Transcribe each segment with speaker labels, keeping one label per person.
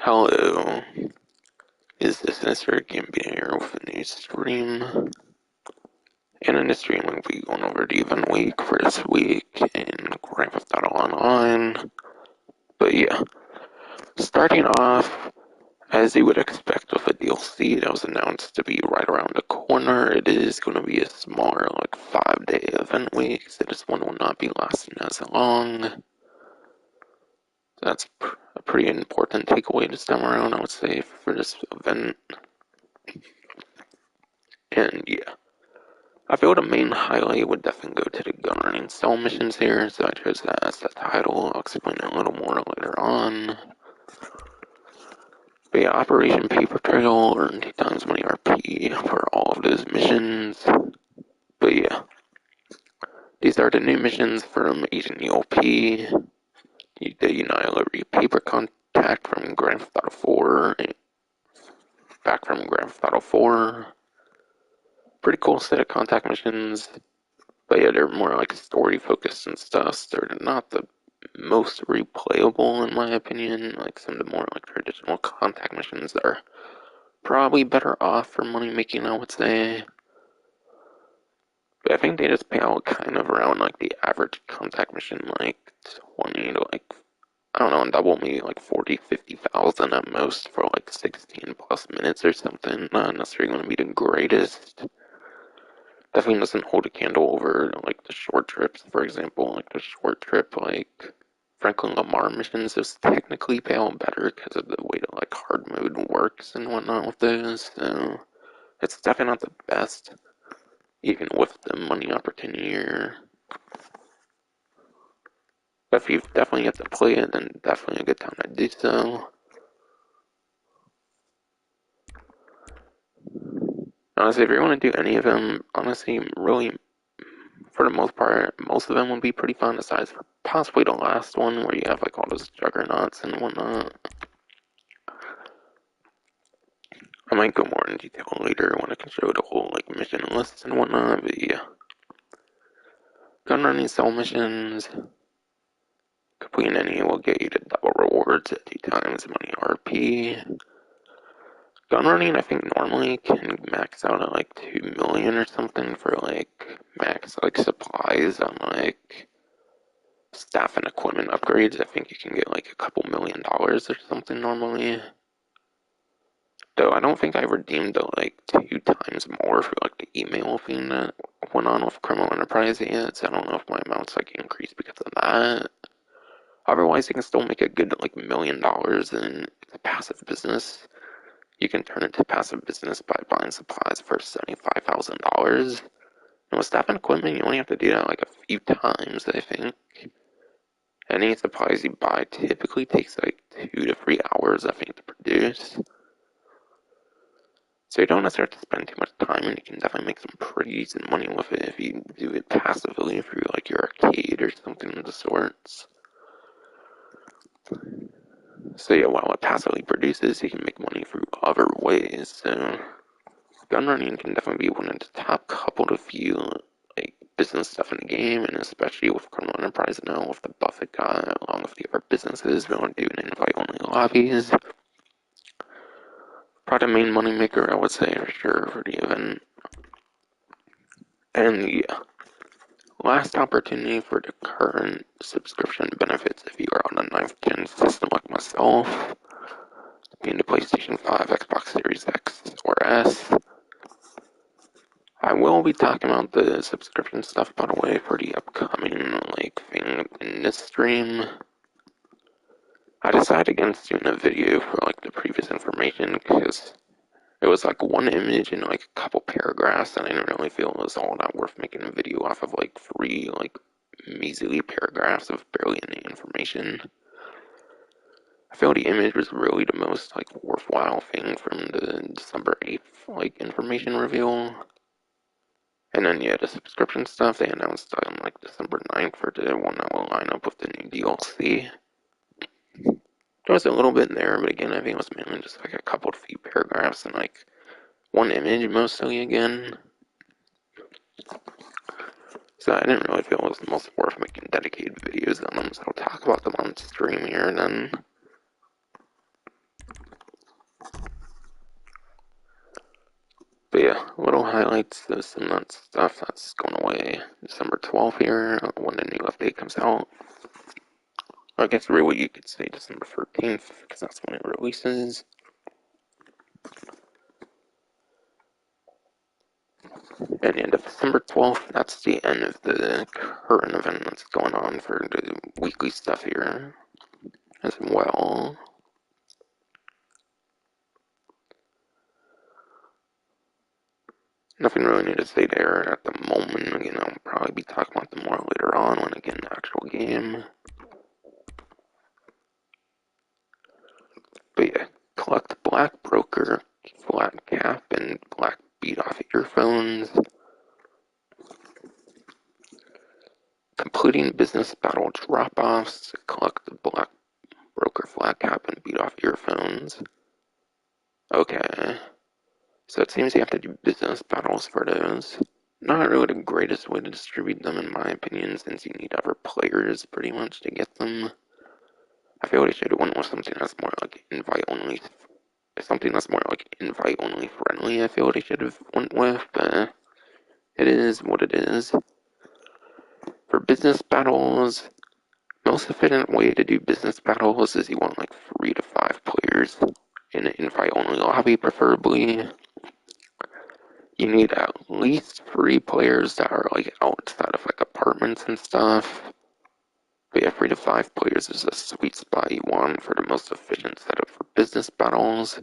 Speaker 1: Hello, is this Mr. Gambino here with a new stream? And in this stream, we'll be going over the event week for this week in Grand Theft Auto Online. But yeah, starting off, as you would expect with a DLC that was announced to be right around the corner, it is going to be a smaller, like 5-day event week, so this one will not be lasting as long. That's a pretty important takeaway this time around, I would say, for this event. And yeah, I feel the main highlight would definitely go to the gun running cell missions here, so I chose that as the title. I'll explain it a little more later on. But yeah, Operation Paper Trail earned 2 times money RP for all of those missions. But yeah, these are the new missions from Agent ELP, the United Paper Contact from Grand Theft Auto 4, back from Grand Theft Auto 4. Pretty cool set of contact missions. But yeah, they're more like story focused and stuff. So they're not the most replayable in my opinion. Like some of the more like traditional contact missions are probably better off for money making, I would say. But I think they just pay out kind of around like the average contact mission, like 20 to like, I don't know, double maybe like 40, 50,000 at most for like 16 plus minutes or something. Not necessarily going to be the greatest. Definitely doesn't hold a candle over like the short trips, for example. Like the short trip, like Franklin Lamar missions just technically pay out better because of the way the like hard mode works and whatnot with those. So it's definitely not the best, even with the money opportunity here. But if you've definitely yet to play it, then definitely a good time to do so. Honestly, if you want to do any of them, honestly, really, for the most part, most of them would be pretty fun, aside from possibly the last one where you have like all those juggernauts and whatnot. I might go more in detail later when I can show the whole like mission lists and whatnot, but yeah. Gun running cell missions. Completing any will get you the double rewards at 2 times money RP. Gun running, I think normally can max out at like 2 million or something for like max like supplies on like staff and equipment upgrades. I think you can get like a couple $1,000,000 or something normally. Though I don't think I redeemed the like 2 times more for like the email thing that went on with Criminal Enterprise yet, so I don't know if my amounts like increased because of that. Otherwise, you can still make a good like $1,000,000 in the passive business. You can turn it to passive business by buying supplies for $75,000. And with staff and equipment, you only have to do that like a few times, I think. Any supplies you buy typically takes like 2 to 3 hours, I think, to produce. So you don't necessarily have to spend too much time, and you can definitely make some pretty decent money with it if you do it passively through like your arcade or something of the sorts. So yeah, while it passively produces, you can make money through other ways. So gun running can definitely be one of the top couple of few like business stuff in the game, and especially with Criminal Enterprise now with the buff it got, along with the other businesses, we want to do an invite-only lobbies. Probably the main moneymaker, I would say, for sure, for the event. And yeah, last opportunity for the current subscription benefits if you are on a 9th gen system like myself, being the PlayStation 5, Xbox Series X, or S. I will be talking about the subscription stuff, by the way, for the upcoming like thing in this stream. I decided against doing a video for like the previous information because it was like one image and like a couple paragraphs, and I didn't really feel it was all that worth making a video off of like 3 like measly paragraphs of barely any information. I feel the image was really the most like worthwhile thing from the December 8th like information reveal. And then yeah, the subscription stuff they announced on like December 9th for the one that will line up with the new DLC. There was a little bit there, but again, I think it was mainly just like a couple of few paragraphs and like one image mostly again. So I didn't really feel it was the most worth making dedicated videos on them, so I'll talk about them on stream here then. little highlights of some of that stuff that's going away. December 12th here, when the new update comes out. I guess really you could say December 13th, because that's when it releases. At the end of December 12th, that's the end of the current event that's going on for the weekly stuff here as well. Nothing really new to say there at the moment. Again, I'll probably be talking about them more later on when I get an actual game. But yeah, collect Black Broker, Flat Cap, and Black Beat Off earphones. Completing business battle drop-offs. Collect the Black Broker, Flat Cap, and Beat Off earphones. Okay. So it seems you have to do business battles for those. Not really the greatest way to distribute them in my opinion, since you need other players pretty much to get them. I feel they should have went with something that's more like invite only. Something that's more like invite only friendly, I feel they should have went with, but it is what it is. For business battles, most efficient way to do business battles is you want like 3 to 5 players in an invite only lobby preferably. You need at least 3 players that are like outside of like apartments and stuff. But yeah, 3 to 5 players is a sweet spot you want for the most efficient setup for business battles.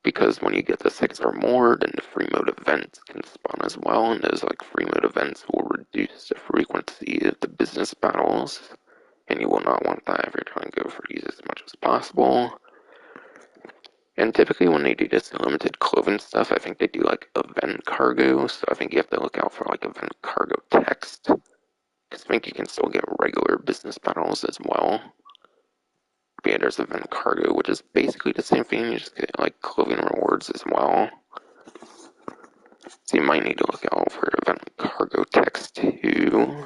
Speaker 1: Because when you get to 6 or more, then the free mode events can spawn as well, and those like free mode events will reduce the frequency of the business battles, and you will not want that if you're trying to go for these as much as possible. And typically when they do this limited clothing stuff, I think they do like event cargo, so I think you have to look out for like event cargo text, because I think you can still get regular business battles as well. But yeah, there's event cargo, which is basically the same thing, you just get like clothing rewards as well. So you might need to look out for event cargo text too.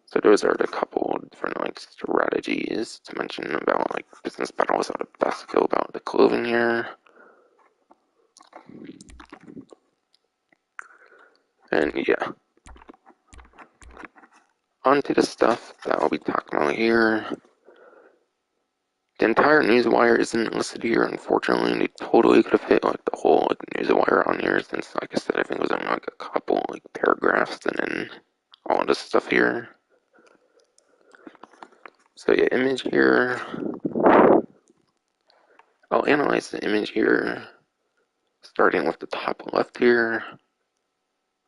Speaker 1: So those are the couple different like strategies to mention about like business battles, how to best go about the clothing here. And yeah, on to the stuff that I'll be talking about here. The entire newswire isn't listed here, unfortunately. They totally could have hit like the whole like newswire on here, since like I said, I think it was only like a couple like paragraphs and then all of this stuff here. So yeah, image here. I'll analyze the image here, starting with the top left here.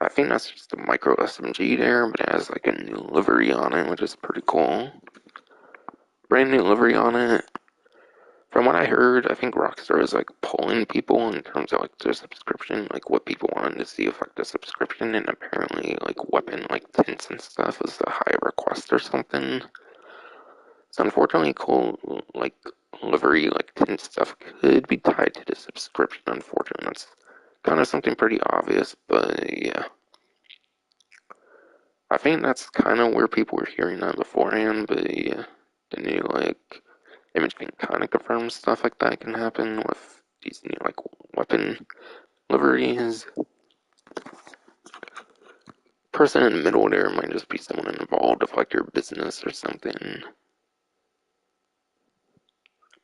Speaker 1: I think that's just a micro SMG there, but it has like a new livery on it, which is pretty cool. Brand new livery on it. From what I heard, I think Rockstar is like polling people in terms of like their subscription, like what people wanted to see affect the subscription, and apparently like weapon like tints and stuff is a high request or something. So unfortunately, cool like livery like tint stuff could be tied to the subscription. Unfortunately, that's kind of something pretty obvious, but yeah. I think that's kind of where people were hearing that beforehand, but yeah, the new like image being kind of confirmed stuff like that can happen with these new like weapon liveries. Person in the middle there might just be someone involved with like your business or something.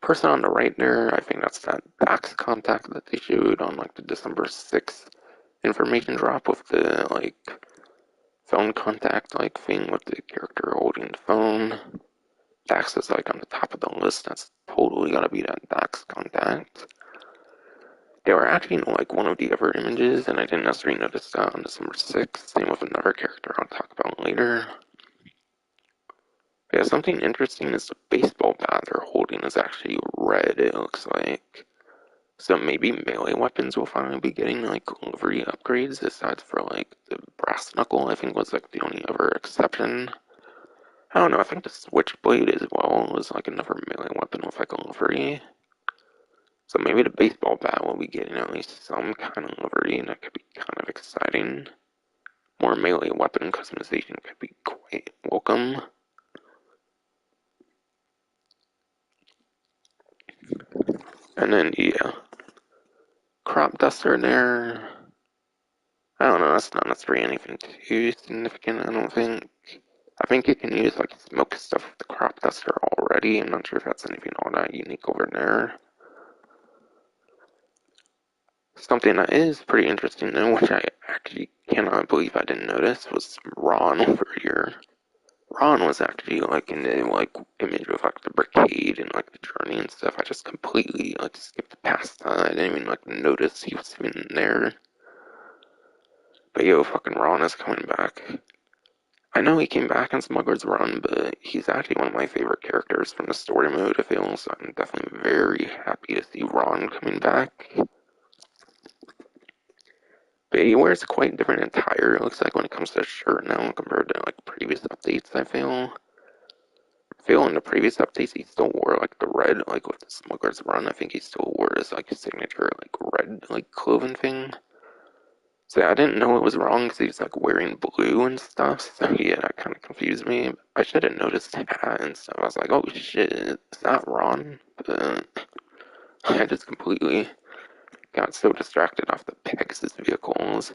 Speaker 1: Person on the right there, I think that's that Dax contact that they showed on like the December 6th information drop with the like phone contact like thing with the character holding the phone. Dax is like on the top of the list. That's totally gotta be that Dax contact. They were actually in like one of the other images, and I didn't necessarily notice that on December 6th. Same with another character I'll talk about later. But yeah, something interesting is the baseball bat they're holding is actually red, it looks like. So maybe melee weapons will finally be getting like livery upgrades, aside for like the brass knuckle, I think was like the only other exception. I don't know, I think the switchblade as well was like another melee weapon with like a livery. So maybe the baseball bat will be getting at least some kind of livery, and that could be kind of exciting. More melee weapon customization could be quite welcome. And then, yeah. crop duster in there. I don't know, that's not necessarily anything too significant, I don't think. I think you can use like smoke stuff with the crop duster already. I'm not sure if that's anything all that unique over there. Something that is pretty interesting though, which I actually cannot believe I didn't notice, was Ron over here. Ron was actually like in the like image of like the Brickade and like the journey and stuff. I just completely like skipped past that. I didn't even like notice he was even there. But yo, fucking Ron is coming back. I know he came back in Smuggler's Run, but he's actually one of my favorite characters from the story mode, I feel, so I'm definitely very happy to see Ron coming back. But he wears quite different attire, it looks like, when it comes to shirt now compared to like previous updates, I feel. In the previous updates he still wore like the red, like with the Smuggler's Run, I think he still wore his like signature like red like clothing thing. So yeah, I didn't know it was wrong because he was like wearing blue and stuff, so yeah, that kind of confused me. I should have noticed that and stuff. I was like, oh shit, is that Ron? But I just completely got so distracted off the Pegasus vehicles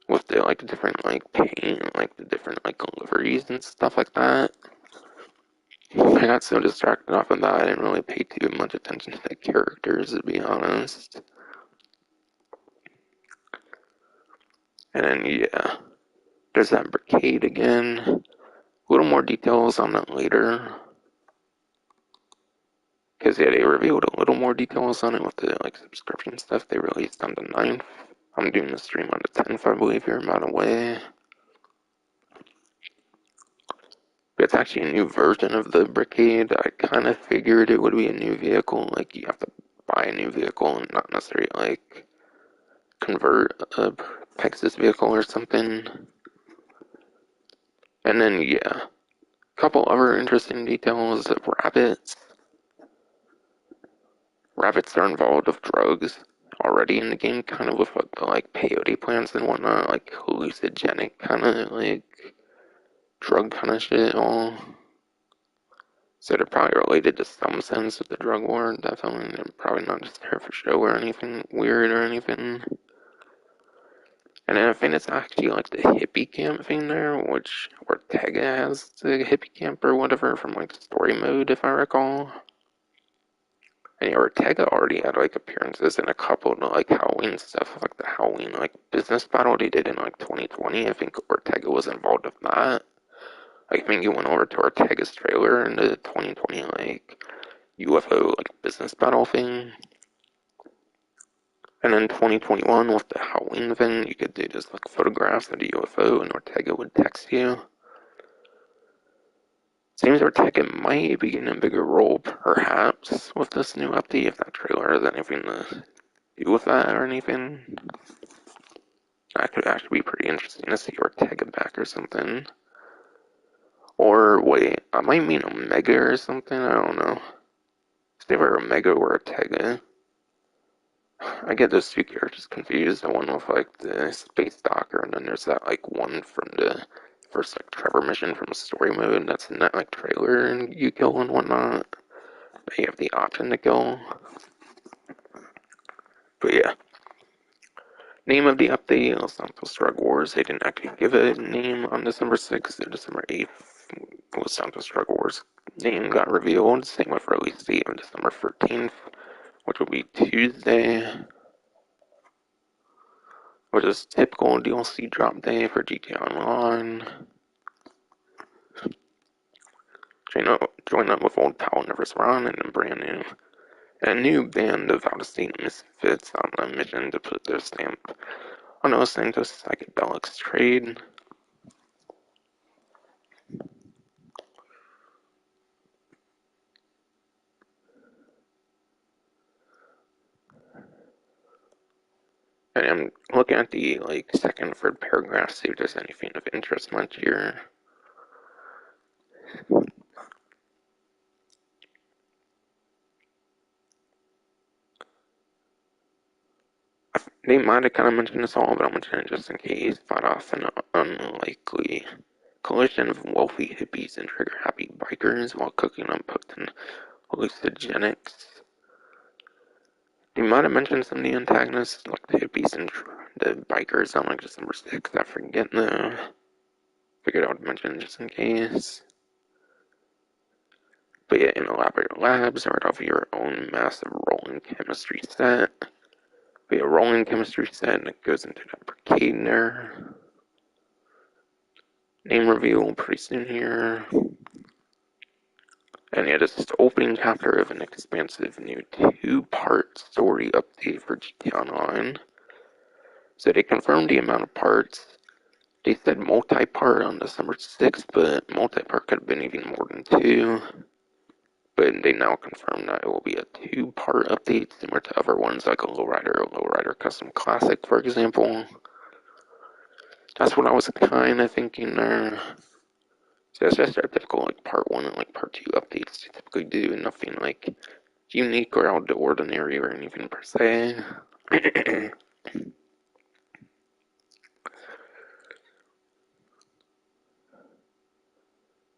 Speaker 1: with the like different like paint, like the different like liveries and stuff like that. I got so distracted off of that, I didn't really pay too much attention to the characters, to be honest. And then, yeah, there's that Brickade again. A little more details on that later. Because, yeah, they revealed a little more details on it with the, like, subscription stuff they released on the 9th. I'm doing the stream on the 10th, I believe, here by the way. But it's actually a new version of the Brickade. I kind of figured it would be a new vehicle. Like, you have to buy a new vehicle and not necessarily, like, convert a Pegasus vehicle or something. And then, yeah, a couple other interesting details of rabbits. Rabbits are involved with drugs already in the game, kind of with the like peyote plants and whatnot, like hallucinogenic kind of like drug kind of shit. All so they're probably related to some sense with the drug war, definitely. They're probably not just there for show or anything weird or anything. And then I think it's actually like the hippie camp thing there, which Ortega has the hippie camp or whatever from like story mode, if I recall. And yeah, Ortega already had like appearances in a couple of like Halloween stuff, like the Halloween like business battle they did in like 2020. I think Ortega was involved with that. I think you went over to Ortega's trailer in the 2020 like UFO like business battle thing. And then 2021 with the Halloween thing, you could do just like photographs of the UFO and Ortega would text you. Seems Ortega might be getting a bigger role, perhaps, with this new update, if that trailer has anything to do with that or anything. That could actually be pretty interesting to see Ortega back or something. Or, wait, I might mean Omega or something, I don't know. Is they were Omega or Ortega? I get those two characters confused. The one with, like, the space docker, and then there's that, like, one from the first, like, Trevor mission from story mode that's in that, like, trailer, and you kill and whatnot. But you have the option to kill. But yeah. Name of the update, Los Santos Drug Wars. They didn't actually give a name on December 6th or December 8th. Los Santos Drug Wars name got revealed. Same with release date of December 13th, which will be Tuesday, which is typical DLC drop day for GTA Online. Join up with old pal Never's Run and a new band of out-of-state misfits on a mission to put their stamp on Los Santos Psychedelics trade. And I'm looking at the like second or third paragraph, see if there's anything of interest much here. They might have kind of mentioned this all, but I'm mentioning it just in case. Fought off an unlikely collision of wealthy hippies and trigger-happy bikers while cooking on potent hallucinogenics. They might have mentioned some of the antagonists, like the hippies and the bikers on like December 6th. I forget though. Figured I would mention just in case. But yeah, in elaborate labs, start off your own massive rolling chemistry set. But yeah, rolling chemistry set, and it goes into that arcade there. Name reveal pretty soon here. And yeah, this is the opening chapter of an expansive new two-part story update for GTA Online. So they confirmed the amount of parts. They said multi-part on December 6th, but multi-part could have been even more than two. But they now confirmed that it will be a two-part update, similar to other ones like a Lowrider Custom Classic, for example. That's what I was kind of thinking there. So it's just our typical like part one and like part two updates to typically do, nothing like unique or out of the ordinary or anything per se.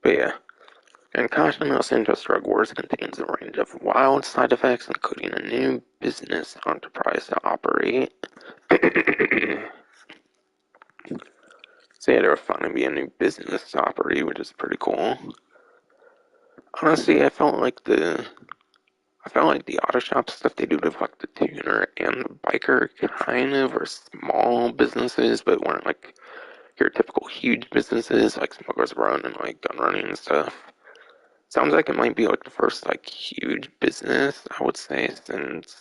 Speaker 1: But yeah. And caution, Los Santos Drug Wars contains a range of wild side effects, including a new business enterprise to operate. So yeah, there will finally be a new business to operate, which is pretty cool. Honestly, I felt like the auto shop stuff they do with like the tuner and the biker kind of are small businesses, but weren't like your typical huge businesses like Smuggler's Run and like gun running and stuff. Sounds like it might be like the first like huge business, I would say, since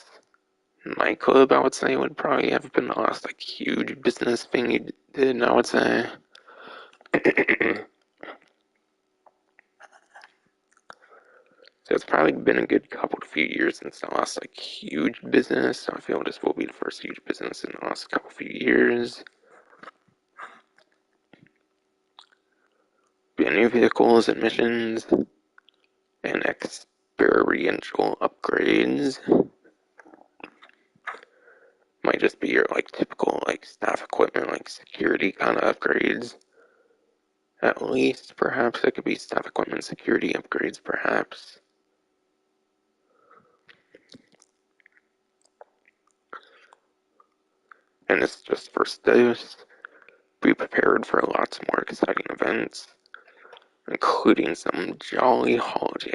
Speaker 1: nightclub. I would say would probably have been the last like huge business thing you did, I would say. So it's probably been a good couple of few years since the last like huge business. So I feel this will be the first huge business in the last couple of few years. Be new vehicles and missions and experiential upgrades. Might just be your like typical like staff equipment, like security kind of upgrades. At least, perhaps it could be staff equipment security upgrades, perhaps. And it's just first dose. Be prepared for lots more exciting events, including some jolly holiday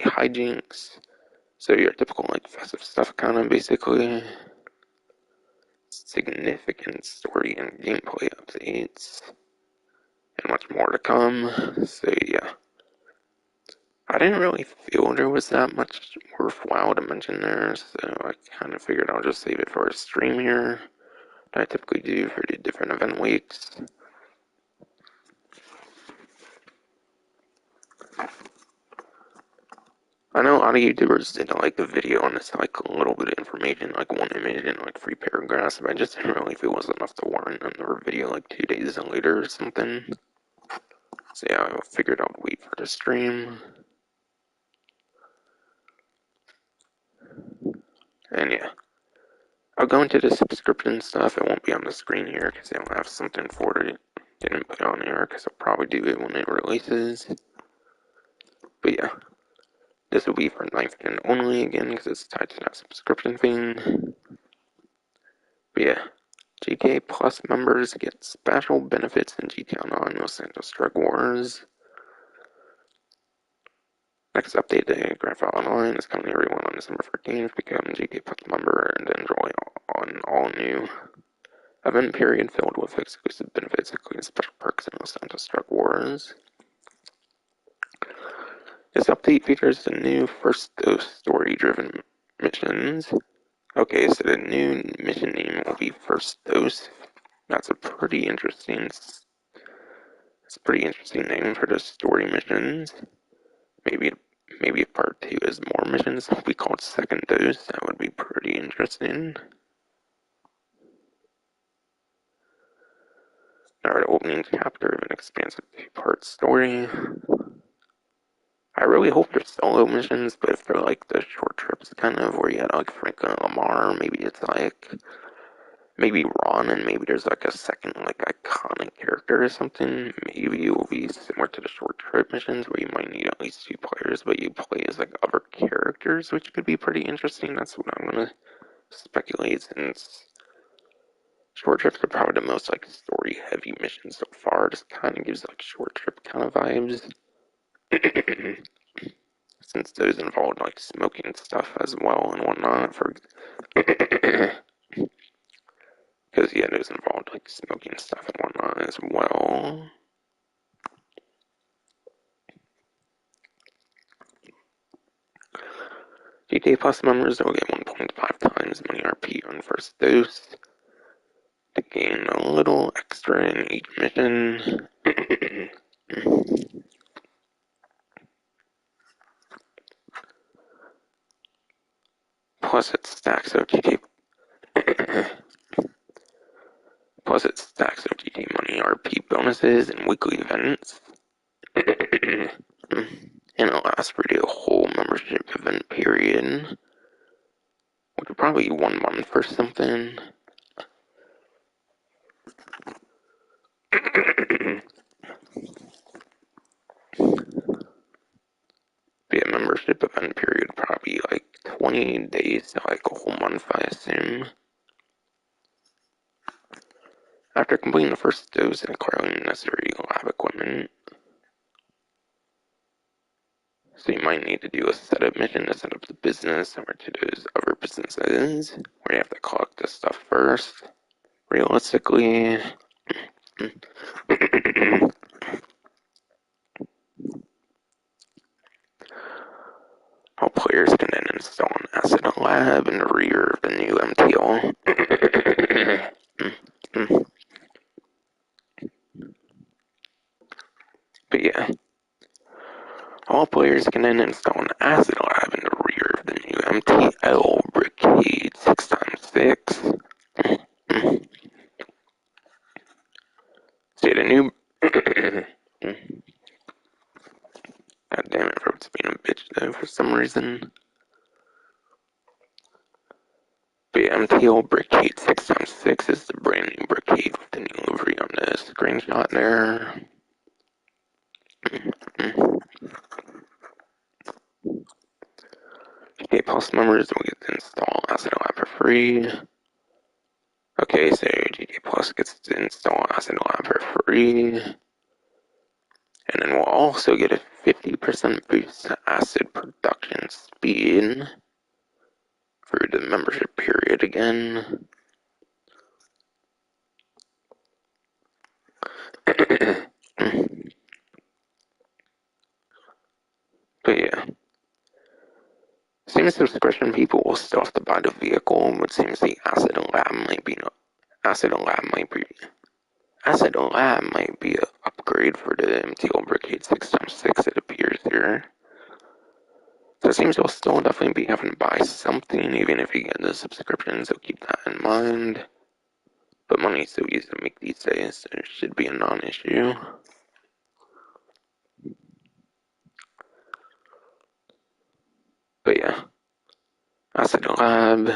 Speaker 1: hijinks. So your typical like festive stuff, kind of basically. Significant story and gameplay updates, and much more to come. So yeah, I didn't really feel there was that much worthwhile to mention there, so I kind of figured I'll just save it for a stream here that I typically do for the different event weeks. I know a lot of YouTubers did like the video and it's like a little bit of information, like one image and like 3 paragraphs, but I just didn't really feel it was enough to warrant another video like 2 days later or something. So yeah, I figured I'd wait for the stream. And yeah, I'll go into the subscription stuff. It won't be on the screen here because they don't have something for it. Didn't put it on here because I'll probably do it when it releases. But yeah, this will be for 9th Gen only again because it's tied to that subscription thing. But yeah, GTA Plus members get special benefits in GTA Online Los Santos Drug Wars. Next update to Grand Theft Auto Online is coming to everyone on December 14th. Become GTA Plus member and enjoy on all new event period filled with exclusive benefits, including special perks in Los Santos Drug Wars. This update features the new first dose story-driven missions. Okay, so the new mission name will be First Dose. That's a pretty interesting name for the story missions. Maybe part 2 is more missions will be called Second Dose. That would be pretty interesting. Alright, opening chapter of an expansive 2-part story. I really hope there's solo missions, but if they're like the short trips kind of where you had like Franklin and Lamar, maybe it's like maybe Ron, and maybe there's like a second like iconic character or something. Maybe it will be similar to the short trip missions where you might need at least 2 players, but you play as like other characters, which could be pretty interesting. That's what I'm gonna speculate, since short trips are probably the most like story heavy mission so far. This kind of gives like short trip kind of vibes. Since those involved like smoking stuff as well and whatnot, for because yeah, those involved like smoking stuff and whatnot as well. GTA Plus members will get 1.5 times money RP on first dose to gain a little extra in each mission. Plus it stacks of GTA Plus it stacks of GTA money RP bonuses and weekly events. And it'll last for the whole membership event period, which will probably be 1 month or something. Be a membership event period, probably like 20 days to like a whole month, I assume. After completing the first dose and acquiring necessary lab equipment, so you might need to do a setup mission to set up the business, similar to those other businesses, where you have to collect this stuff first. Realistically, all players can then install an asset lab in the rear of the new MTL. But yeah, all players can then install an asset lab in the rear of the new MTL Brigade 6x6. See, the new God damn it, Road's being a bitch though for some reason. But yeah, MTL Brigade 6x6 is the brand new Brigade with the new livery on the screenshot there. GTA Plus members will get to install Asset Lab for free. Okay, so GTA Plus gets to install Asset Lab for free. And then we'll also get a 50% boost to acid production speed through the membership period again. But yeah, seems subscription people will still have to buy the vehicle, but seems the acid lab might be an upgrade for the MTL Brigade 6x6. It appears here. So it seems you'll still definitely be having to buy something, even if you get the subscription, so keep that in mind. But money is so easy to make these days, so it should be a non-issue. But yeah, Acid Lab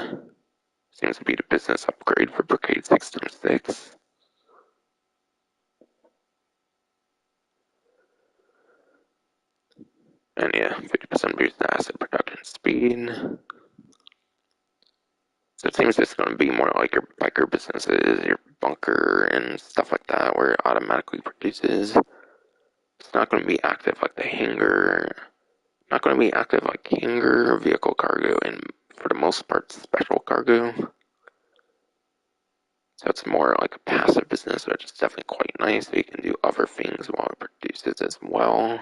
Speaker 1: seems to be the business upgrade for Brigade 6x6. And yeah, 50% boost to acid production speed. So it seems it's going to be more like your biker businesses, your bunker and stuff like that, where it automatically produces. It's not going to be active like the hangar. Not going to be active like hangar, vehicle cargo, and for the most part, special cargo. So it's more like a passive business, which is definitely quite nice. So you can do other things while it produces as well.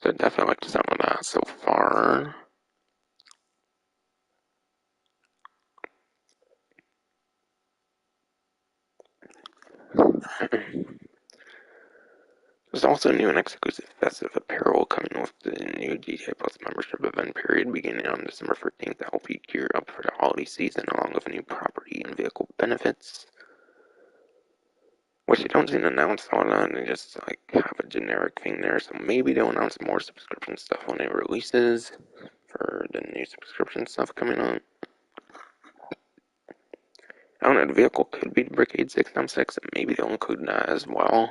Speaker 1: So I definitely like the sound of that so far. There's also new and exclusive festive apparel coming with the new GTA Plus membership event period beginning on December 13th to help you gear up for the holiday season, along with new property and vehicle benefits. Which they don't seem to announce all that, they just like have a generic thing there, so maybe they'll announce more subscription stuff when it releases. for the new subscription stuff coming up. I don't know, the vehicle could be the Brigade 696, and maybe they'll include that as well.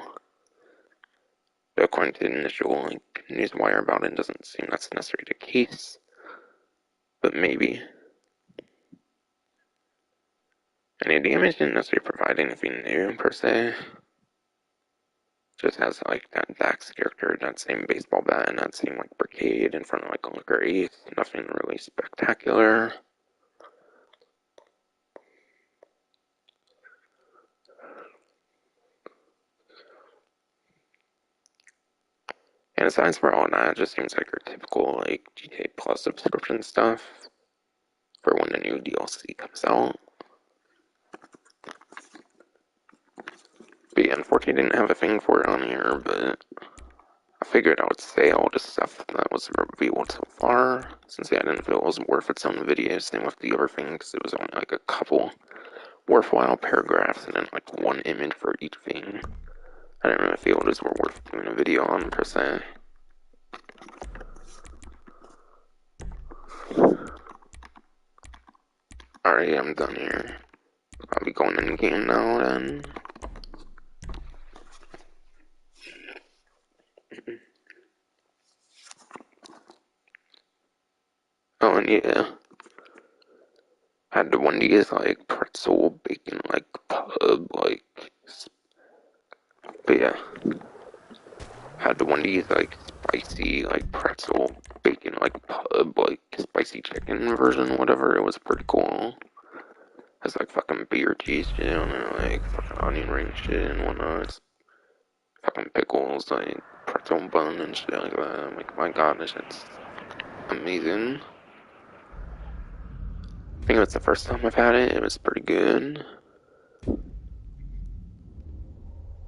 Speaker 1: But according to the initial news wire about it, doesn't seem that's necessarily the case. But maybe. And the damage didn't necessarily provide anything new, per se. Just has, that Dax character, that same baseball bat, and that same, Brigade in front of, a Liquor 8. Nothing really spectacular. And aside from all that, it just seems like your typical, GTA Plus subscription stuff for when the new DLC comes out. But yeah, unfortunately, I didn't have a thing for it on here, but I figured I would say all the stuff that was revealed so far, since I didn't feel it was worth its own video. Same with the other thing, because it was only a couple worthwhile paragraphs and then one image for each thing. I didn't really feel it was worth doing a video on, per se. Alright, I'm done here. I'll be going in game now then. Oh, and yeah. Had the Wendy's, pretzel, bacon, pub, but yeah. Had the Wendy's, spicy, pretzel, bacon, pub, spicy chicken version, whatever. It was pretty cool. Has, fucking beer cheese shit on it, fucking onion ring shit and whatnot. It's fucking pickles, pretzel bun and shit like that. I'm my god, this shit's amazing. I think it was the first time I've had it. It was pretty good.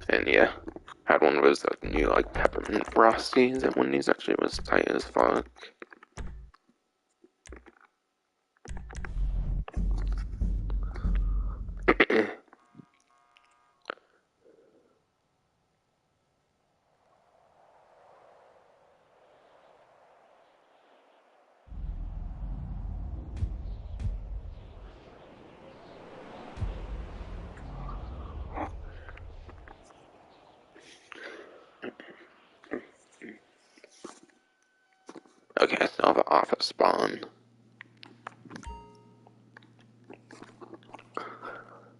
Speaker 1: And yeah, had one of those new peppermint frosties at Wendy's. Actually, was tight as fuck. Okay, I still have an office spawn.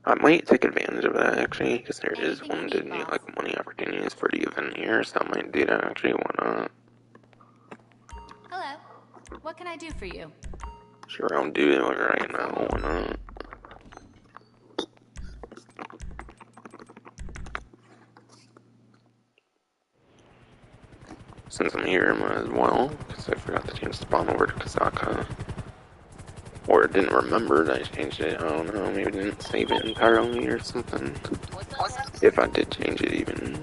Speaker 1: I might take advantage of that actually, because there is one of the new money opportunities for the event here, so I might do that actually. Why not?
Speaker 2: Hello. What can I do for you?
Speaker 1: Sure, I'll do it right now. Why not? Since I'm here, I might as well, because I forgot to change the spawn over to Kazaka. Or didn't remember that I changed it. I don't know, maybe didn't save it entirely or something. If I did change it even.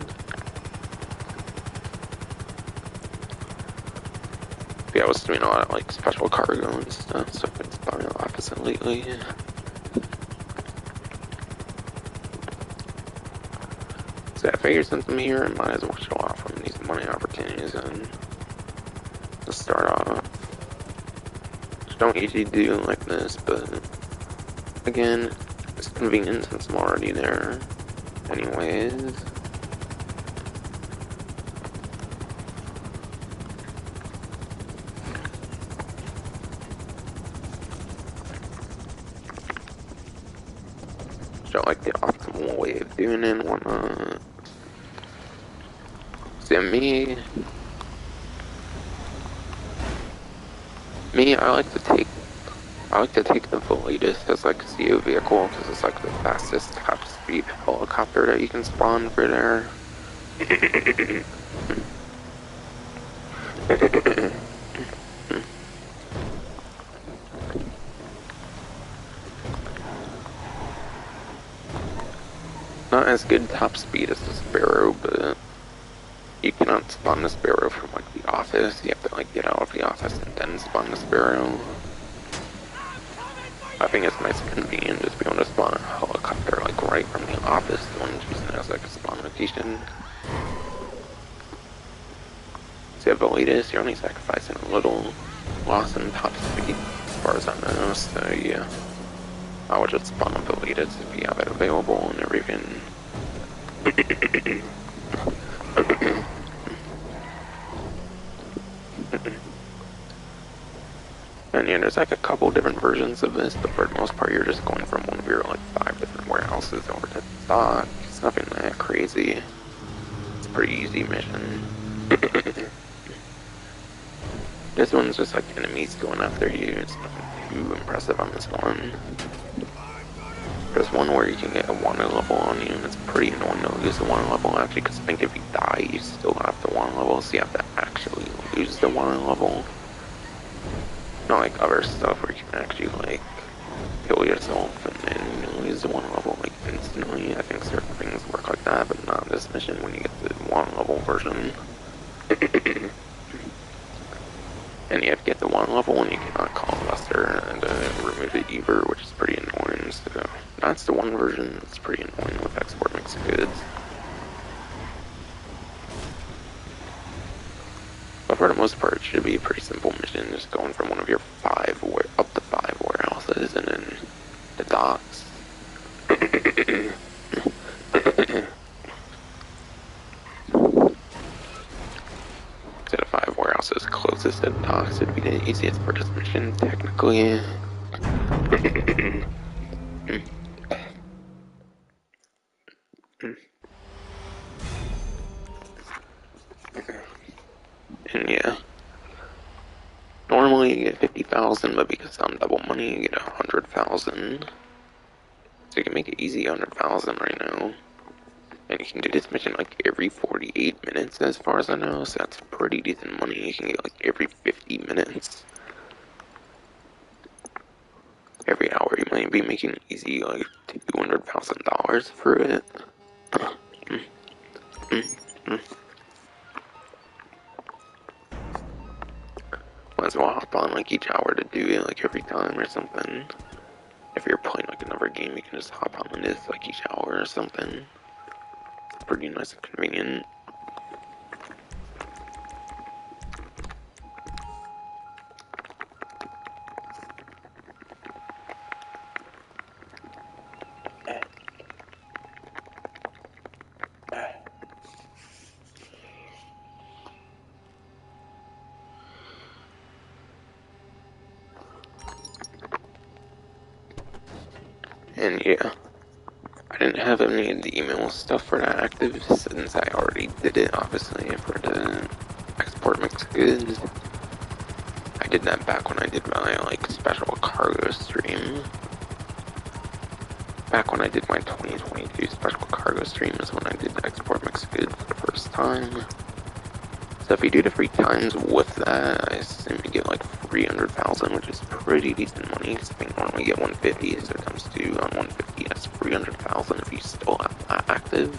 Speaker 1: Yeah, I was doing a lot of special cargo and stuff, so I've been spawning a lot of it lately. So I figured since I'm here, I might as well show off from these money opportunities and to start off. Which don't usually do like this, but again, it's convenient since I'm already there. Anyways. Show the optimal way of doing it and whatnot. So me, I like to take the Volitus as a CO vehicle because it's the fastest top speed helicopter that you can spawn for there. Not as good top speed as the Sparrow, but you cannot spawn the Sparrow from the office. You have to get out of the office and then spawn the Sparrow. I think it's nice and convenient just being able to spawn a helicopter right from the office when using it as a spawn location. So you have the latest, you're only sacrificing a little. lost in top speed as far as I know, so yeah. I would just spawn up Elite it if you have it available and everything. And yeah, there's like a couple different versions of this, but for the most part you're just going from one of your like 5 different warehouses over to stock. It's nothing that crazy. It's a pretty easy mission. This one's just like enemies going after you. It's nothing too impressive on this one. There's one where you can get a water level on you, and it's pretty annoying to lose the water level actually, because I think if you die, you still have the water level, so you have to actually lose the water level. Not like other stuff where you can actually like kill yourself and then you lose the water level like instantly. I think certain things work like that, but not in this mission when you get the water level version. And you have to get the water level and you cannot call Lester and remove it either, which is pretty annoying, so that's the one version that's pretty annoying with export mixed goods. But for the most part, it should be a pretty simple mission, just going from one of your up to 5 warehouses and then the docks. To the 5 warehouses closest to the docks would be the easiest for this mission, technically. And yeah, normally you get 50,000, but because I'm double money, you get 100,000. So you can make it easy 100,000 right now. And you can do this mission like every 48 minutes as far as I know, so that's pretty decent money. You can get like every 50 minutes. Every hour you might be making easy like $200,000 for it. Might as well hop on like each hour to do it like every time or something. If you're playing like another game, you can just hop on this like each hour or something. It's pretty nice and convenient. And yeah, I didn't have any of the email stuff for that active since I already did it, obviously, for the export mixed goods. I did that back when I did my like special cargo stream. Back when I did my 2022 special cargo stream is when I did export mixed goods for the first time. So if you do it 3 times with that, I assume you get like 300,000, which is pretty decent money. Because I think normally get 150, so times 2 on 150, that's 300,000 if you still have that active.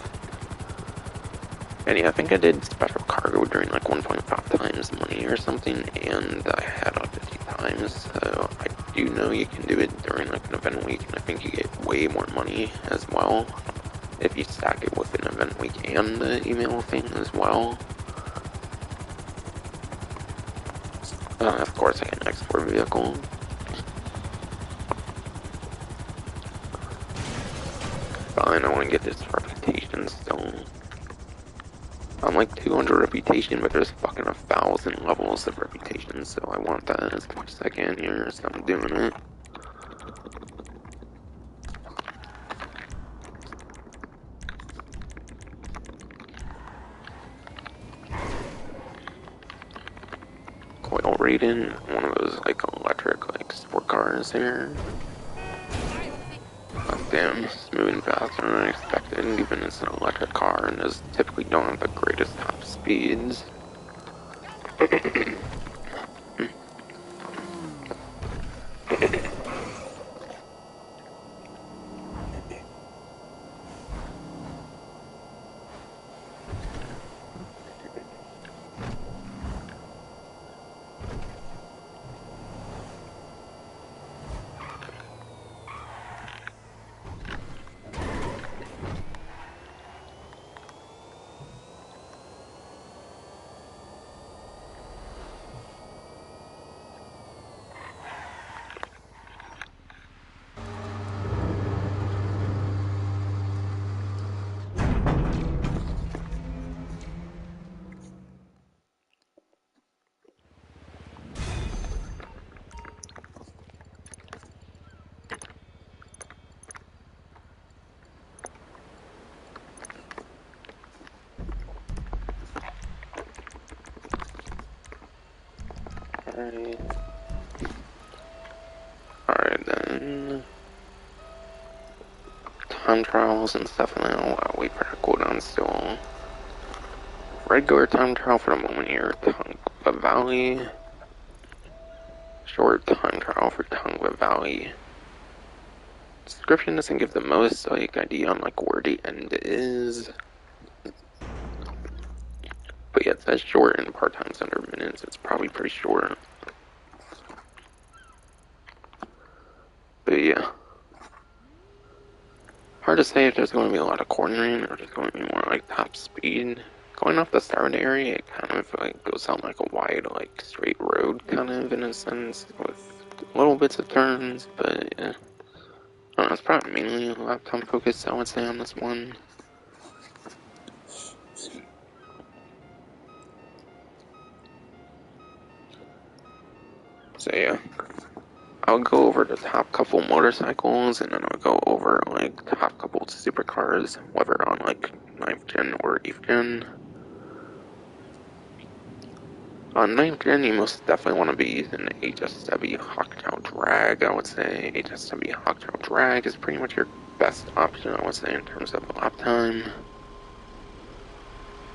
Speaker 1: And yeah, I think I did special cargo during like 1.5 times money or something, and I had it 50 times, so I do know you can do it during like an event week, and I think you get way more money as well if you stack it with an event week and the email thing as well. Of course, I can export vehicle. Fine, I want to get this reputation still. I'm like 200 reputation, but there's fucking 1,000 levels of reputation, so I want that as much as I can here, so I'm doing it. Coil rating, one of those like electric like sport cars here. Damn, it's moving faster than I expected, given it's an electric car and is typically don't have the greatest top speeds. Okay. Alright then. Time trials and stuff now. I'll wait for the cooldown still. Regular time trial for the moment here. Tongva Valley. Short time trial for Tongva Valley. Description doesn't give the most like idea on like where the end is. But yeah, it says short and part-time's under minutes. It's probably pretty short. But yeah. Hard to say if there's going to be a lot of cornering or just going to be more like top speed. Going off the start area, it kind of like goes on like a wide, like straight road kind of in a sense with little bits of turns, but yeah. I don't know, it's probably mainly lap time focused, I would say, on this one. So yeah. I'll go over the top couple motorcycles, and then I'll go over like top couple supercars, whether on like 9th gen or 8th gen. On 9th gen, you most definitely want to be using HSW Hawktail Drag, I would say. HSW Hawktail Drag is pretty much your best option, I would say, in terms of lap time.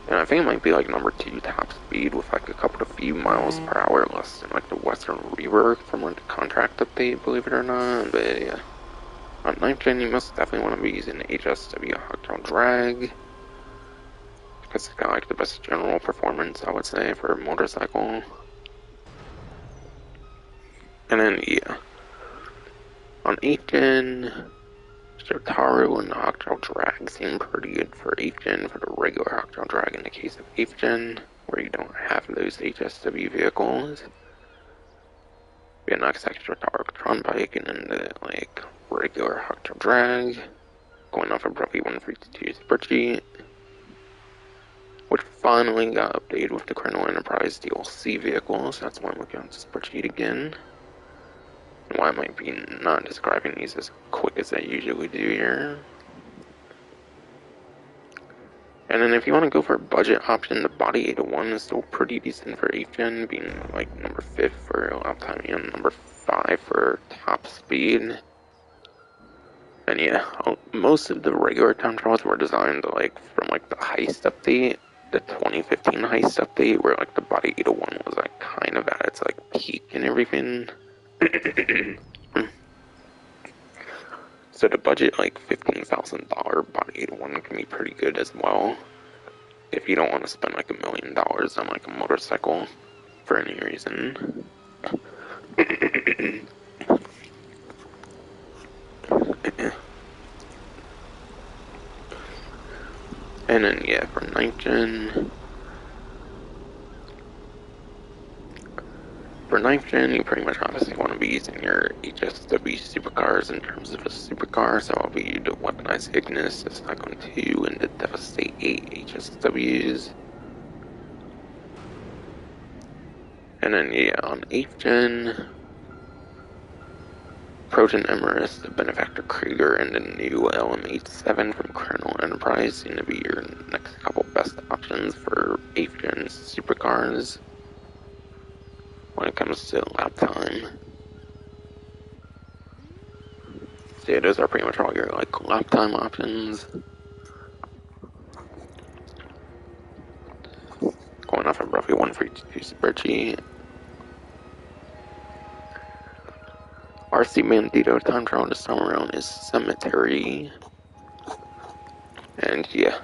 Speaker 1: And I think it might be like number 2 top speed with like a couple of few miles per hour less than like the Western Rework from like the contract update, believe it or not. But yeah, on 9th gen you most definitely want to be using the HSW Hawktail Drag because it's got like the best general performance, I would say, for a motorcycle. And then yeah, on 8th gen, Shotaro and the Hawktail Drag seem pretty good for 8th gen for the regular Hawktail Drag in the case of 8th gen, where you don't have those HSW vehicles. We have next extra Tron bike and then the like regular Hawktail Drag, going off of roughly 152 Super Cheat, which finally got updated with the Colonel Enterprise DLC vehicles. So that's why I'm looking at Super Cheat again. And why I might be not describing these as quick as I usually do here. And then if you want to go for a budget option, the Body 801 is still pretty decent for 8th gen, being like number 5 for lap time and number 5 for top speed. And yeah, most of the regular time trials were designed like from like the heist update, the 2015 heist update, where like the Body 801 was like kind of at its like peak and everything. So the budget like $15,000 Body 801 can be pretty good as well, if you don't want to spend like $1 million on like a motorcycle for any reason. And then yeah, for 9th gen, you pretty much obviously want to be using your HSW supercars in terms of a supercar, so I'll be the Weaponized Ignis, the Cyclone 2, and the Devastate 8 HSWs. And then yeah, on 8th gen, Proton Emrys, the Benefactor Krieger, and the new LM87 from Colonel Enterprise seem to be your next couple best options for 8th gen supercars when it comes to lap time. So yeah, those are pretty much all your like lap time options. Going off of roughly 142 Super G. RC Bandito time trial this time around is Cemetery. And yeah,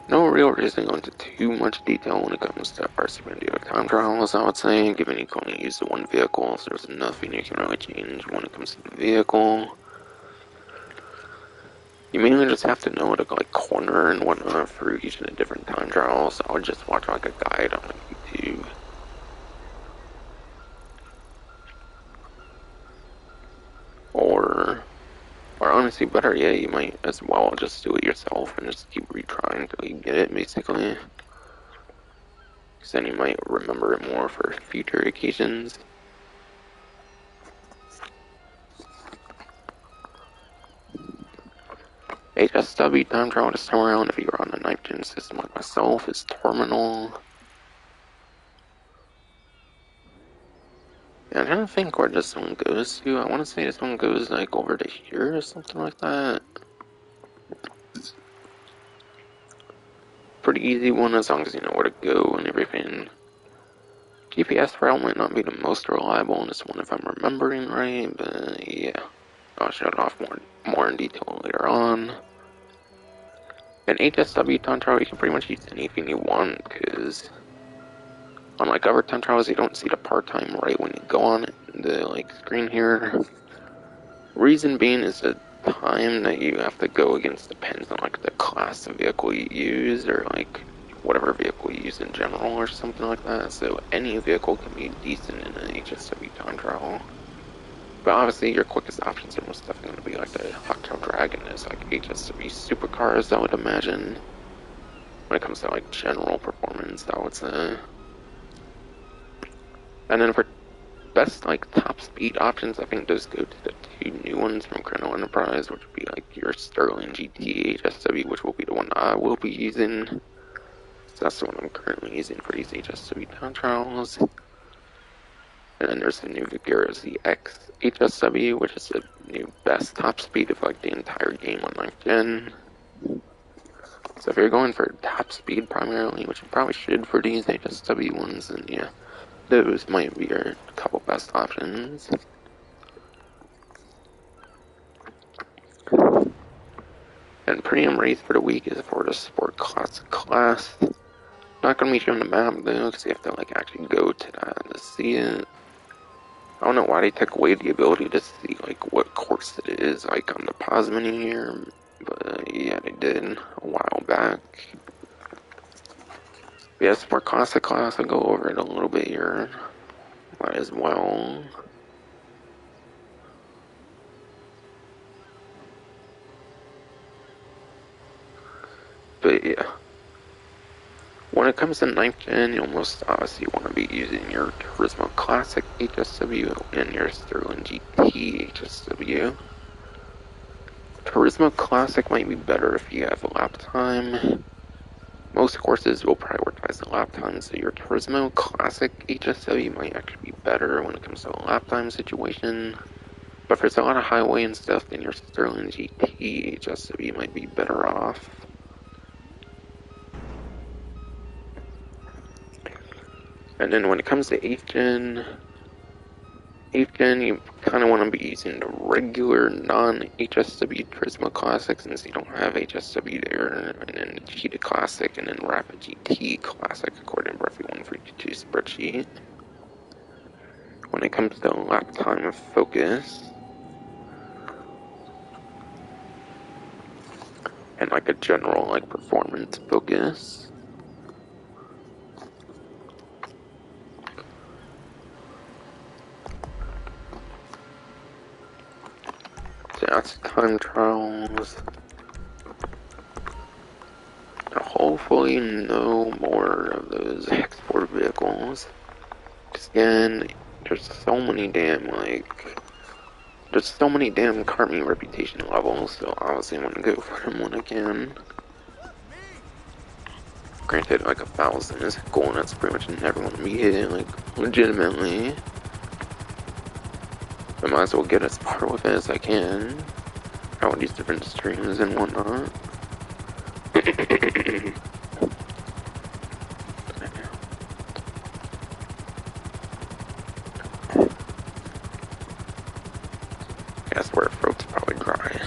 Speaker 1: no real reason to go into too much detail when it comes to RC Bandito time trials, I would say, given you can only use the one vehicle, so there's nothing you can really change when it comes to the vehicle. You mainly just have to know how to like corner and whatnot for each of the different time trials. I would just watch like a guide on like YouTube. Or honestly, better yet, you might as well just do it yourself and just keep retrying until you get it, basically. Because then you might remember it more for future occasions. HSW time trial to somewhere around if you're on the 9th gen system like myself is Terminal. Yeah, I'm trying to think where this one goes to. I want to say this one goes like over to here or something like that. Pretty easy one as long as you know where to go and everything. GPS route might not be the most reliable in this one if I'm remembering right, but yeah. I'll show it off more in detail later on. And HSW time trial, you can pretty much use anything you want, because unlike other time trials, you don't see the part time right when you go on it, the like screen here. Reason being is the time that you have to go against depends on like the class of vehicle you use, or like whatever vehicle you use in general, or something like that. So any vehicle can be decent in an HSW time trial. But obviously, your quickest options are most definitely going to be like the Hawktail Dragon is like HSW supercars, I would imagine. When it comes to like general performance, I would say. And then for best like top speed options, I think those go to the two new ones from Chrono Enterprise, which would be like your Sterling GT HSW, which will be the one I will be using. So that's the one I'm currently using for these HSW time trials. And then there's the new Vigera ZX HSW, which is the new best top speed of like the entire game on 9th gen. So if you're going for top speed primarily, which you probably should for these HSW ones, then yeah, those might be your couple best options. And premium race for the week is for the Sport Classic class. Not gonna be showing the map though, because you have to like actually go to that to see it. I don't know why they took away the ability to see like what course it is like on the pause menu here, but yeah, they did a while back. But yeah, Sport Classic class, I'll go over it a little bit here. Might as well. But yeah, when it comes to 9th gen, you'll most obviously want to be using your Turismo Classic HSW and your Sterling GT HSW. Turismo Classic might be better if you have lap time. Most courses will prioritize the lap time, so your Turismo Classic HSW might actually be better when it comes to a lap time situation. But if there's a lot of highway and stuff, then your Sterling GT HSW might be better off. And then when it comes to 8th gen, you kind of want to be using the regular non-HSW Turismo Classic since you don't have HSW there, and then the Cheetah Classic, and then Rapid GT Classic according to Brefi 142 spreadsheet. When it comes to lap time focus, and like a general like performance focus, so that's time trials. Hopefully no more of those export vehicles. Because again, there's so many damn kart meet reputation levels, so obviously I'm gonna go for them when I can. Granted, like 1,000 is a goal, and that's pretty much never gonna be hit, like legitimately. I might as well get as far with it as I can. All these different streams and whatnot. That's where throat's probably dry.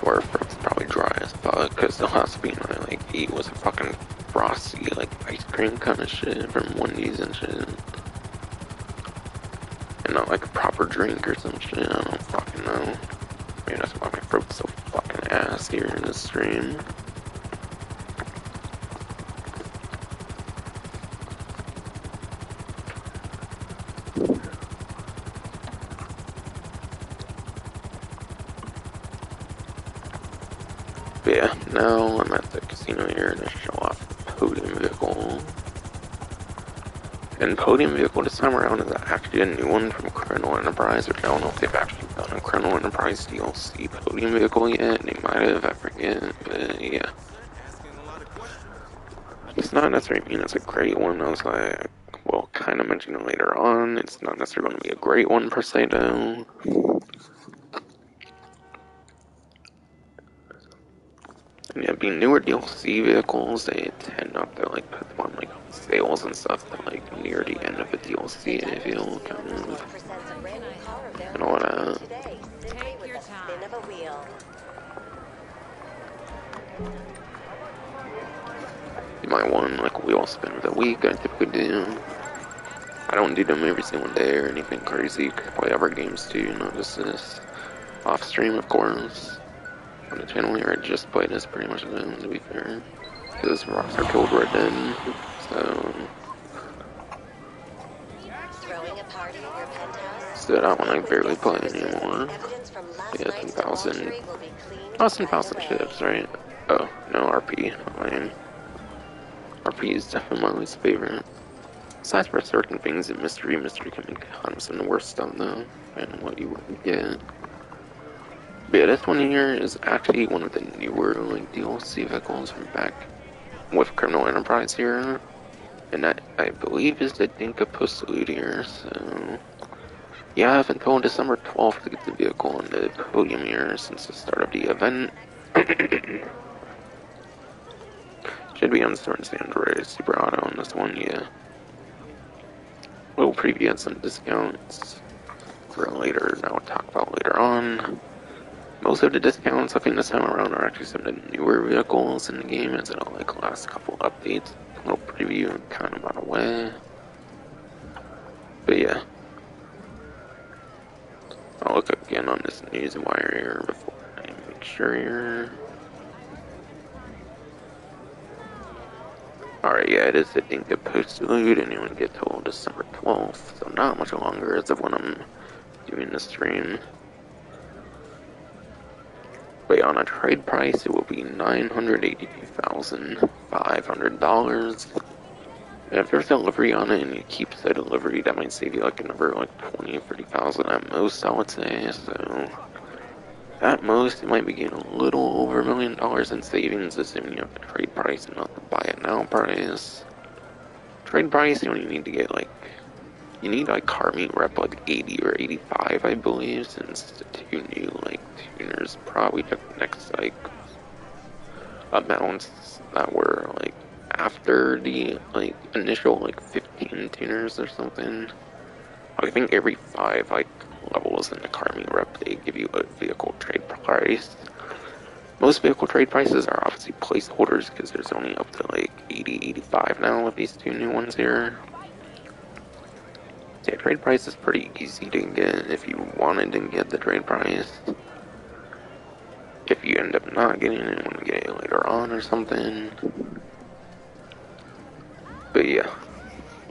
Speaker 1: Where throat's probably dry as fuck, because the last bean I like ate was a fucking frosty, like ice cream kind of shit from Wendy's and shit. And not like a proper drink or some shit, I don't fucking know. Maybe that's why my throat's so fucking ass here in this stream. But yeah, now I'm at the casino here to show off Podium Vehicle. And Podium Vehicle this time around is actually a new one from Chrono Enterprise, which I don't know if they've actually done a Chrono Enterprise DLC Podium Vehicle yet. They might have, I forget, but yeah. It's not necessarily mean it's a great one. I was like, well, kind of mention it later on. It's not necessarily going to be a great one per se, though. And yeah, being newer DLC vehicles, they tend not to like put them on like sales and stuff till like near the end of a DLC. I feel kind of and all that.
Speaker 2: Take your time.
Speaker 1: You might want like a wheel spin of the week. I typically do. I don't do them every single day or anything crazy. I play other games too, not just this. Off stream, of course. On the channel here, I just play this pretty much alone, to be fair. Because Rockstar killed Red Dead, so... So that one I barely play anymore. Yeah, 10,000. Oh, 10,000 ships, right? Oh, no, RP. Lame. RP is definitely my least favorite. Besides for certain things in Mystery can be kind of some of the worst stuff, though. And what you would get. But yeah, this one here is actually one of the newer like DLC vehicles from back with Criminal Enterprise here, and that I believe is the Dinka Postlude here. So yeah, I have until December 12th to get the vehicle on the podium here since the start of the event. Should be on Certain Android Super Auto on this one, yeah. Little preview and some discounts for later. Now we'll talk about later on. Most of the discounts I think this time around are actually some of the newer vehicles in the game, as it'll like last couple updates. A little preview kind of on the way. But yeah. I'll look again on this news wire here before I make sure here. Alright, yeah, it is the Dinka Postlude, and you want to get till December 12th, so not much longer as of when I'm doing this stream. But on a trade price, it will be $982,500. And if there's delivery on it and you keep the delivery, that might save you like another like 20 or 30,000 at most, I would say. So at most, you might be getting a little over $1 million in savings, assuming you have the trade price and not the buy it now price. Trade price, you only need to get like, you need like car meet rep like 80 or 85, I believe, since the two new like tuners probably took the next like amounts that were like after the like initial like 15 tuners or something. I think every 5 like levels in the car meet rep they give you a vehicle trade price. Most vehicle trade prices are obviously placeholders because there's only up to like 80, 85 now with these two new ones here. Yeah, trade price is pretty easy to get if you wanted to get the trade price. If you end up not getting it, want to get it later on or something. But yeah,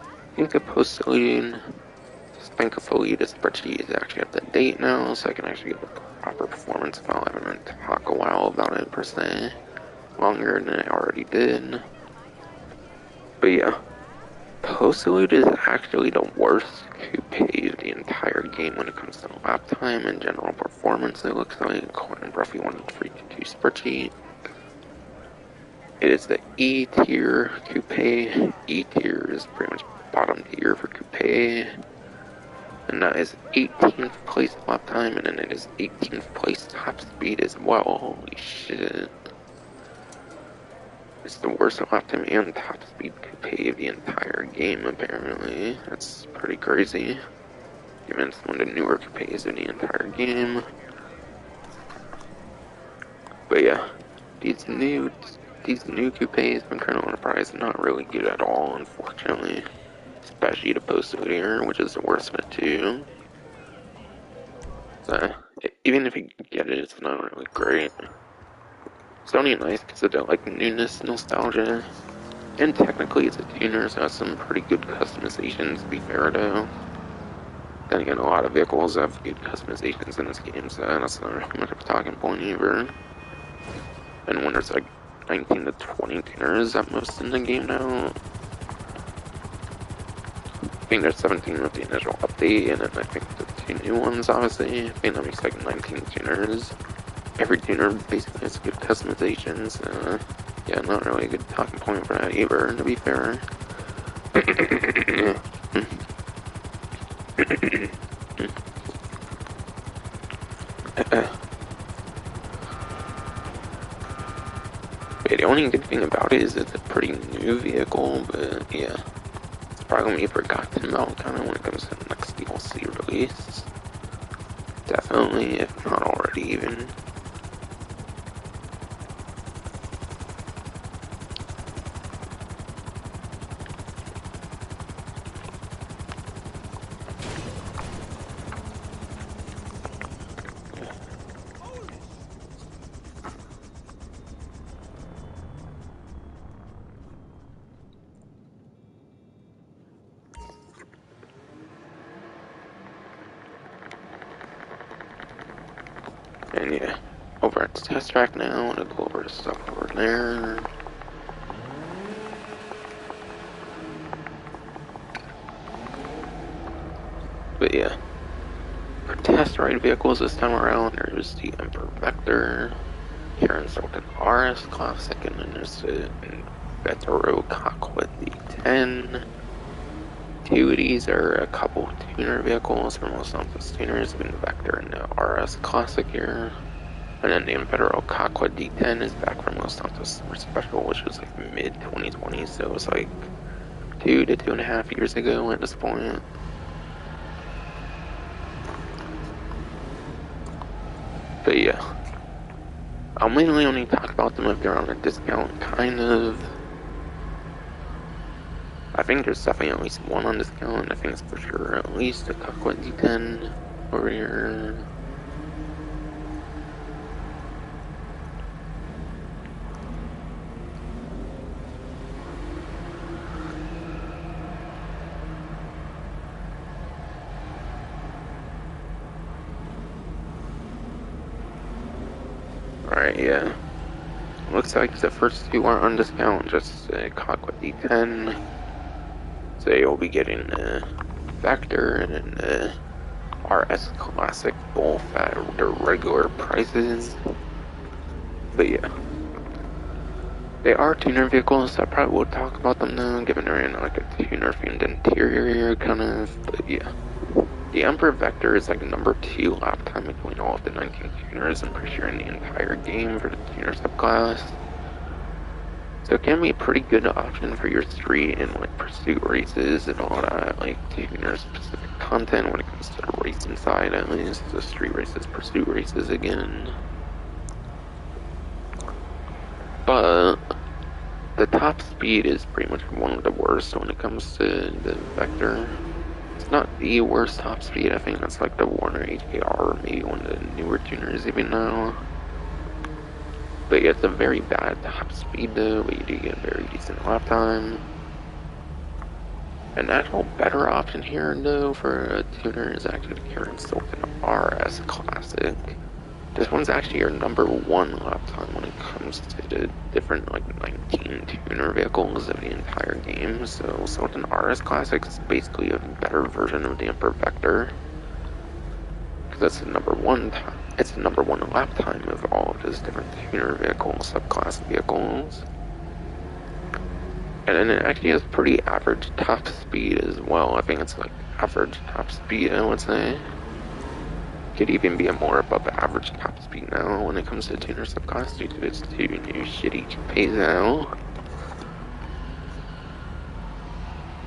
Speaker 1: I think the Postlude, thankfully the spreadsheet is actually up to date now, so I can actually get the proper performance file. I haven't talked a while about it per se, longer than I already did. But yeah. Postlude is actually the worst coupe of the entire game when it comes to lap time and general performance, it looks like, according to roughly 1.322 spreadsheet. It is the E tier coupe. E tier is pretty much bottom tier for coupe. And that is 18th place lap time, and then it is 18th place top speed as well. Holy shit. It's the worst lap time and top speed coupe of the entire game, apparently. That's pretty crazy. Given it's one of the newer coupes of the entire game. But yeah, these new coupes from Colonel Enterprise are not really good at all, unfortunately. Especially the Postlude here, which is the worst of the two. So, even if you get it, it's not really great. It's only nice because of the like newness, nostalgia, and technically it's a tuner, so it has some pretty good customizations, to be fair though. Then again, a lot of vehicles have good customizations in this game, so that's not really much of a talking point either. And when there's like 19 to 20 tuners at most in the game now. I think there's 17 with the initial update, and then I think the 2 new ones, obviously. I think that makes like 19 tuners. Every tuner basically has good customizations. Yeah, not really a good talking point for that either, to be fair. Yeah, the only good thing about it is it's a pretty new vehicle, but yeah, it's probably gonna be forgotten about kind of when it comes to the next DLC release. Definitely, if not already even. And yeah, over at the test track now, I'm gonna go over the stuff over there. But yeah, for test ride vehicles this time around, there's the Emperor Vector, here in Sultan RS Classic, and then there's the Vetero Cockwood D10. Two of these are a couple tuner vehicles for most Santos tuners, being the Vector and the RS Classic here. And then the Federal Cockwood D10 is back from Los Santos Summer Special, which was like mid 2020, so it was like 2 to 2.5 years ago at this point. But yeah, I'll mainly only talk about them if they're on a discount, kind of. I think there's definitely at least one on discount. I think it's for sure at least a Cockwood D10 over here. Alright, yeah. Looks like the first two are on discount, just Cockwood D10. So you'll be getting the Vector and then the RS Classic both at their regular prices. But yeah, they are tuner vehicles, so I probably will talk about them now, given they're in like a tuner themed interior kind of. But yeah, the Emperor Vector is like number 2 lap time between all of the 19 tuners, I'm pretty sure, in the entire game for the tuner subclass. So it can be a pretty good option for your street and like pursuit races and all that, like tuner specific content when it comes to the racing side, at least. The street races, pursuit races again. But the top speed is pretty much one of the worst when it comes to the Vector. It's not the worst top speed, I think that's like the Warner HKR, or maybe one of the newer tuners even now. But it's a very bad top speed though, but you do get a very decent lap time. An actual better option here though for a tuner is actually the Karen Sultan RS Classic. This one's actually your number 1 lap time when it comes to the different like 19 tuner vehicles of the entire game. So Sultan RS Classic is basically a better version of the Emperor Vector. Because that's the number 1 time. It's the number 1 lap time of all of those different tuner vehicles, subclass vehicles. And then it actually has pretty average top speed as well. I think it's like average top speed, I would say. Could even be a more above average top speed now when it comes to tuner subclass due to its 2 new shitty pays out.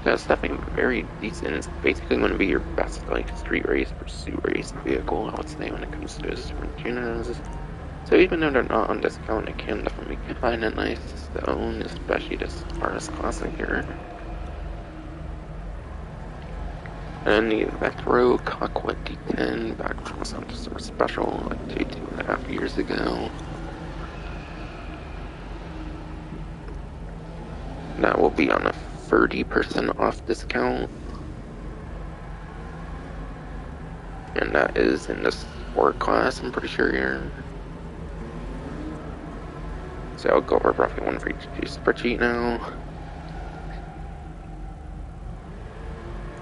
Speaker 1: That's definitely very decent. It's basically going to be your best like street race, pursuit race vehicle, I would say, when it comes to those different tuners. So even though they're not on discount, it can definitely be kind of nice to own, especially this RS Classic here. And the Vetero Cockwood D10 back from Santos Summer Special like 2.5 years ago. That will be on a 30% off discount. And that is in the sport class, I'm pretty sure here. So I'll go over roughly one for each spreadsheet now.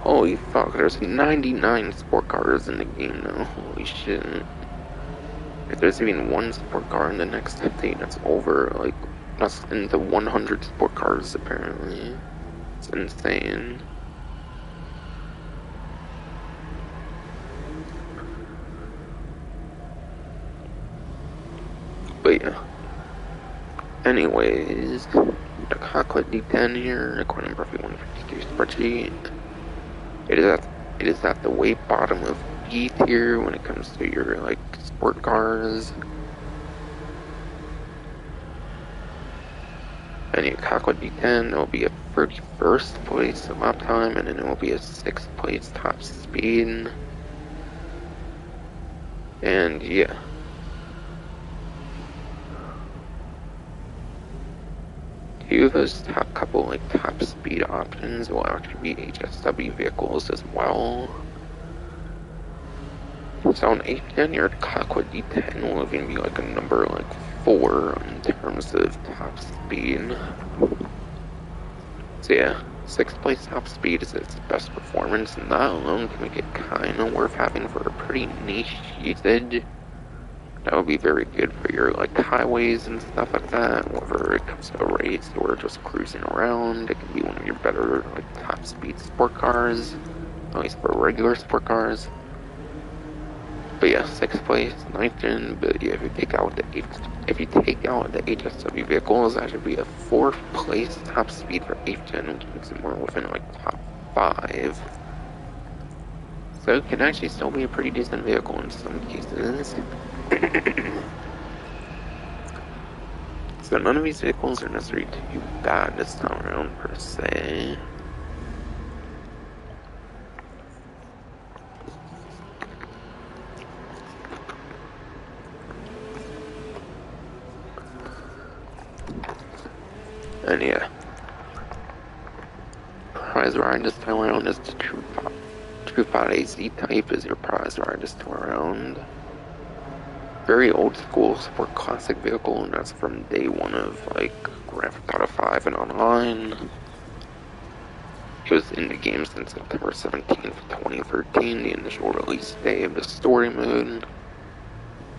Speaker 1: Holy fuck, there's 99 sport cars in the game now. Holy shit. If there's even one sport car in the next update, that's over, like, that's into 100 sport cars apparently. It's insane. But yeah. Anyways, the Cocklet D10 here, according to Murphy 152 spreadsheet, it is at the way bottom of B tier when it comes to your like sport cars. And your Cocklet D10 will be a 31st place lap time, and then it will be a 6th place top speed. And yeah. Two of those top speed options will actually be HSW vehicles as well. So on 810, your Cockwood D10 will even be like a number like 4 in terms of top speed. So yeah, 6th place top speed is its best performance, and that alone can make it kinda worth having for a pretty niche usage. That would be very good for your like highways and stuff like that, whether it comes to a race or just cruising around. It can be one of your better like top speed sport cars, at least for regular sport cars. But yeah, 6th place, 9th gen. But yeah, if you take out the HSW vehicles, that should be a 4th place top speed for 8th gen, which makes it more within like top 5. So it can actually still be a pretty decent vehicle in some cases. So none of these vehicles are necessarily too bad this time around per se. And yeah, prize ride this time around is the True AZ type is your prize ride this time around. Very old school sport classic vehicle, and that's from day one of like Grand Theft Auto 5 and online. It was in the game since September 17th, 2013, the initial release day of the story mode.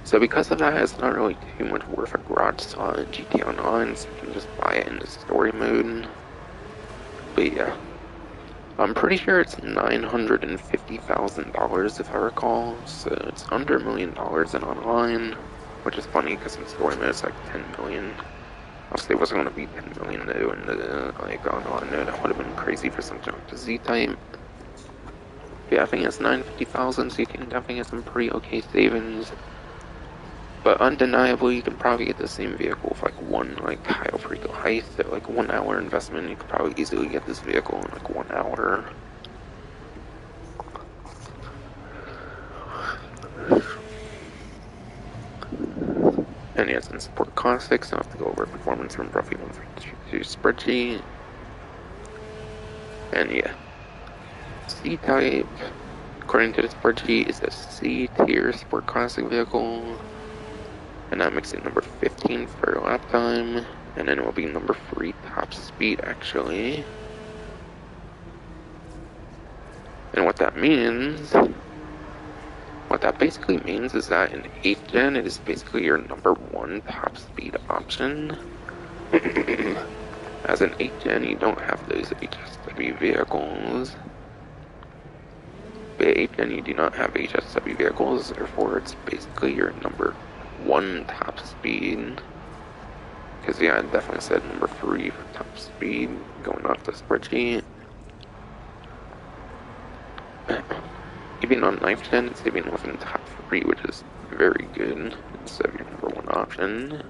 Speaker 1: So because of that, it's not really too much worth a garage slot in GTA Online, so you can just buy it in the story mode. But yeah, I'm pretty sure it's $950,000 if I recall, so it's under $1 million in online, which is funny because in story mode it's like 10 million. Obviously it wasn't going to be 10 million though, and like online mode that would have been crazy for something like the Z-Type. Yeah, I think it's 950,000, so you can definitely get some pretty okay savings. But undeniably, you can probably get the same vehicle with like one like Cayo Perico heist at like 1 hour investment. You could probably easily get this vehicle in like 1 hour. And yes, in Sport Classics, I'll have to go over performance from Ruffy 152 spreadsheet. And yeah, C-Type, according to the spreadsheet, is a C-tier Sport Classic vehicle. And that makes it number 15 for lap time, and then it will be number 3 top speed actually. And what that basically means is that in 8th gen, it is basically your number 1 top speed option. As in 8th gen, you don't have those HSW vehicles. But 8th gen, you do not have HSW vehicles, therefore it's basically your number 1 top speed. Because yeah, I definitely said number 3 for top speed, going off the spreadsheet. Even on 9th gen, it's even within top 3, which is very good, instead of your number 1 option.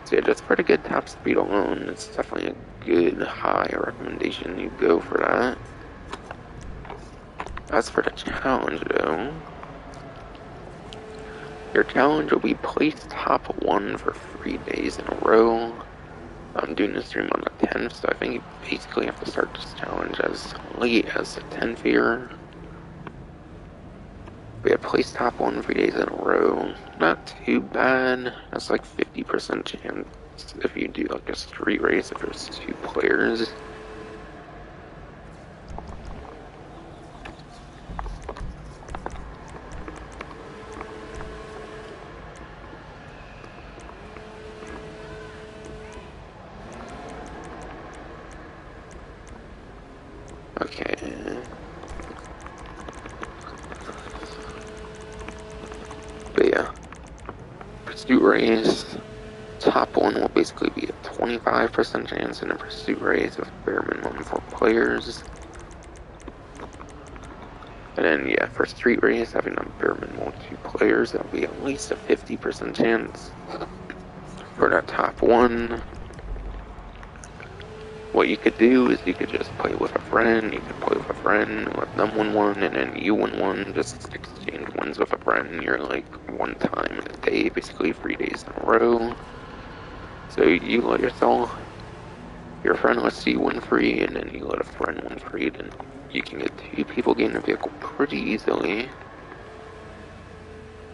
Speaker 1: So yeah, just for the good top speed alone, it's definitely a good high recommendation you go for that. As for the challenge though, your challenge will be place top 1 for 3 days in a row. I'm doing this stream on the 10th, so I think you basically have to start this challenge as late as the 10th here. But yeah, place top 1 3 days in a row. Not too bad. That's like 50% chance if you do like a street race if there's 2 players. Okay. But yeah, pursuit race, top one will basically be a 25% chance in a pursuit race with bare minimum 4 players. And then, yeah, for street race, having a bare minimum 2 players, that'll be at least a 50% chance for that top one. What you could do is you could just play with a friend, you could play with a friend, let them win one, and then you win one, just exchange wins with a friend. You're like one time in a day, basically 3 days in a row. So you let yourself, your friend lets you win free, and then you let a friend win free, then you can get 2 people getting a vehicle pretty easily.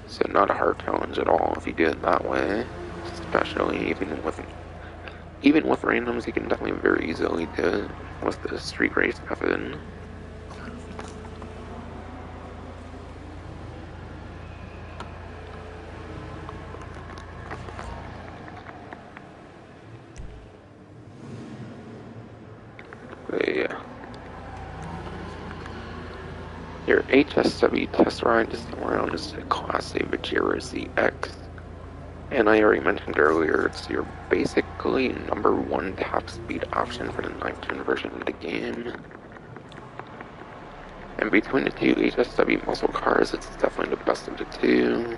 Speaker 1: So not a hard challenge at all if you do it that way, especially even with randoms, you can definitely very easily do it with the street race method. But yeah. Your HSW test ride this time around is the Class A Vajero ZX. And I already mentioned earlier, it's your basically #1 top speed option for the 9th gen version of the game. And between the 2 HSW muscle cars, it's definitely the best of the 2.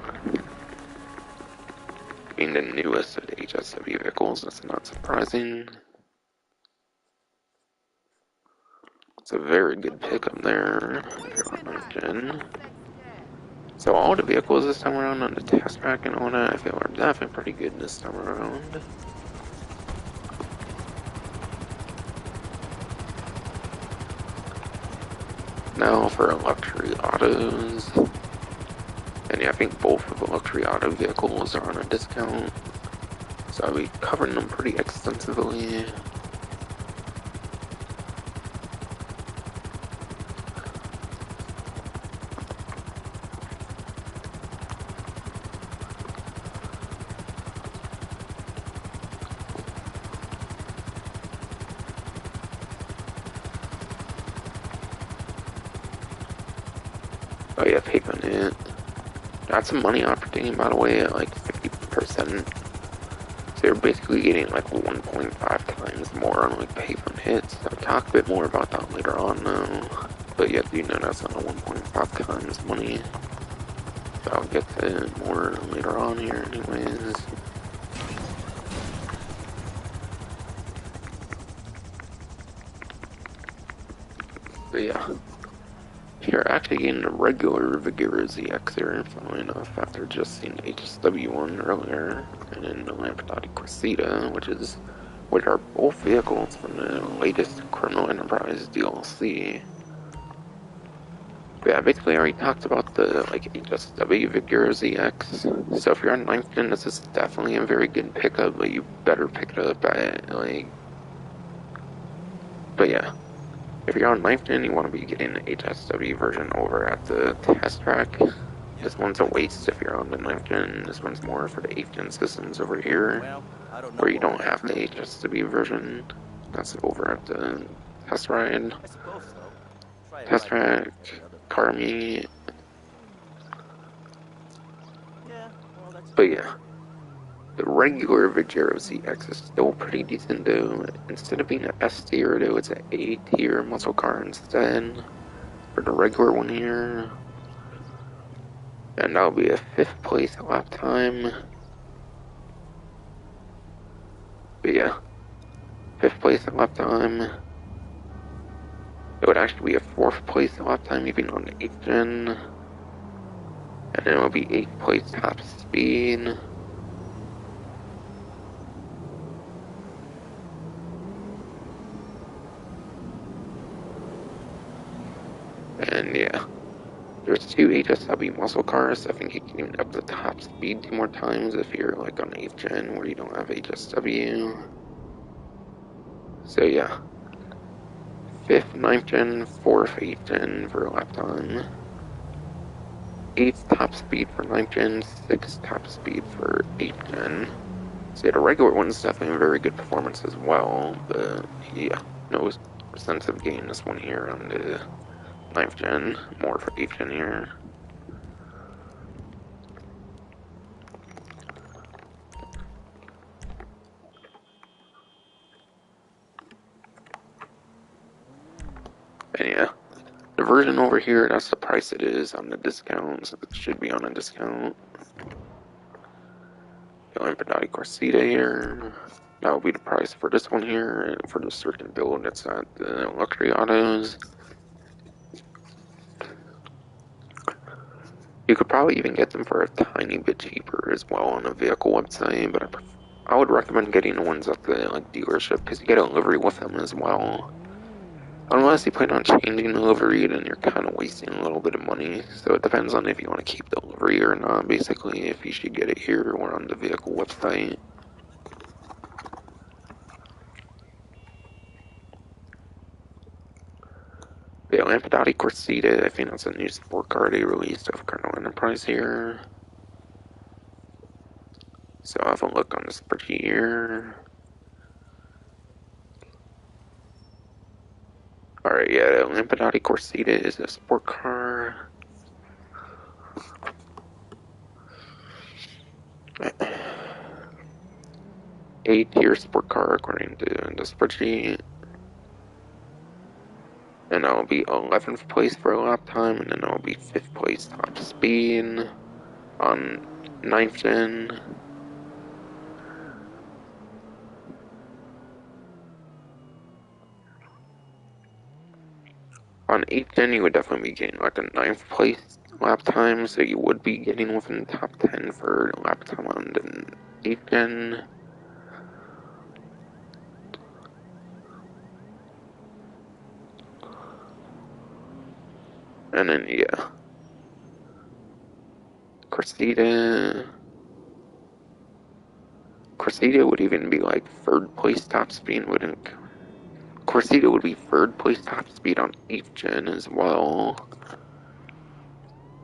Speaker 1: Being the newest of the HSW vehicles, that's not surprising. It's a very good pickup there if you're on 9th gen. So all the vehicles this time around on the test track and all that, I feel are definitely pretty good this time around. Now for luxury autos. And yeah, I think both of the luxury auto vehicles are on a discount. So I'll be covering them pretty extensively. Oh yeah, pavement hit. That's a money opportunity, by the way, at like 50%. So you're basically getting like 1.5 times more on like pavement hits. I'll talk a bit more about that later on though. But yeah, you know that's not a 1.5 times money. So I'll get to it more later on here anyways. But yeah. You're actually getting a regular Vajero ZX here, funnily enough, after just seeing the HSW one earlier, and then the Lampadati Cressida, which are both vehicles from the latest Criminal Enterprise DLC. But yeah, basically I already talked about the HSW Vajero ZX, so if you're on 9th gen, this is definitely a very good pickup, but you better pick it up at, but yeah. If you're on 9th gen, you want to be getting the HSW version over at the test track. This one's a waste if you're on the 9th gen. This one's more for the 8th gen systems over here, where you don't have the HSW version. That's over at the test ride. Test track, car meet. But yeah. The regular Vajero ZX is still pretty decent though. Instead of being an S tier though, it's an A tier muscle car instead. For the regular one here. And that'll be a 5th place lap time. But yeah. 5th place lap time. It would actually be a 4th place lap time even on the 8th gen. And then it will be 8th place top speed. And yeah, there's 2 HSW muscle cars. I think you can even up the top speed 2 more times if you're like on 8th gen where you don't have HSW. So yeah, 5th, 9th gen, 4th, 8th gen for lap time. 8th top speed for 9th gen, 6th top speed for 8th gen. So yeah, the regular one's definitely a very good performance as well, but yeah, no sense of getting this one here on the 9th gen, more for 8th gen here. And yeah, the version over here, that's the price it is on the discount, so it should be on a discount. The Lampadati Corsita here, that will be the price for this one here, and for the certain build that's at the Luxury Autos. You could probably even get them for a tiny bit cheaper as well on a vehicle website, but I would recommend getting the ones at the like dealership because you get a livery with them as well. Unless you plan on changing the livery, then you're kind of wasting a little bit of money. So it depends on if you want to keep the livery or not, basically, if you should get it here or on the vehicle website. The Lampadati Corsita, I think that's a new sport car they released of Colonel Enterprise here. So I'll have a look on the spreadsheet here. Alright, yeah, the Lampadati Corsita is a sport car. A-tier sport car according to the spreadsheet. And I'll be 11th place for a lap time, and then I'll be 5th place top speed on 9th gen. On 8th gen, you would definitely be getting like a 9th place lap time, so you would be getting within the top 10 for lap time on the 8th gen. And then, yeah. Corsita would even be like 3rd place top speed, wouldn't. Corsita would be 3rd place top speed on 8th gen as well.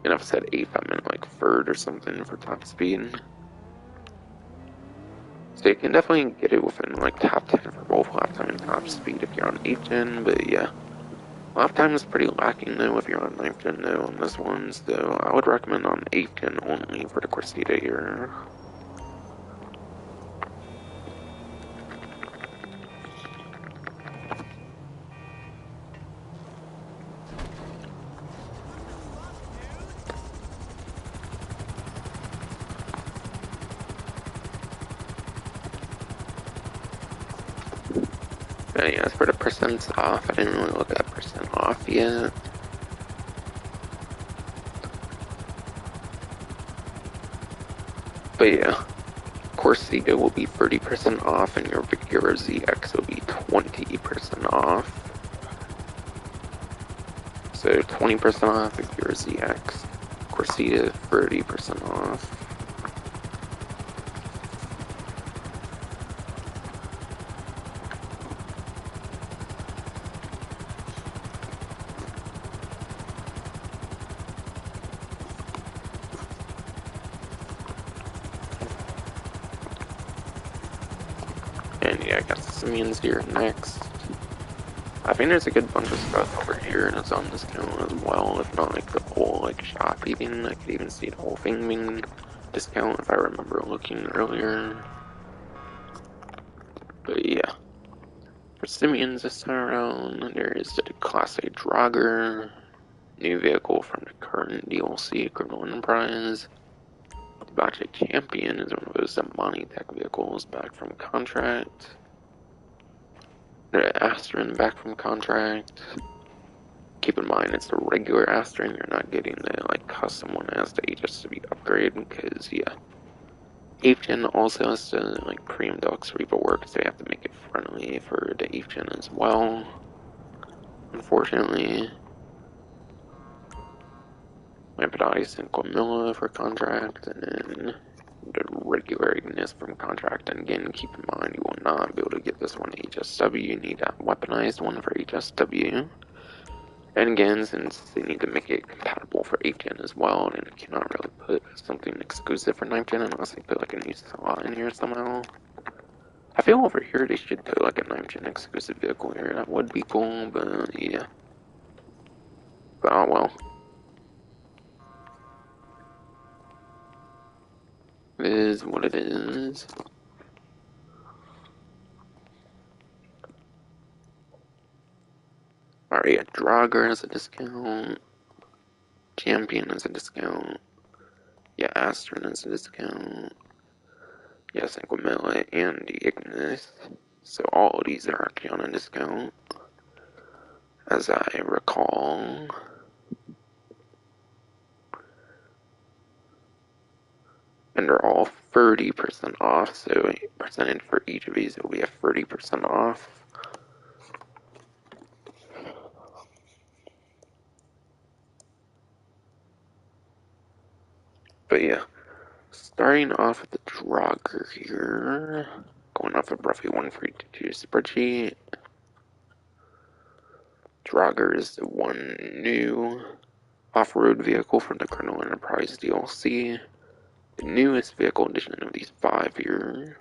Speaker 1: And if I said 8th, I meant like 3rd or something for top speed. So you can definitely get it within like top 10 for both lap time and top speed if you're on 8th gen, but yeah. Lap time is pretty lacking though if you're on 9th gen though on this one, so I would recommend on 8th gen only for the Corsita here. And yeah, as for the percents off, I didn't really look at percent off yet. But yeah, Corsita will be 30% off and your Vicura ZX will be 20% off. So 20% off Vicura ZX, Corsita 30% off. And yeah, I got the Simeons here next. I think there's a good bunch of stuff over here that's on discount as well, if not like the whole like shop even. I could even see the whole thing being discount if I remember looking earlier. But yeah. For Simeons this time around, there is the Class A Draugr, new vehicle from the current DLC Criminal Enterprise. The Bache Champion is one of those Zamani Tech vehicles back from contract. The Astron back from contract. Keep in mind it's the regular Astron, you're not getting the like custom one as the HSW upgrade because yeah. 8th gen also has to like pre-induct Reaper work, so they have to make it friendly for the 8th gen as well. Unfortunately. Lampadati and Quamilla for contract, and then the regular Ignis from contract. And again, keep in mind you will not be able to get this one HSW. You need that weaponized one for HSW. And again, since they need to make it compatible for 8th gen as well, then you cannot really put something exclusive for 9th gen unless they put like a new slot in here somehow. I feel over here they should put like a 9th gen exclusive vehicle here. That would be cool, but yeah. But oh well. It is what it is. Alright, Draugr has a discount. Champion has a discount. Yeah, Astron has a discount. Yeah, Sanguimela and Ignis. So all of these are actually on a discount, as I recall. And they're all 30% off, so percentage for each of these will be a 30% off. But yeah, starting off with the Draugr here, going off of roughly 142 spreadsheet. Draugr is the one new off-road vehicle from the Colonel Enterprise DLC, the newest vehicle addition of these 5 here.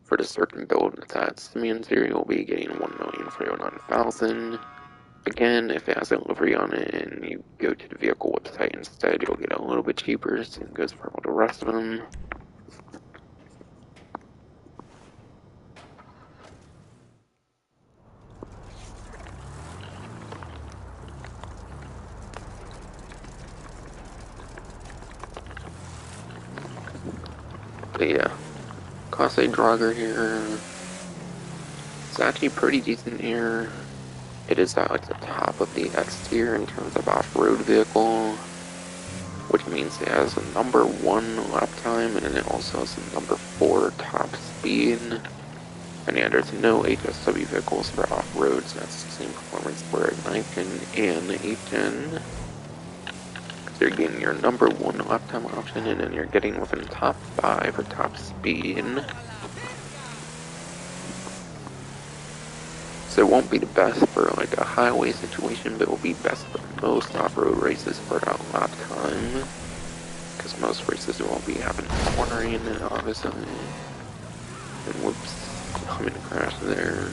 Speaker 1: For the certain build that Simeon Series will be getting 1,309,000. Again, if it has a livery on it and you go to the vehicle website instead, you'll get a little bit cheaper, same goes for all the rest of them. But yeah, Class A Draugr here. It's actually pretty decent here. It is at like the top of the X tier in terms of off-road vehicle, which means it has a number 1 lap time and it also has a number 4 top speed. And yeah, there's no HSW vehicles for off-road, so that's the same performance for a 9th gen and 8th gen. So you're getting your number 1 lap time option, and then you're getting within top 5 for top speed. So it won't be the best for like a highway situation, but it will be best for most off-road races for that lap time. Because most races won't be having cornering in it, obviously. And whoops, I'm in a crash there.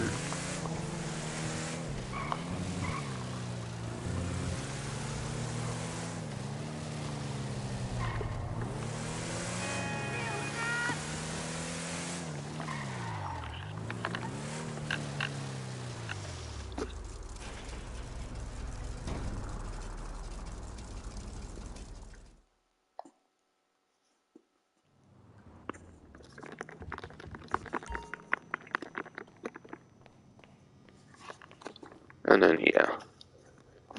Speaker 1: And then, yeah.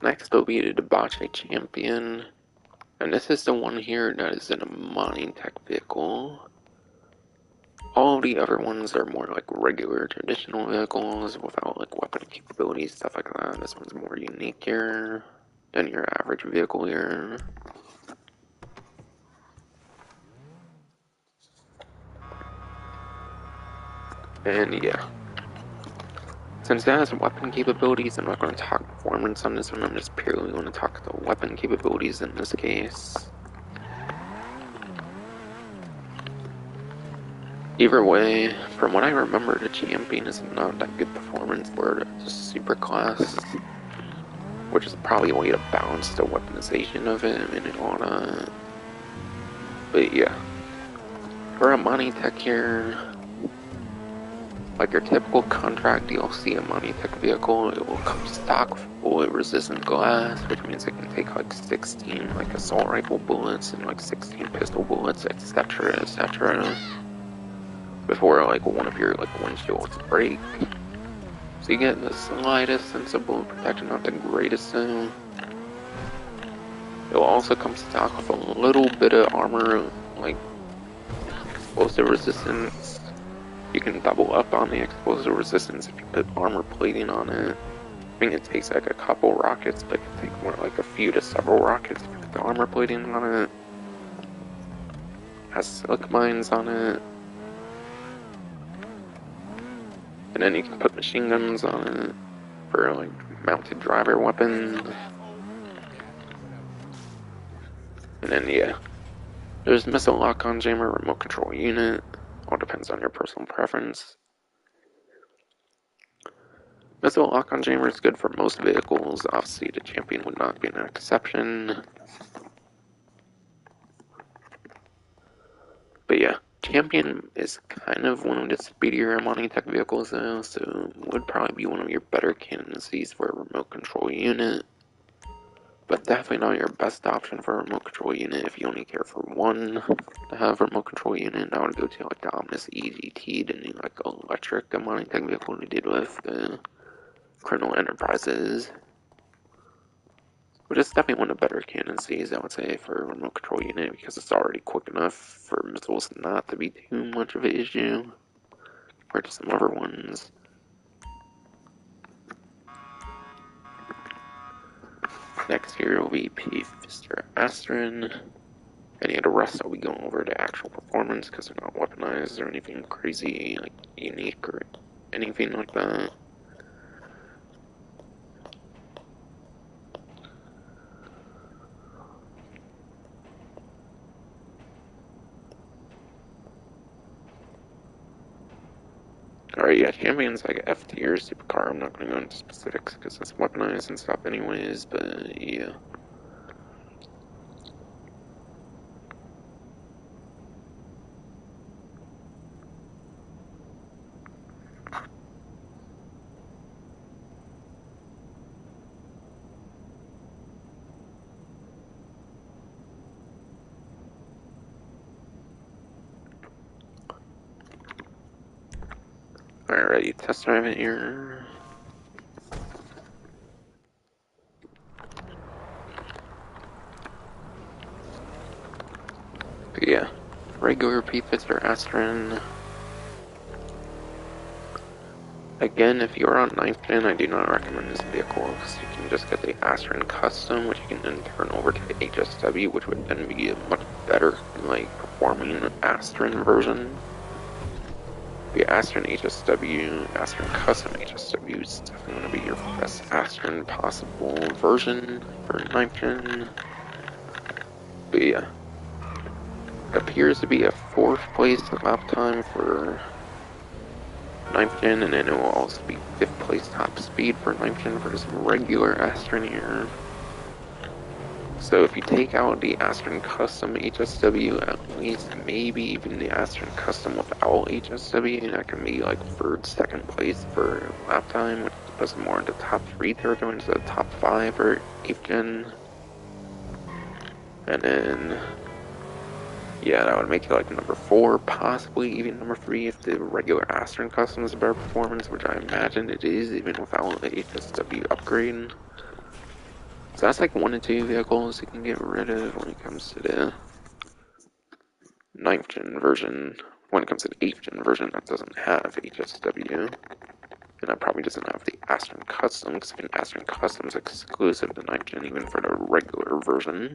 Speaker 1: Next will be the Debauche Champion. And this is the one here that is in a mining tech vehicle. All the other ones are more like regular traditional vehicles without like weapon capabilities, stuff like that. This one's more unique here than your average vehicle here. And yeah. Since it has weapon capabilities, I'm not going to talk performance on this one, I'm just purely going to talk the weapon capabilities in this case. Either way, from what I remember, the Champion is not that good performance for the super class, which is probably a way to balance the weaponization of it and all that. But yeah, for a mining tech here, like your typical contract DLC Amani Tech vehicle, it will come stock with bullet resistant glass, which means it can take like 16 like assault rifle bullets and like 16 pistol bullets, etc, etc, before like one of your like windshields break. So you get the slightest sense of bullet protection, not the greatest though. It will also come stock with a little bit of armor, like explosive resistance. You can double up on the explosive resistance if you put armor plating on it. I think it takes like a couple rockets, but it can take more like a few to several rockets if you put the armor plating on it. Has silk mines on it. And then you can put machine guns on it for like mounted driver weapons. And then yeah, there's missile lock-on jammer, remote control unit. All depends on your personal preference. Missile lock-on jammer is good for most vehicles. Obviously, the Champion would not be an exception. But yeah, Champion is kind of one of the speedier Amani Tech vehicles though, so would probably be one of your better candidacies for a remote control unit. But definitely not your best option for a remote control unit if you only care for one to have a remote control unit. I would go to like the Omnis EGT, the new like electric Amani Tech vehicle we did with the Criminal Enterprises. Which is definitely one of the better candidacies, I would say, for a remote control unit because it's already quick enough for missiles not to be too much of an issue compared to some other ones. Next here will be Pfister Astron. Any of the rest I'll be going over the actual performance because they're not weaponized or anything crazy, like unique or anything like that. Alright, yeah, Champion's like F tier supercar. I'm not going to go into specifics because it's weaponized and stuff anyways, but yeah. Alright, test drive it here. But yeah, regular Pfister Astron. Again, if you're on 9th gen, I do not recommend this vehicle because you can just get the Astron Custom, which you can then turn over to the HSW, which would then be a much better, like, performing Astron version. The Astron HSW, Astron Custom HSW is definitely going to be your best Astron possible version for 9th gen. But yeah, it appears to be a 4th place lap time for 9th gen, and then it will also be 5th place top speed for 9th gen for this regular Astron here. So if you take out the Astron Custom HSW, at least maybe even the Astron Custom without HSW, that can be like 3rd, 2nd place for lap time, which puts more into top 3 territory instead of top 5 for 8th gen. And then, yeah, that would make you like number 4, possibly even number 3 if the regular Astron Custom is a better performance, which I imagine it is, even without the HSW upgrade. So that's like 1 and 2 vehicles you can get rid of when it comes to the 9th gen version. When it comes to the 8th gen version, that doesn't have HSW. And that probably doesn't have the Astron Custom, because the Astron Custom is exclusive to 9th gen even for the regular version.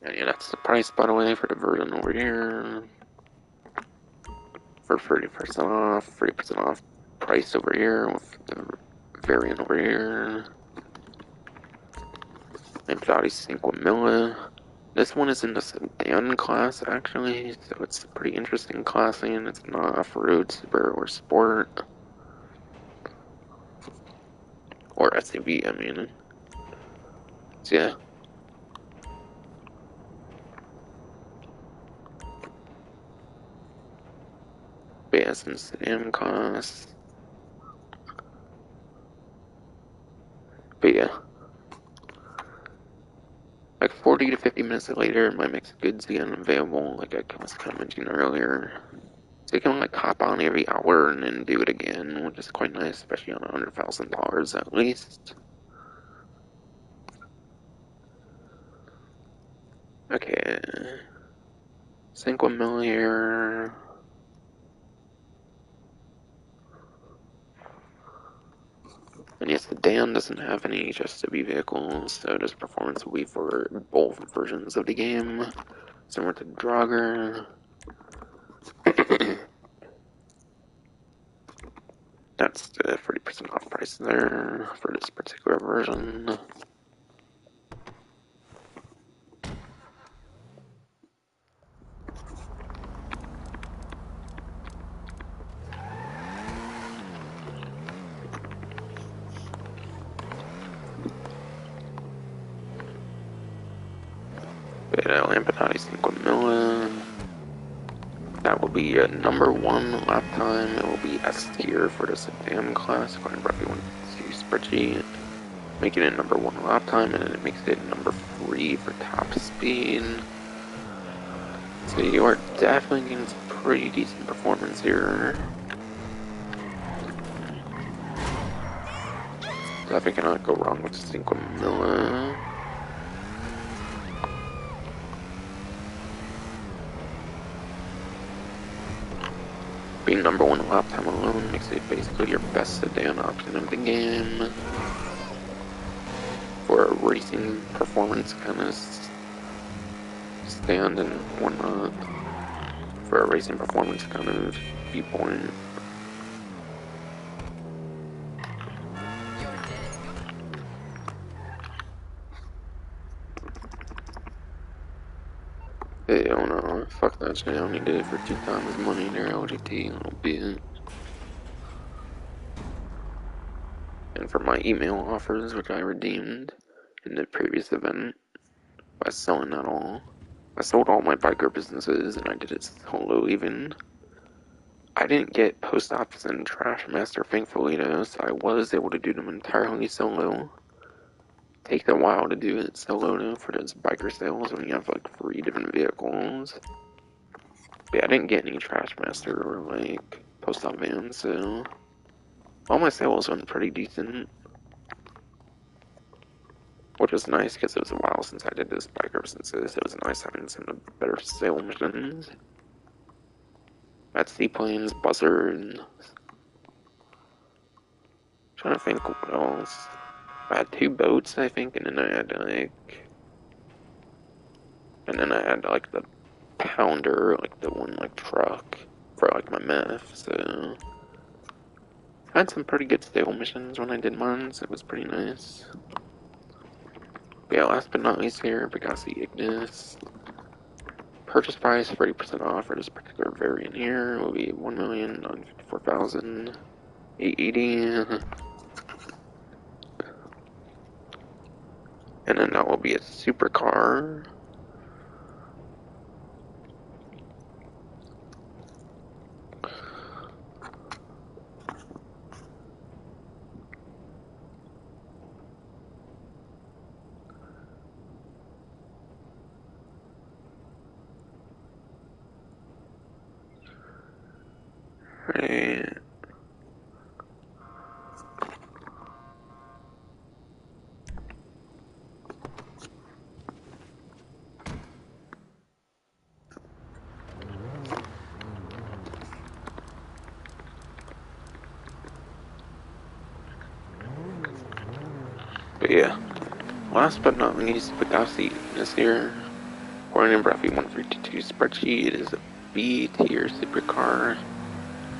Speaker 1: And yeah, that's the price, by the way, for the version over here. For 30% off, 30% off price over here with the variant over here. Maserati Cinquemilla. This one is in the sedan class, actually, so it's a pretty interesting classing. It's not off-road, super, or sport. Or SUV, I mean. So yeah. But yeah, it's in sedan class. But yeah. Like 40 to 50 minutes later, it might make goods be unavailable, like I was commenting earlier. So you can like hop on every hour and then do it again, which is quite nice, especially on $100,000 at least. Okay. Cinquemilla here. And yes, the Dan doesn't have any HSW vehicles, so this performance will be for both versions of the game, similar to Draugr. That's the 30% off price there for this particular version. Beta Lampanati 5,000,000. That will be a number 1 lap time. It will be S tier for the sedan class, according to everyone's spreadsheet. Making it number 1 lap time, and then it makes it number 3 for top speed. So you are definitely getting some pretty decent performance here. Definitely cannot go wrong with 5,000,000. Being number 1 lap time alone makes it basically your best sedan option of the game. For a racing performance kind of stand and whatnot. For a racing performance kind of viewpoint. Hey, oh no, fuck that shit, I only did it for 2 times money in their LGT a little bit. And for my email offers, which I redeemed in the previous event by selling that all. I sold all my biker businesses and I did it solo even. I didn't get Post Office and Trash Master thankfully though, so I was able to do them entirely solo. Takes a while to do it solo though for those biker sales when you have like 3 different vehicles. But yeah, I didn't get any Trash Master or like Post Office vans, so all my sales went pretty decent. Which was nice because it was a while since I did this biker businesses. It was nice having some better sale missions. At Seaplanes, Buzzard. Trying to think what else. I had 2 boats, I think, and then I had like the Pounder, like the one like truck for like my meth. So I had some pretty good sale missions when I did mine. So it was pretty nice. But yeah, last but not least here, Pegassi Ignis. Purchase price 30% off for this particular variant here will be 1,954,880. And then that will be a supercar. Right. But yeah, last but not least, Pegassi Ignis here. According to Breathy 132 spreadsheet, it is a B tier supercar.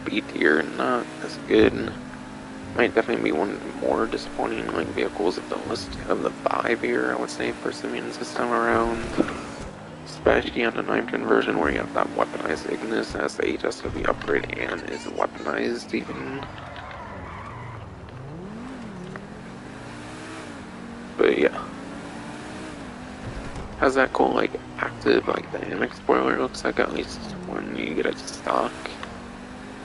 Speaker 1: B tier, not as good. Might definitely be one of the more disappointing like vehicles of the list of the 5 here, I would say, for Simeons this time around. Especially on the 9th gen version where you have that weaponized Ignis as the HSW upgrade and is weaponized even. But yeah. Has that cool like active like dynamic spoiler, looks like, at least when you get it stock.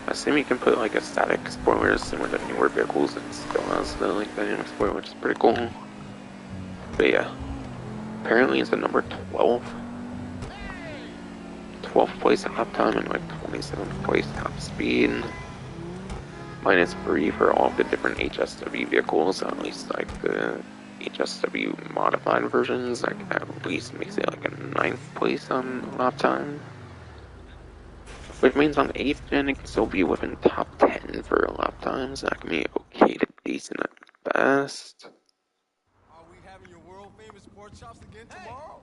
Speaker 1: I assume you can put like a static spoiler similar to newer vehicles and still has the like dynamic spoiler, which is pretty cool. But yeah. Apparently it's a number 12. 12th place lap time and like 27th place top speed. -3 for all of the different HSW vehicles, at least like the HSW modified versions, like at least makes it like a 9th place on lap time. Which means on 8th gen it can still be within top 10 for lap times. That can be okay to decent at best.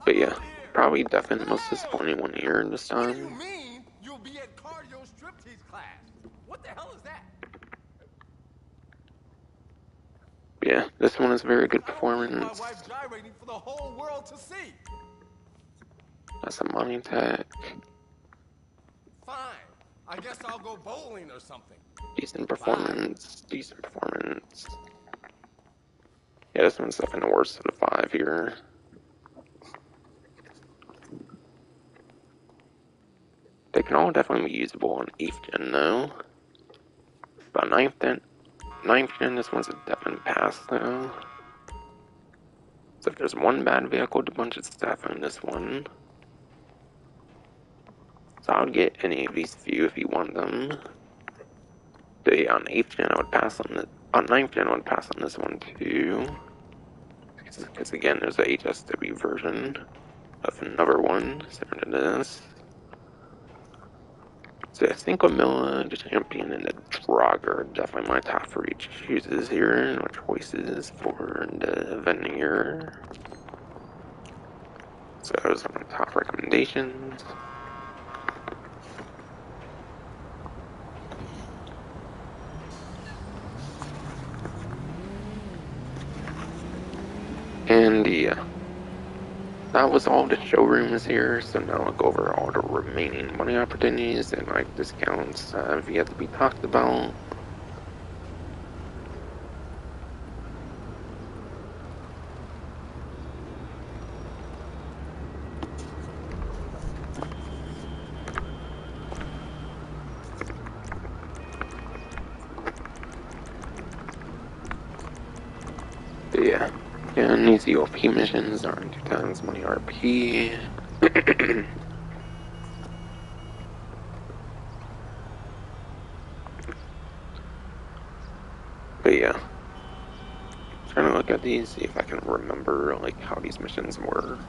Speaker 1: But yeah, probably definitely the most disappointing one here this time.
Speaker 3: What do you mean you'll be at cardio striptease class? What the hell is that?
Speaker 1: But yeah, this one is very good performance.
Speaker 3: My wife gyrating for the whole world to see.
Speaker 1: That's a money tech.
Speaker 3: Fine. I guess I'll go bowling or something.
Speaker 1: Decent performance. Decent performance. Yeah, this one's definitely the worst of the 5 here. They can all definitely be usable on 8th gen though. But 9th gen, this one's a definite pass though. So if there's one bad vehicle, a bunch of stuff on this one. So I would get any of these few if you want them. But yeah, on 8th gen I would pass on the on 9th gen I would pass on this one too. Because again, there's the HSW version of another one similar to this. So I think Camilla, the Champion, and the Draugr are definitely my top 3 choices here, or choices for the Veneer. So those are my top recommendations. And yeah, that was all the showrooms here, so now I'll go over all the remaining money opportunities and like discounts that have yet to be talked about. But yeah, and these EOP missions are 2 times money RP. But yeah, trying to look at these, see if I can remember like how these missions were.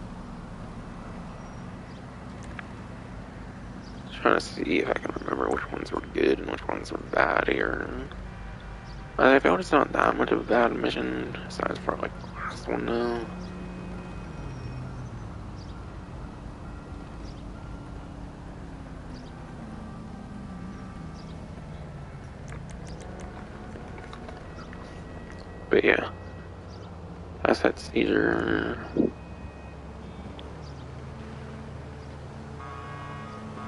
Speaker 1: Trying to see if I can remember which ones were good and which ones were bad here. I feel it's not that much of a bad mission, besides for like the last one though. But yeah, asset seizure.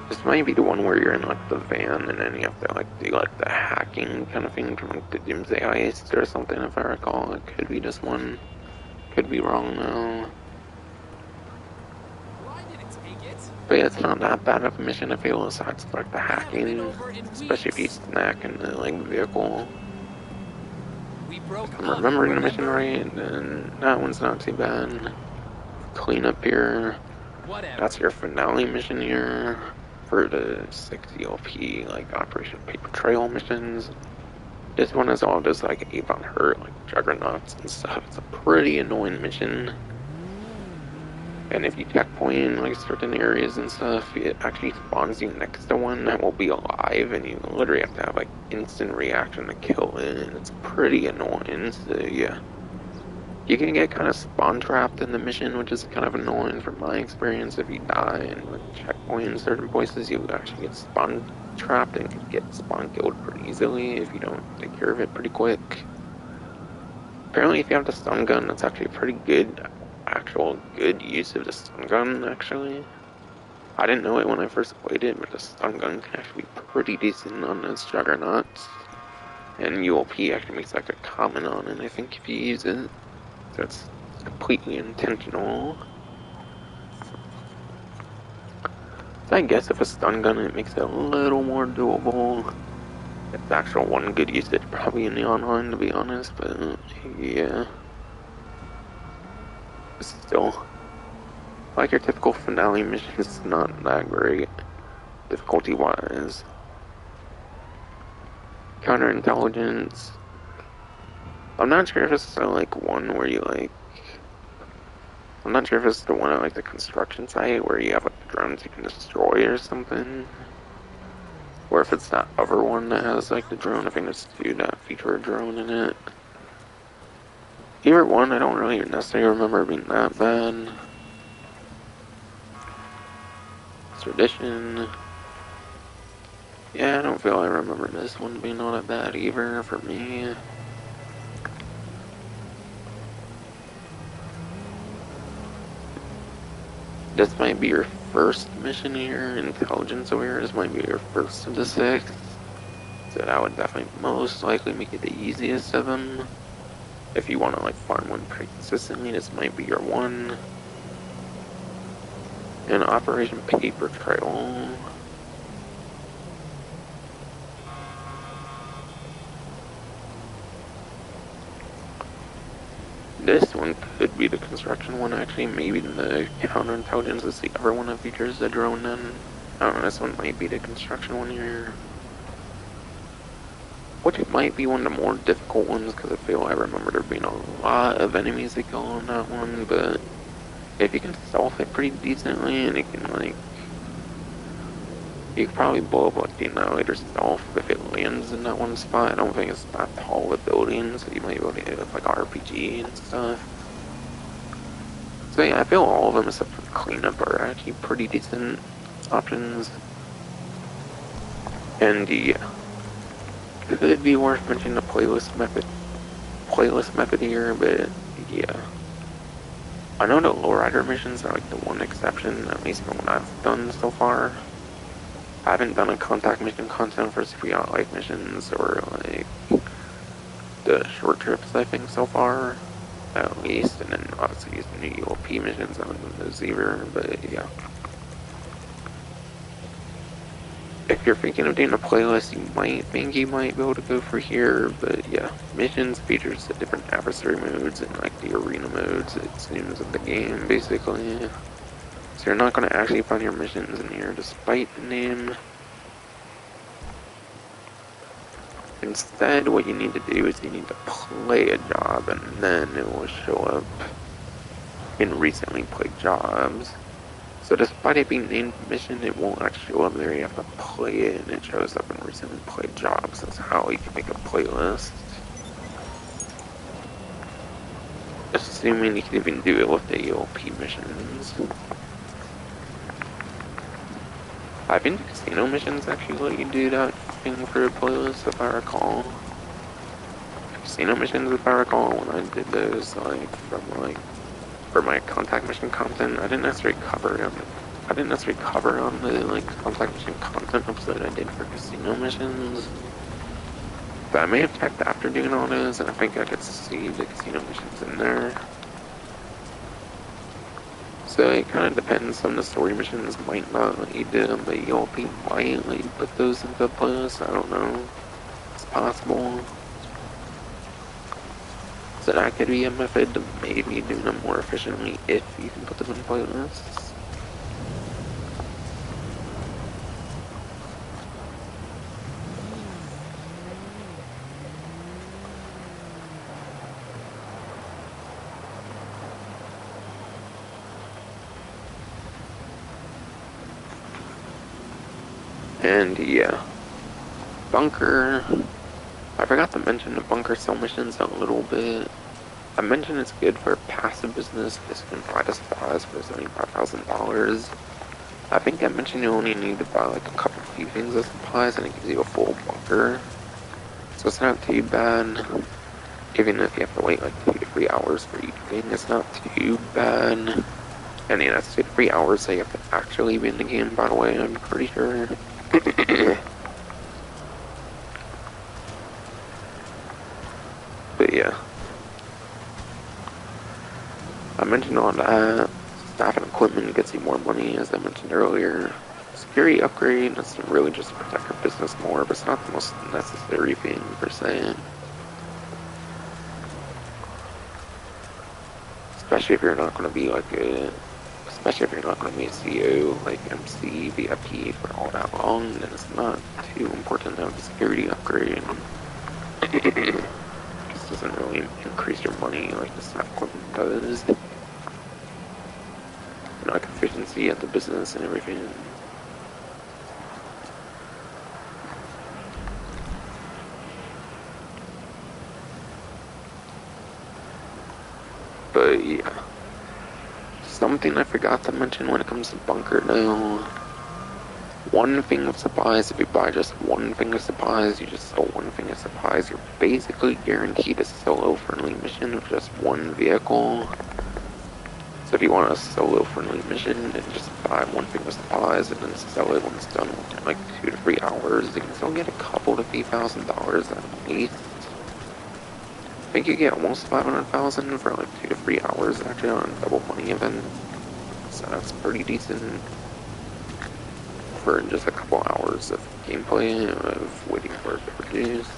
Speaker 1: This might be the one where you're in like the van and then you have to like do like the hacking kind of thing from like the Doomsday Heist or something if I recall. It could be this one. Could be wrong though. But yeah, it's not that bad of a mission I feel, aside from like the hacking, especially if you snack in the like vehicle. If I'm remembering the mission right, then that one's not too bad. Clean up here. That's your finale mission here for the 6 ELP like Operation Paper Trail missions. This one is all just like Avon Hurt, like Juggernauts and stuff. It's a pretty annoying mission. And if you checkpoint in like certain areas and stuff, it actually spawns you next to one that will be alive, and you literally have to have like instant reaction to kill it, and it's pretty annoying. So yeah, you can get kind of spawn trapped in the mission, which is kind of annoying from my experience. If you die and like checkpoint in certain places, you actually get spawn trapped and can get spawn killed pretty easily if you don't take care of it pretty quick. Apparently, if you have the stun gun, that's actually pretty good. Actual good use of the stun gun, actually. I didn't know it when I first played it, but the stun gun can actually be pretty decent on those Juggernauts. And ULP actually makes like a comment on it, I think, if you use it. So it's completely intentional. So I guess if a stun gun, it makes it a little more doable. It's actual one good usage, probably in the online, to be honest, but yeah. Still, like your typical finale mission, is not that great, difficulty-wise. Counterintelligence. I'm not sure if it's the, like, one where you, like... I'm not sure if it's the one at, like, the construction site where you have, like, the drones you can destroy or something. Or if it's that other one that has, like, the drone. I think there's 2 that feature a drone in it. Either one, I don't really necessarily remember being that bad. Tradition. Yeah, I don't feel I remember this one being all that bad either for me. This might be your first mission here. Intelligence aware. This might be your first of the 6. So that would definitely most likely make it the easiest of them. If you want to like farm one pretty consistently, this might be your one. And Operation Paper Trail. This one could be the construction one, actually. Maybe the counterintelligence is the other one that features the drone then. I don't know, this one might be the construction one here. Which it might be one of the more difficult ones, because I remember there being a lot of enemies that go on that one, but if you can stealth it pretty decently, and it can, like, you could probably blow up, like, the Annihilator stealth if it lands in that one spot. I don't think it's that tall of a building, so you might be able to hit it with, like, RPG and stuff. So yeah, I feel all of them, except for the cleanup, are actually pretty decent options. And yeah, could be worth mentioning the playlist method here, but yeah. I know the lowrider missions are like the one exception, at least from what I've done so far. I haven't done a contact mission content for Super Yacht Life missions or like the short trips, I think, so far. At least, and then obviously using the ULP missions, I haven't done those either, but yeah. If you're thinking of doing a playlist, you might think you might be able to go for here, but yeah, missions features the different adversary modes and like the arena modes, it seems, of the game, basically. So you're not going to actually find your missions in here, despite the name. Instead, what you need to do is you need to play a job, and then it will show up in recently played jobs. So despite it being named mission, it won't actually show up there. You have to play it, and it shows up in recently played jobs. That's how you can make a playlist. Assuming you can even do it with the ELP missions. I think the casino missions actually let you do that thing for a playlist, if I recall. Casino missions, if I recall, when I did those, like, for my contact mission content, I didn't necessarily cover on the, like, contact mission content episode I did for casino missions. But I may have checked after doing all those, and I think I could see the casino missions in there. So it kind of depends. Some of the story missions might not let you do them, but ELP might let you put those into the playlist. I don't know. It's possible. So that could be a method to maybe do them more efficiently if you can put them in playlists. And yeah, bunker. I forgot to mention the bunker cell missions a little bit. I mentioned it's good for passive business. This can buy the supplies for $75,000. I think I mentioned you only need to buy like a few things of supplies, and it gives you a full bunker. So it's not too bad. Even if you have to wait like 2 to 3 hours for each thing, it's not too bad. And yeah, that's 2 to 3 hours, so you have to actually be in the game, by the way, I'm pretty sure. But yeah, I mentioned all that. Staff and equipment gets you more money, as I mentioned earlier. Security upgrade, that's really just to protect your business more, but it's not the most necessary thing per se. Especially if you're not going to be like especially if you're not going to be a CEO, like MC, VIP for all that long, then it's not too important to have a security upgrade. Just doesn't really increase your money like the staff equipment does. And like efficiency at the business and everything. But yeah. Something I forgot to mention when it comes to bunker now. One thing of supplies, if you buy just one thing of supplies, you just sell one thing of supplies, you're basically guaranteed a solo-friendly mission with just one vehicle. So if you want a solo-friendly mission, then just buy one thing of supplies and then sell it when it's done within like 2 to 3 hours. You can still get a couple to $3,000 at least. I think you get almost 500,000 for like 2 to 3 hours actually on a double money event. So that's pretty decent for just a couple hours of gameplay of waiting for it to produce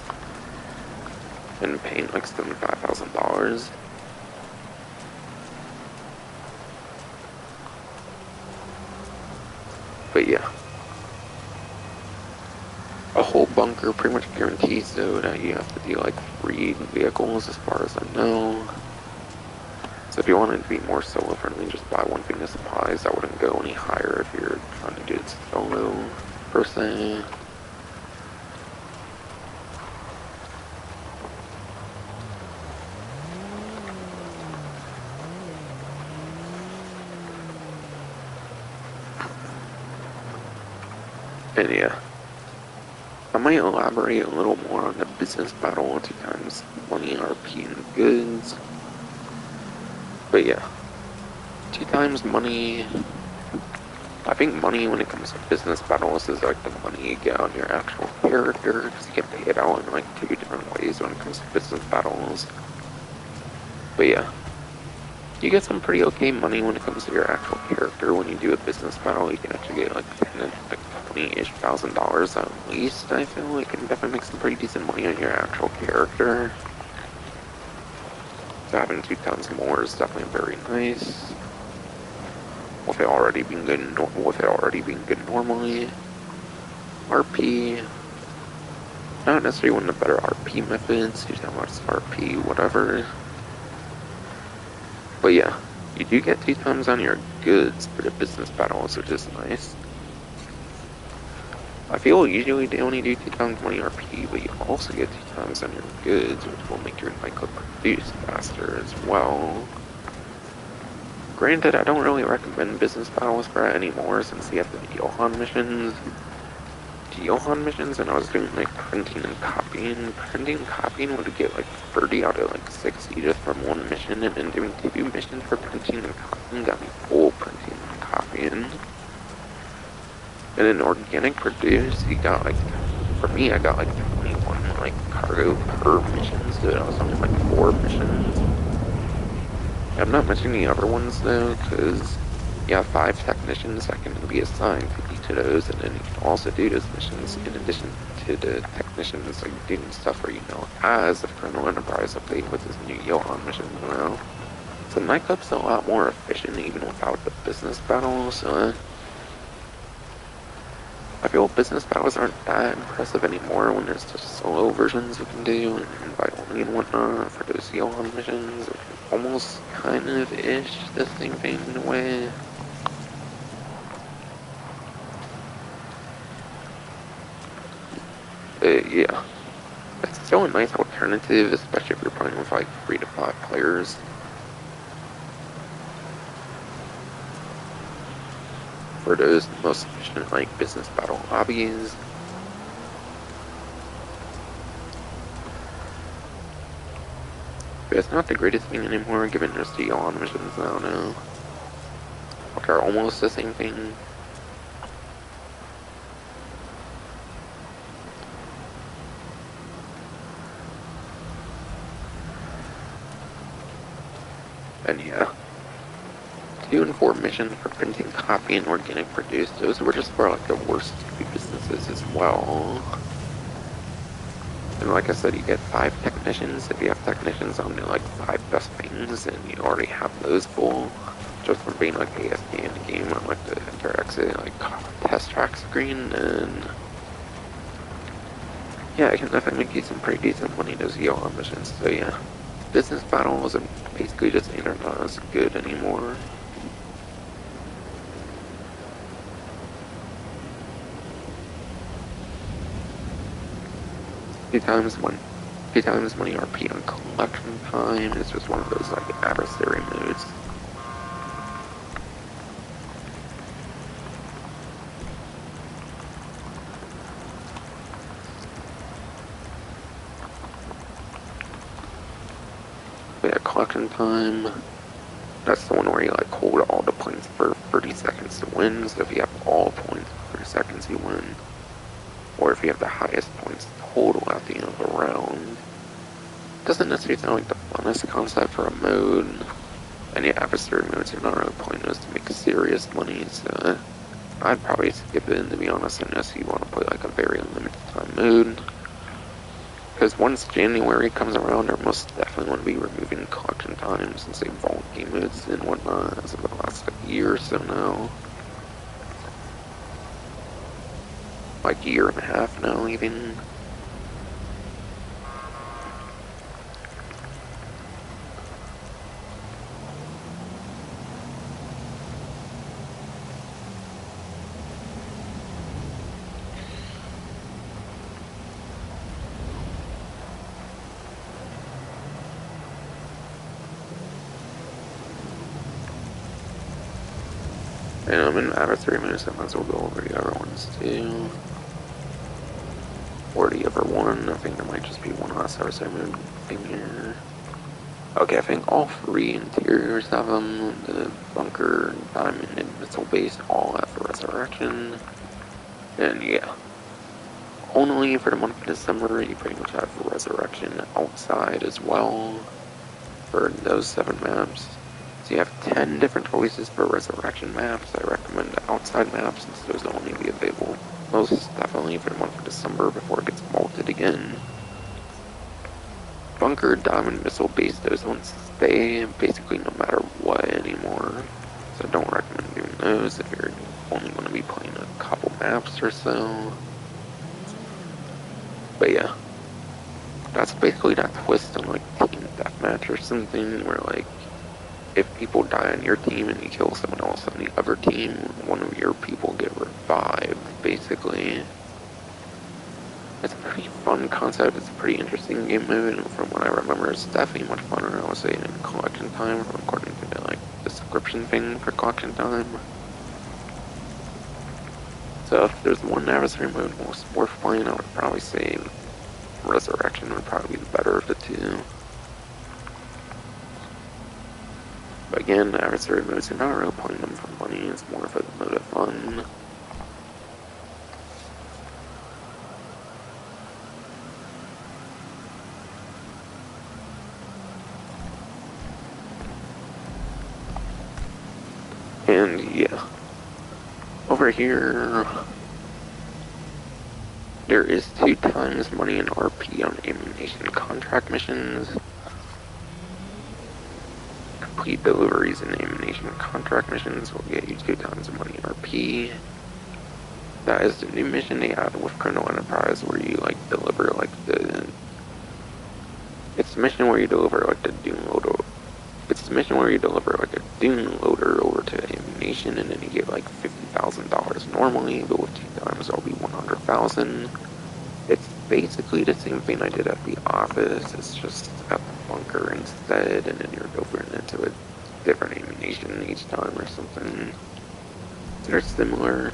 Speaker 1: and paying like $75,000. But yeah. A whole bunker pretty much guarantees so that you have to do like 3 vehicles as far as I know. So if you wanted to be more solo friendly, just buy one thing of supplies. I wouldn't go any higher if you're trying to do it solo, per se. And yeah, I might elaborate a little more on the business battle 2 times money, RP, and goods. But yeah, 2 times money. I think money when it comes to business battles is like the money you get on your actual character, because you get paid out in like 2 different ways when it comes to business battles. But yeah, you get some pretty okay money when it comes to your actual character. When you do a business battle, you can actually get like 10 like $20-ish thousand at least. I feel like you can definitely make some pretty decent money on your actual character. So having 2 times more is definitely very nice. With it already being good normally. RP, not necessarily one of the better RP methods. You how much RP, whatever. But yeah, you do get 2 times on your goods for the business battles, which is nice. I feel usually they only do 2 times money RP, but you also get 2 times on your goods, which will make your nightclub produce faster as well. Granted, I don't really recommend business battles for it anymore since you have the Johan missions. Johan missions, and I was doing like printing and copying. Printing and copying would get like 30 out of like 60 just from 1 mission, and then doing 2 missions for printing and copying got me full printing and copying. And then organic produce, you got like, for me, I got like 21 like cargo per mission, so I was only like 4 missions. I'm not mentioning the other ones though, because you have 5 technicians that can be assigned to each of those, and then you can also do those missions in addition to the technicians like doing stuff where, you know, as the Colonel Enterprise update with this new Johan mission now. So nightclub's a lot more efficient even without the business battles, so I feel business battles aren't that impressive anymore when there's just solo versions you can do and invite only and whatnot for those Johan missions, which is almost kind of ish the same thing in a way. But yeah, it's still a nice alternative, especially if you're playing with like 3 to 5 players. For those most efficient like business battle lobbies. But it's not the greatest thing anymore given there's the Johan missions now, which are almost the same thing. And yeah, 2 and 4 missions for printing, copy, and organic produce. Those were just for like the worst businesses as well. And like I said, you get 5 technicians. If you have technicians on the like 5 best things, and you already have those full, just from being like ASD in the game on like the enter-exit like test track screen, and yeah, it can definitely make you some pretty decent money those Johan missions. So yeah, business battles are basically just ain't not as good anymore. Two times money RP on collection time. It's just one of those like adversary modes. But yeah, collection time. That's the one where you like hold all the points for 30 seconds to win. So if you have all points for 30 seconds, you win. Or if you have the highest points total at the end of the round. Doesn't necessarily sound like the funnest concept for a mode. And yeah, adversary modes are not really pointless to make serious money, so I'd probably skip it, to be honest, unless you want to play like a very limited time mode. Because once January comes around, they're most definitely going to be removing collection times and say vault game modes and whatnot as of the last year or so now. like a year and a half now, even. And I'm in about 3 minutes, I might as well go over the other ones too. Or the other one, I think there might just be one last adversary mode thing here. Okay, I think all 3 interiors have them. The bunker, diamond, and missile base all have the resurrection. And yeah. Only for the month of December, you pretty much have resurrection outside as well for those 7 maps. So you have 10 different choices for resurrection maps. I recommend the outside maps since those will only be available most definitely for the month of December before it gets vaulted again. Bunker, diamond, missile base, those ones stay basically no matter what anymore. So I don't recommend doing those if you're only going to be playing a couple maps or so. But yeah, that's basically that twist on like team deathmatch or something where like if people die on your team and you kill someone else on the other team, one of your people get revived, basically. It's a pretty fun concept, it's a pretty interesting game mode, and from what I remember, it's definitely much funner, I would say, in collection time, according to the, like, description thing for collection time. So if there's one adversary mode most worth playing, I would probably say Resurrection would probably be the better of the 2. But again, adversary modes, you're not really playing them for money, it's more of a mode of fun. And yeah, over here, there is 2 times money in RP on ammunition contract missions. Complete deliveries and ammunition contract missions will get you 2 times money in RP. That is the new mission they added with Criminal Enterprise where you like deliver like it's the mission where you deliver like the Dune loader. It's the mission where you deliver like a Dune loader over to ammunition and then you get like $50,000 normally, but with 2 times it'll be 100,000. It's basically the same thing I did at the office, it's just at the bunker instead, and then you're delivering into a different ammunition each time or something. So they're similar.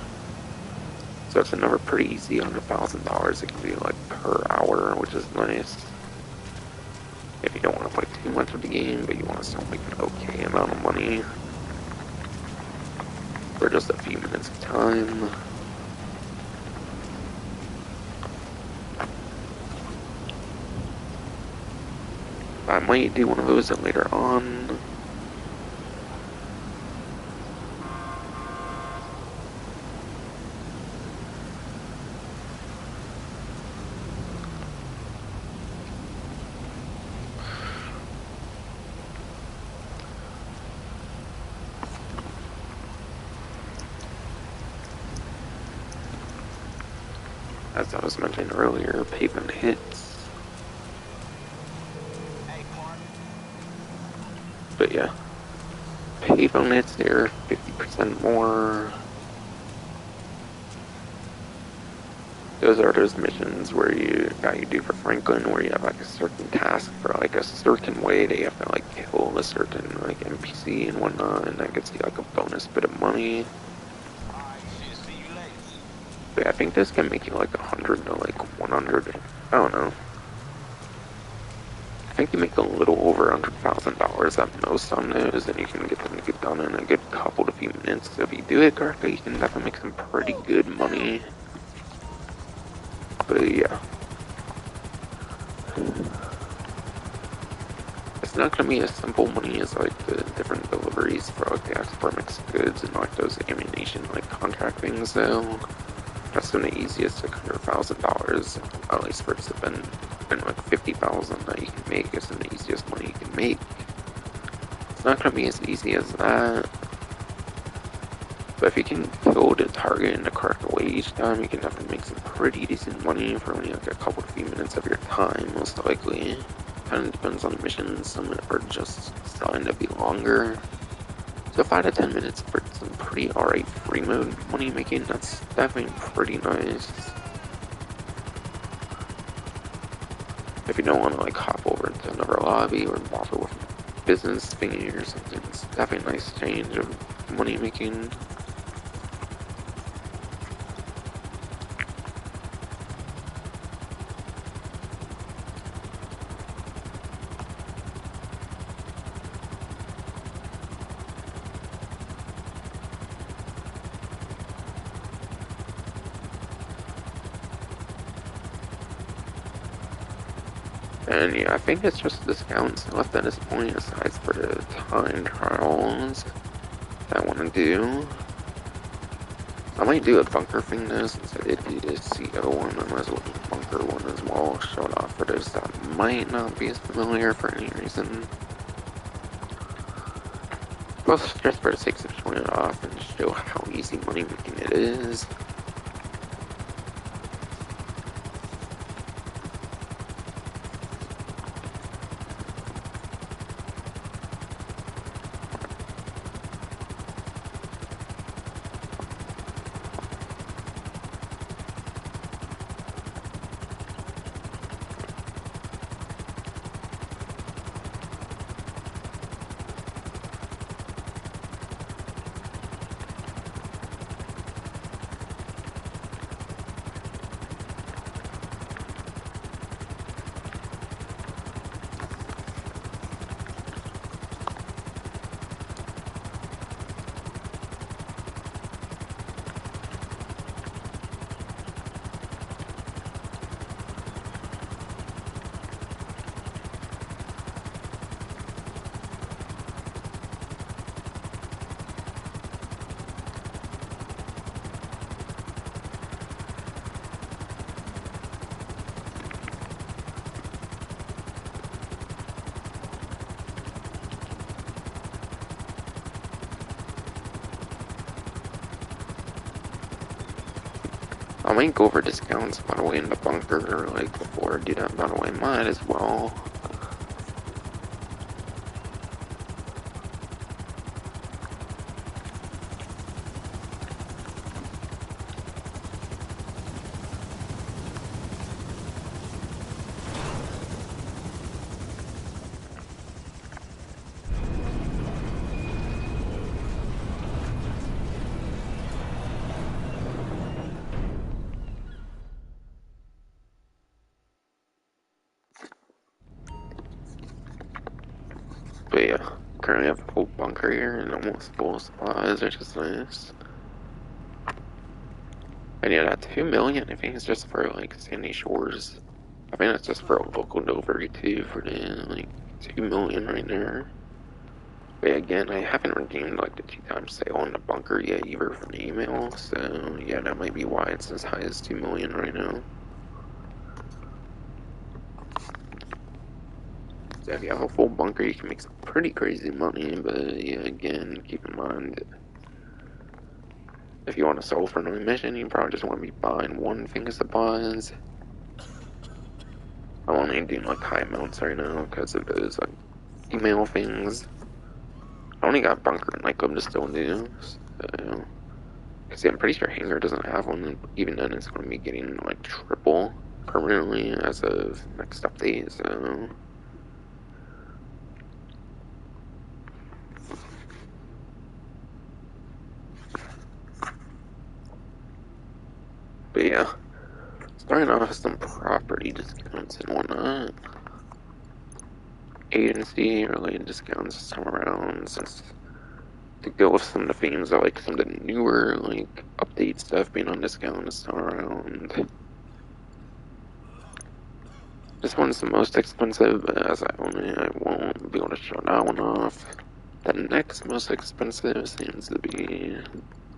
Speaker 1: So it's another pretty easy $100,000. It can be like per hour, which is nice. If you don't want to play too much of the game, but you want to still make an okay amount of money for just a few minutes of time. I might do one of those later on. As I was mentioning earlier, pavement hits. But yeah, pavement hits there 50% more. Those are those missions where you do for Franklin, where you have like a certain task for like a certain way that you have to like kill a certain like NPC and whatnot, and that gets you like a bonus bit of money. But I think this can make you like 100 to like 100. I don't know. I think you make a little over $100,000 at most on those, and you can get them done in a good couple to few minutes. So if you do it correctly, you can definitely make some pretty good money. But yeah, it's not gonna be as simple money as like the different deliveries for like the export mixed goods and like those ammunition like contract things though. That's been the easiest $100,000, at least for it's been like 50,000 that you can make is the easiest money you can make. It's not gonna be as easy as that. But if you can kill the target in the correct way each time, you can definitely make some pretty decent money for only like a few minutes of your time, most likely. Kind of depends on the missions, some are just designed to be longer. So 5 to 10 minutes for some pretty alright free mode money making, that's definitely pretty nice. If you don't want to like hop over to another lobby or bother with a business thingy or something, it's definitely a nice change of money making. And yeah, I think it's just discounts left at this point, aside for the time trials that I want to do. I might do a bunker thing though, since I did do the CO one, I might as well do the bunker one as well, show it off for those that might not be as familiar for any reason. Plus, just for the sake of showing it off and show how easy money making it is. I might go over discounts, by the way, in the bunker, like, before I do that, by the way, might as well. But yeah, currently have a full bunker here and almost full supplies, which is nice. And yeah, that 2 million, I think it's just for like Sandy Shores. I think that's just for a local delivery too, for the like 2 million right there. But yeah, again, I haven't redeemed like the 2 times sale on the bunker yet either from the email, so yeah, that might be why it's as high as 2 million right now. So if you have a full bunker, you can make some pretty crazy money, but yeah, again, keep in mind, if you want to sell for another mission, you probably just want to be buying one thing of supplies. I'm only doing like high amounts right now because of those like email things. I only got bunker and nightclub to still do, so, cause yeah, I'm pretty sure Hangar doesn't have one, even then it's going to be getting like triple permanently as of next update, so. But yeah, starting off with some property discounts and whatnot. Agency related discounts this time around, since to go with some of the themes of like some of the newer like update stuff being on discount this time around. This one's the most expensive, but as I own it, I won't be able to show that one off. The next most expensive seems to be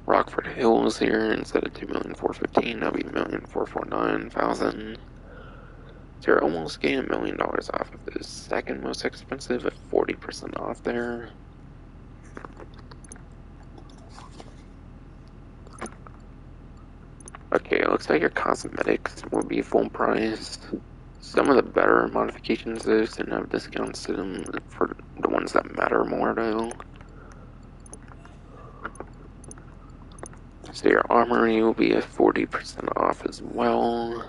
Speaker 1: Rockford Hills here. Instead of 2,415,000, that'll be 1,449,000. So you're almost getting $1 million off of the second most expensive at 40% off there. Okay, it looks like your cosmetics will be full price. Some of the better modifications though didn't have discounts to them for the ones that matter more though. So your armory will be at 40% off as well.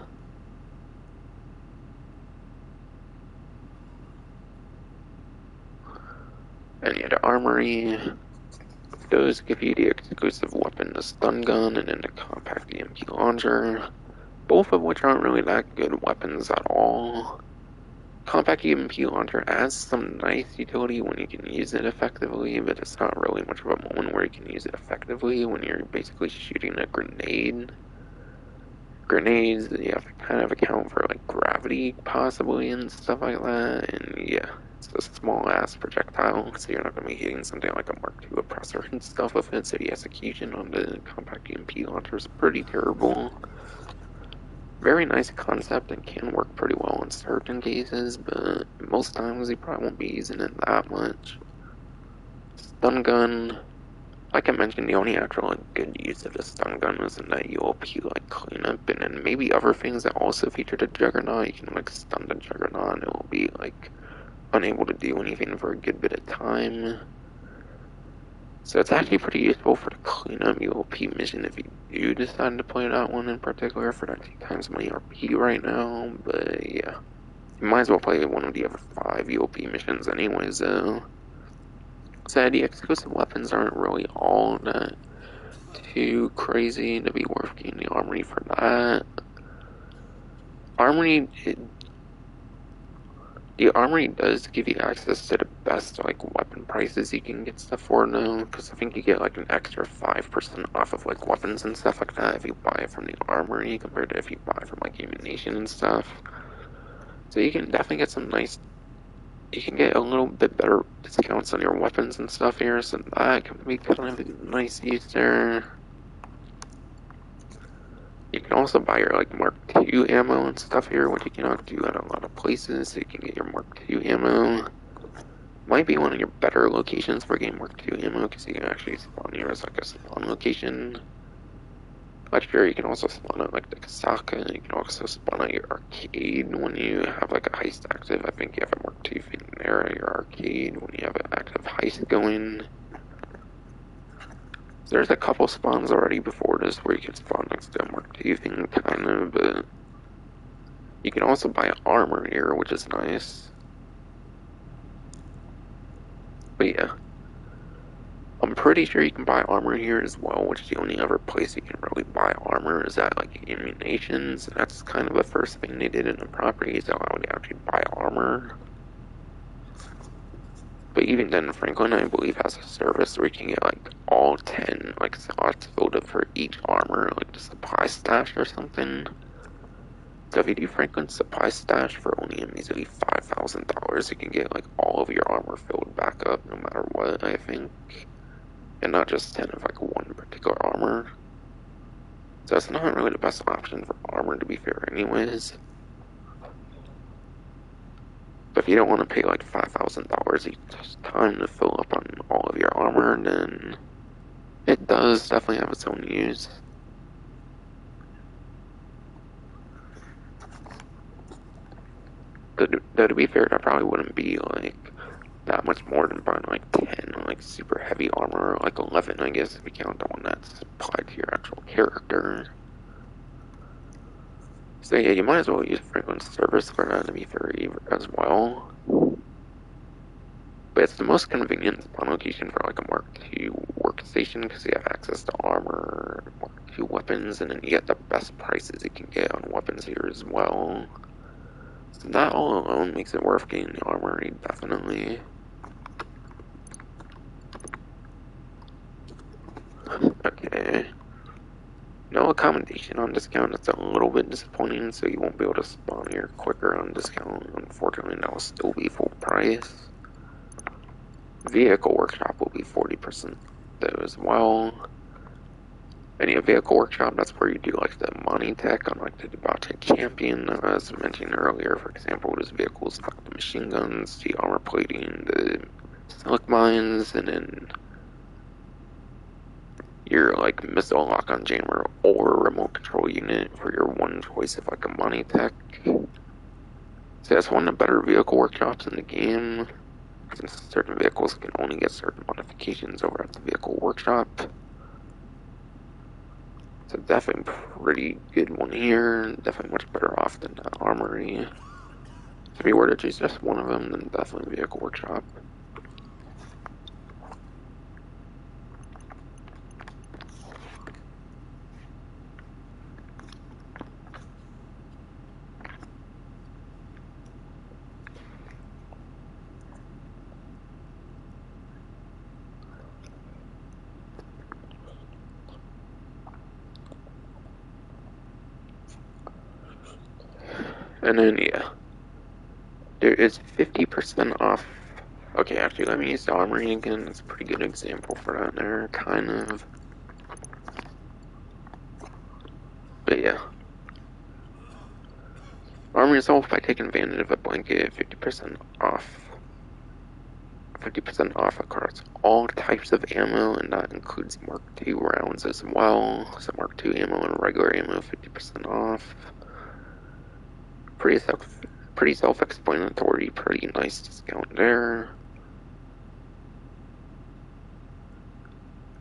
Speaker 1: And yeah, the armory does give you the exclusive weapon, the stun gun, and then the compact EMP launcher. Both of which aren't really that good weapons at all. Compact EMP launcher has some nice utility when you can use it effectively, but it's not really much of a moment where you can use it effectively when you're basically shooting a grenade. Grenades, you have to kind of account for like gravity possibly and stuff like that, and yeah, it's a small ass projectile, so you're not going to be hitting something like a Mark II oppressor and stuff with it, so the execution on the compact EMP launcher is pretty terrible. Very nice concept and can work pretty well in certain cases, but most times you probably won't be using it that much. Stun gun, like I mentioned, the only actual like, good use of the stun gun is in that UOP like cleanup, and then maybe other things that also feature the Juggernaut. You can like stun the Juggernaut, and it will be like unable to do anything for a good bit of time. So it's actually pretty useful for the cleanup UOP mission if you do decide to play that one in particular for that 2x money RP right now. But yeah, you might as well play one of the other 5 UOP missions anyways though. So the exclusive weapons aren't really all that too crazy to be worth getting the armory for that. The armory does give you access to the best like weapon prices you can get stuff for now, because I think you get like an extra 5% off of like weapons and stuff like that if you buy it from the armory compared to if you buy from like ammunition and stuff. So you can definitely get some nice, you can get a little bit better discounts on your weapons and stuff here, so that can be kind of a nice use there. You can also buy your like Mark II ammo and stuff here, which you cannot do at a lot of places, so you can get your Mark II ammo. Might be one of your better locations for getting Mark II ammo, because you can actually spawn here as like a spawn location. But here you can also spawn at like the Kasaka, you can also spawn at your arcade when you have like a heist active. I think you have a Mark II thing there at your arcade when you have an active heist going. There's a couple spawns already before this where you can spawn next to a Mark II thing, kind of, but you can also buy armor here, which is nice. But yeah, I'm pretty sure you can buy armor here as well, which is the only other place you can really buy armor is at like Ammunitions. That's kind of the first thing they did in the property is allow you to actually buy armor. But even then, Franklin, I believe, has a service where you can get like all 10 like slots filled up for each armor, like the supply stash or something. So if you do Franklin's supply stash for only a measly $5,000, you can get like all of your armor filled back up no matter what, I think. And not just 10 of like one particular armor. So it's not really the best option for armor, to be fair anyways. But if you don't want to pay like $5,000 each time to fill up on all of your armor, then it does definitely have its own use. Though to be fair, that probably wouldn't be like that much more than buying like 10 like super heavy armor, or like 11 I guess if you count the one that's applied to your actual character. So yeah, you might as well use Franklin's service for that to be fair as well. But it's the most convenient spawn location for like a Mark II workstation because you have access to armor, Mark II weapons, and then you get the best prices you can get on weapons here as well. So that all alone makes it worth getting the armory, definitely. Okay. No accommodation on discount, that's a little bit disappointing, so you won't be able to spawn here quicker on discount. Unfortunately, that will still be full price. Vehicle workshop will be 40% though as well. And yeah, vehicle workshop, that's where you do like the money tech on like the Debate Champion, as I mentioned earlier. For example, those vehicles like the machine guns, the armor plating, the silic mines, and then your like missile lock-on jammer or remote control unit for your one choice of like a money tech. So that's one of the better vehicle workshops in the game, since certain vehicles can only get certain modifications over at the vehicle workshop. So definitely pretty good one here, definitely much better off than the armory. So if you were to choose just one of them, then definitely vehicle workshop. And then yeah, there is 50% off. Okay, actually let me use the armory again, it's a pretty good example for that there, kind of. But yeah. Arm yourself by taking advantage of a blanket, 50% off. 50% off across all types of ammo, and that includes Mark II rounds as well. So Mark II ammo and regular ammo, 50% off. Pretty self-explanatory, pretty nice discount there.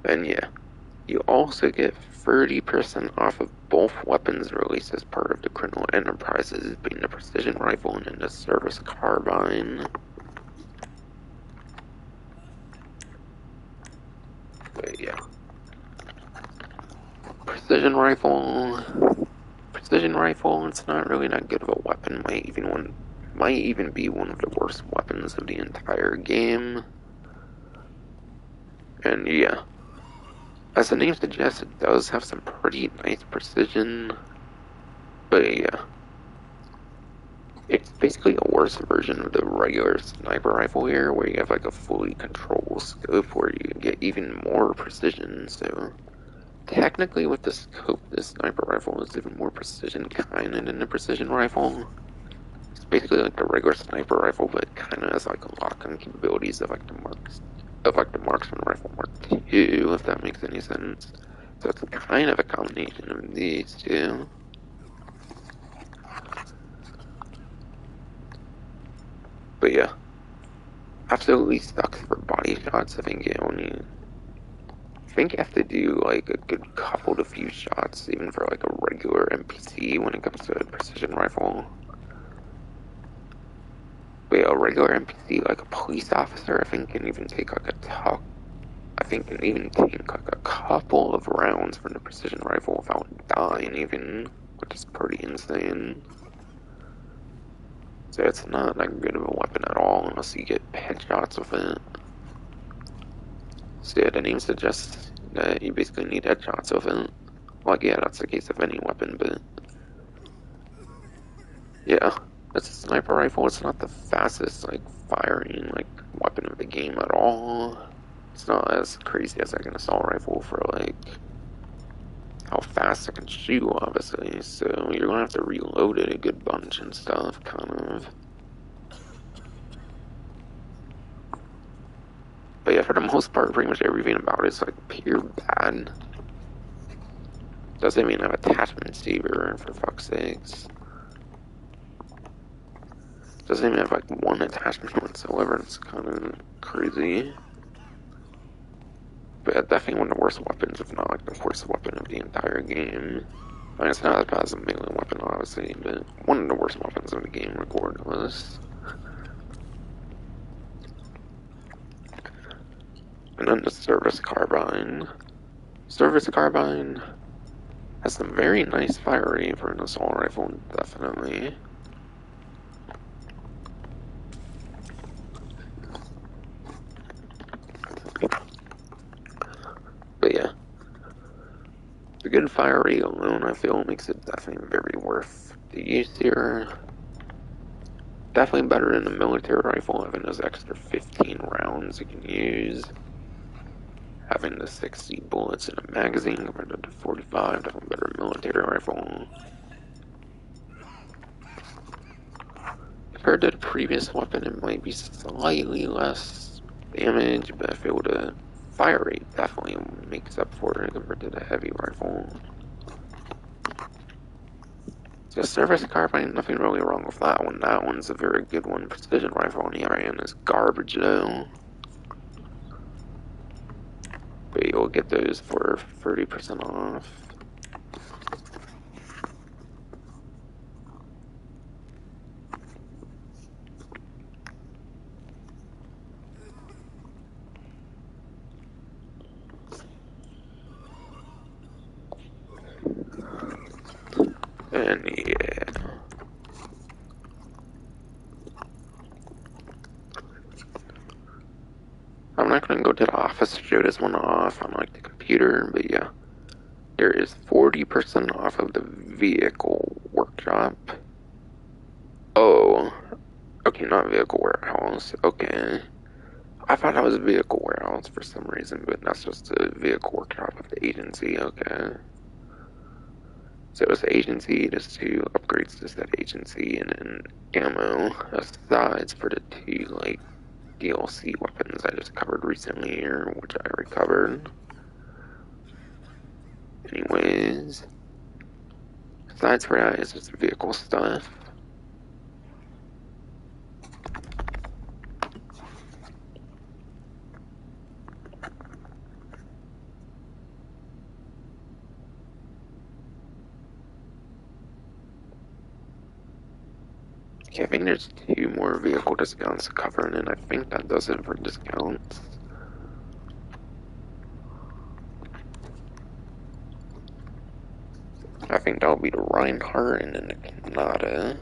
Speaker 1: And yeah, you also get 30% off of both weapons released as part of the Criminal Enterprises, being the Precision Rifle and the Service Carbine. But yeah. Precision rifle, it's not really that good of a weapon. Might even be one of the worst weapons of the entire game. And yeah, as the name suggests, it does have some pretty nice precision. But yeah, it's basically a worse version of the regular sniper rifle here, where you have like a fully controllable scope where you get even more precision. So technically, with the scope, this sniper rifle is even more precision kind of than the precision rifle. It's basically like the regular sniper rifle, but kind of has like a lock-on capabilities of like the marksman rifle Mark II, if that makes any sense. So it's kind of a combination of these two. But yeah, absolutely sucks for body shots. I think you have to do like a good couple to few shots, even for like a regular NPC when it comes to a precision rifle. But yeah, a regular NPC, like a police officer, I think can even take like can even take like a couple of rounds from the precision rifle without dying even, which is pretty insane. So it's not that good of a weapon at all unless you get headshots with it. So yeah, the name suggests that you basically need headshots with it. Like yeah, that's the case of any weapon, but yeah, it's a sniper rifle. It's not the fastest like firing like weapon of the game at all. It's not as crazy as like an assault rifle for like how fast it can shoot, obviously. So you're gonna have to reload it a good bunch and stuff, kind of. But yeah, for the most part, pretty much everything about it is like pure bad. Doesn't even have attachment saver, for fuck's sakes. Doesn't even have like one attachment whatsoever. It's kind of crazy. But yeah, definitely one of the worst weapons, if not like the worst weapon of the entire game. I mean, it's not as bad as a melee weapon, obviously, but one of the worst weapons of the game, regardless. And then the Service Carbine. Service Carbine has some very nice fire rate for an assault rifle, definitely. But yeah, the good fire rate alone, I feel, makes it definitely very worth the use here. Definitely better than the military rifle, having those extra 15 rounds you can use. Having the 60 bullets in a magazine compared to the 45, definitely better military rifle. Compared to the previous weapon, it might be slightly less damage, but I feel the fire rate definitely makes up for it compared to the heavy rifle. So service carbine, nothing really wrong with that one. That one's a very good one. Precision rifle on the other hand is garbage though. But you'll get those for 30% off. And yeah. I'm not gonna go to the office to show this one off on like the computer, but yeah. There is 40% off of the vehicle workshop. Oh. Okay, not vehicle warehouse. Okay. I thought that was a vehicle warehouse for some reason, but that's just a vehicle workshop of the agency. Okay. So it's agency, there's 2 upgrades to that agency, and then ammo asides for the 2 like DLC weapons I just covered recently here, which I recovered. Anyways, asides for that is just vehicle stuff. Okay, I think there's 2 more vehicle discounts to cover, and I think that does it for discounts. I think that'll be the Reinhardt and then the Canada.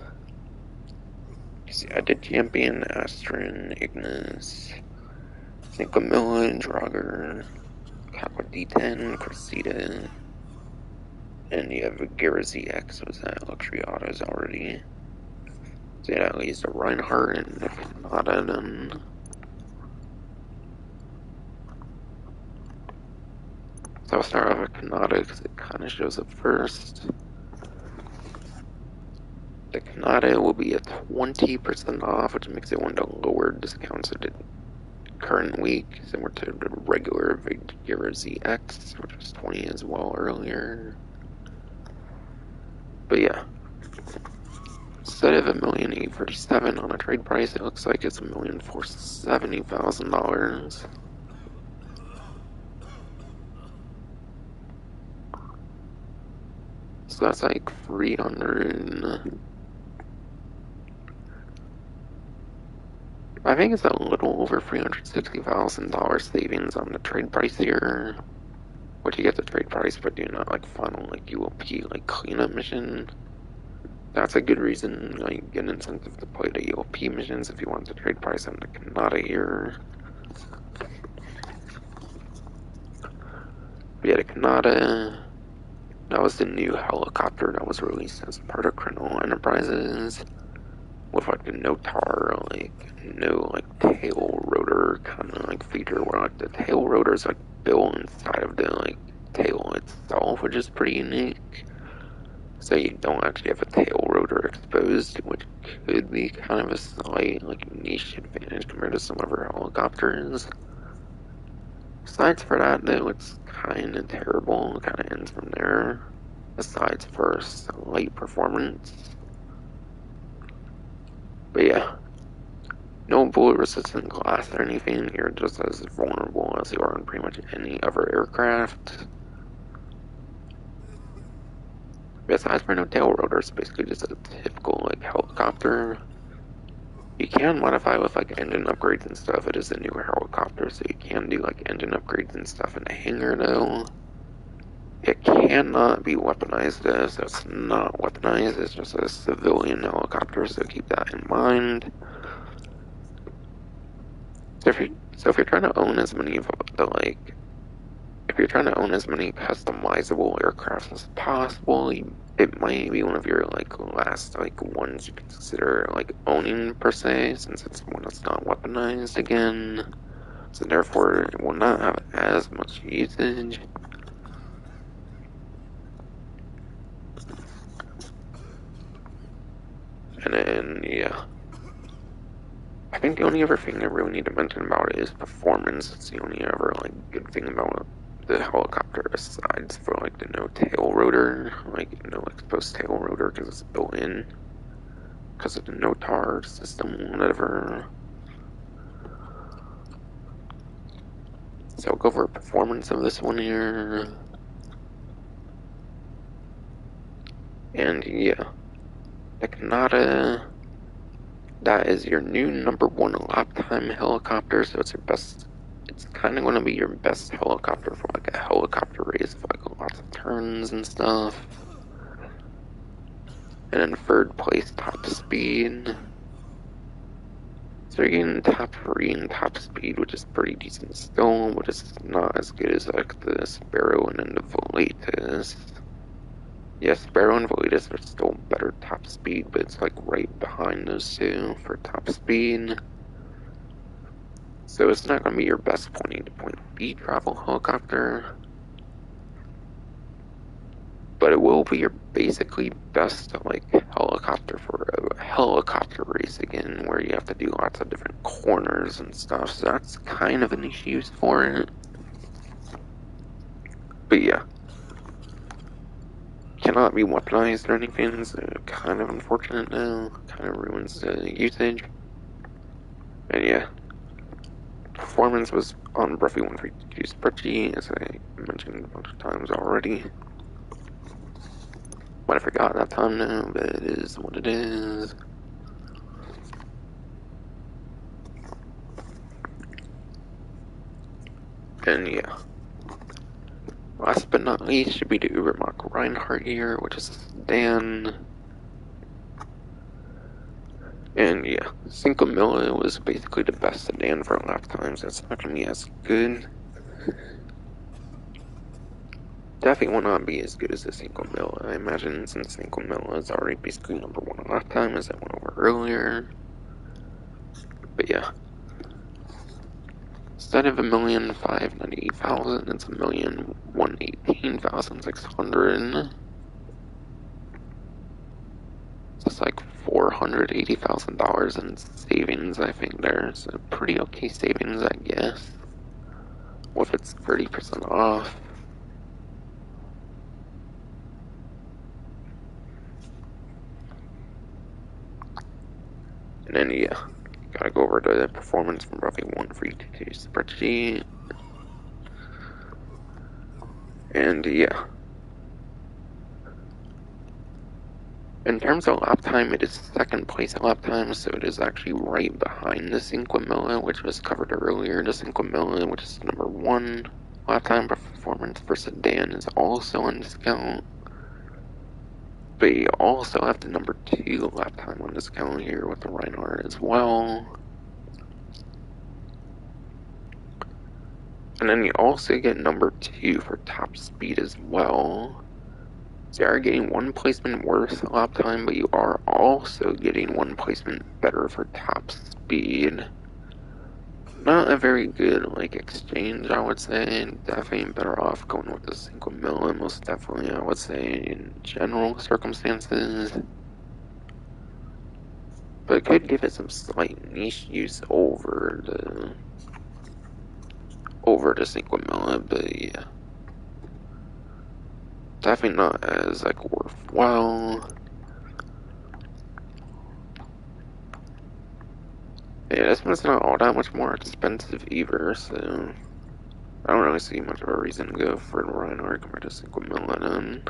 Speaker 1: See, I did Champion, Astron, Ignis, I think Camilla, Draugr, Kappa D10, Cressida, and you have a Gara ZX, was that Luxury Autos already? So yeah, at least a Reinhardt and the Canada then. So I'll start off with Canada because it kind of shows up first. The Canada will be at 20% off, which makes it one of the lower discounts of the current week, similar to the regular Gara ZX, which was 20 as well earlier. But yeah, instead of $1,837,000 on a trade price, it looks like it's $1,470,000. So that's like 300. I think it's a little over $360,000 savings on the trade price here. What you get the trade price, but do not like final like ULP like cleanup mission. That's a good reason, like get an incentive to play the ULP missions if you want the trade price on the Canada here. But yeah, the Canada, that was the new helicopter that was released as part of Criminal Enterprises. With like the no tar, like no like tail rotor kind of like feature where like the tail rotor is like built inside of the like tail itself, which is pretty unique. So you don't actually have a tail rotor exposed, which could be kind of a slight like niche advantage compared to some other helicopters. Besides for that though, it's kind of terrible. It kind of ends from there. Besides for slight performance. But yeah, no bullet resistant glass or anything. You're just as vulnerable as you are on pretty much any other aircraft. Besides for no tail rotors, basically just a typical like helicopter. You can modify with like engine upgrades and stuff. It is a newer helicopter, so you can do like engine upgrades and stuff in the hangar though. It cannot be weaponized though, so it's not weaponized. It's just a civilian helicopter, so keep that in mind. So if you're trying to own as many of the like, if you're trying to own as many customizable aircraft as possible, it might be one of your like last like ones you consider like owning per se, since it's one that's not weaponized again. So therefore, it will not have as much usage. And then yeah, I think the only other thing I really need to mention about it is performance. It's the only other like good thing about the helicopter, besides for like the no tail rotor, like no exposed tail rotor because it's built in because of the no tar system, whatever. So I'll go over performance of this one here. And yeah, the Kanata, that is your new #1 lap time helicopter, so it's your best, it's kind of going to be your best helicopter for like a helicopter race, for like lots of turns and stuff. And in third place, top speed. So you're getting top 3 and top speed, which is pretty decent still, but it's not as good as like the Sparrow and then the Velatus. Yeah, Sparrow and Velatus are still better top speed, but it's like right behind those two for top speed. So it's not going to be your best point A to point B travel helicopter, but it will be your basically best like helicopter for a helicopter race again, where you have to do lots of different corners and stuff. So that's kind of an issue for it. But yeah, cannot be weaponized or anything, so kind of unfortunate now. Kind of ruins the usage. And yeah, performance was on Bruffy 132 spreadsheet, as I mentioned a bunch of times already. Might have forgot that time now, but it is what it is. And yeah, last but not least should be the Ubermacht Reinhardt here, which is Dan. And yeah, 5 Mille was basically the best sedan for lap times. That's not going to be as good. Definitely will not be as good as the 5 Mille, I imagine, since 5 Mille is already basically #1 lap time, as I went over earlier. But yeah, instead of 1,598,000, it's 1,118,600. It's like $480,000 in savings, I think there's a pretty okay savings, I guess, if it's 30% off. And then yeah, gotta go over the performance from Bruffy 132 spreadsheet. And yeah, in terms of lap time, it is second place at lap time, so it is actually right behind the 5 Mille, which was covered earlier. The 5 Mille, which is #1 lap time performance for sedan, is also on discount. But you also have the #2 lap time on discount here with the Reinhardt as well. And then you also get #2 for top speed as well. So you are getting one placement worse lap time, but you are also getting one placement better for top speed. Not a very good like exchange, I would say. Definitely better off going with the 5 Mille, most definitely, I would say, in general circumstances. But it could give it some slight niche use over the 5 Mille, but yeah, definitely not as like worthwhile. Yeah, this one's not all that much more expensive either, so I don't really see much of a reason to go for the Reinhardt compared to 5 Mille then.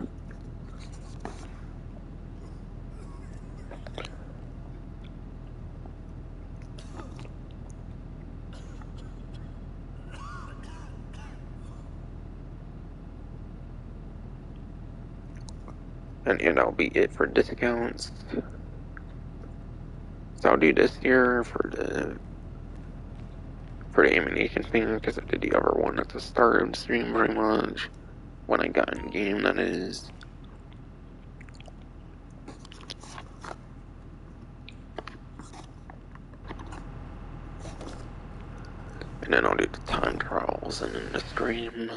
Speaker 1: And yeah, that'll be it for discounts. So I'll do this here for the ammunition thing, because I did the other one at the start of the stream pretty much. When I got in game, that is. And then I'll do the time trials and then the stream.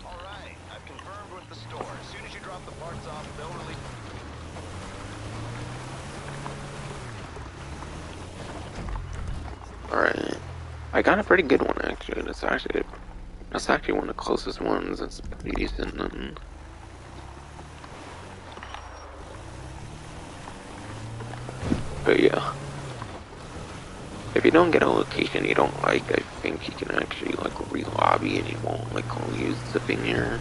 Speaker 4: Alright, I've confirmed with the store. As soon
Speaker 1: I got a pretty good one actually. That's actually one of the closest ones. That's pretty decent. And but yeah, if you don't get a location you don't like, I think you can actually like re-lobby and you won't like lose the thing here.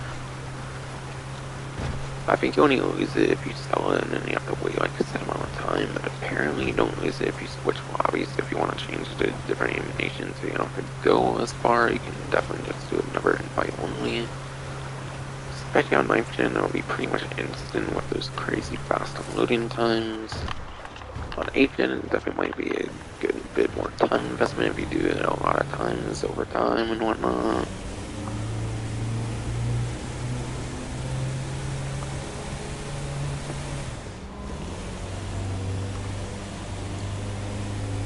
Speaker 1: I think you only lose it if you sell it and then you have to wait like a set amount of time, but apparently you don't lose it if you switch lobbies. If you want to change to different animations so you don't have to go as far, you can definitely just do another invite only. Especially on 9th gen, it'll be pretty much instant with those crazy fast loading times. On 8th gen, it definitely might be a good bit more time investment if you do it a lot of times over time and whatnot.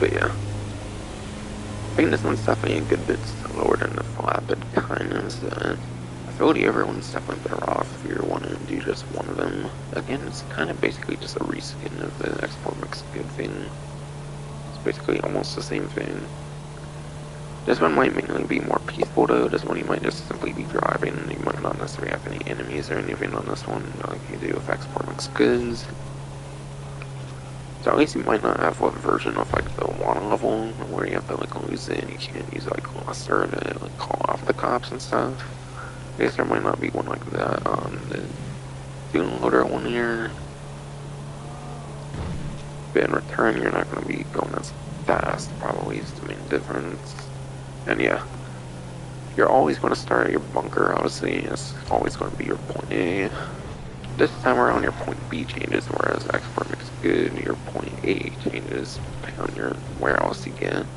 Speaker 1: But yeah, I think this one's definitely a good bit slower than the flatbed kind of. I feel like everyone's definitely better off if you're wanting to do just one of them. Again, it's kind of basically just a reskin of the export mix good thing. It's basically almost the same thing. This one might mainly be more peaceful though. This one you might just simply be driving and you might not necessarily have any enemies or anything on this one like you do with export mix goods. So at least you might not have what version of like the water level where you have to like lose it and you can't use like Luster to like call off the cops and stuff. I guess there might not be one like that on the Dune Loader one here. But in return you're not going to be going as fast, probably is the main difference. And yeah, you're always going to start at your bunker, obviously. It's always going to be your point A. This time around, your point B changes, whereas export mix good, your point A changes depending on your where else you get. And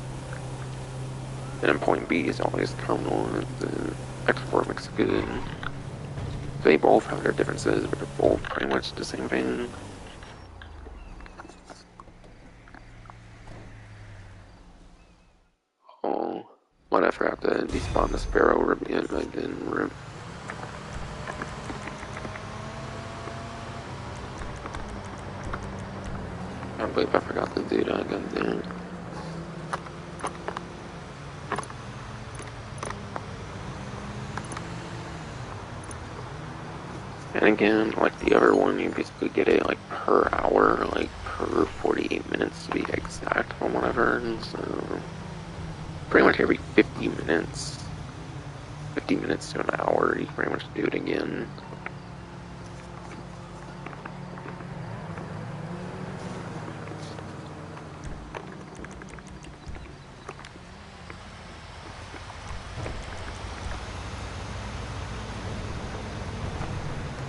Speaker 1: then point B is always terminal, and the export mix good. They both have their differences, but they're both pretty much the same thing. Oh, what, I forgot to despawn the sparrow rib yet, I didn't rip. I believe I forgot to do that, goddamn. And again, like the other one, you basically get it like per hour, like per 48 minutes to be exact or whatever. And so pretty much every 50 minutes to an hour, you pretty much do it again.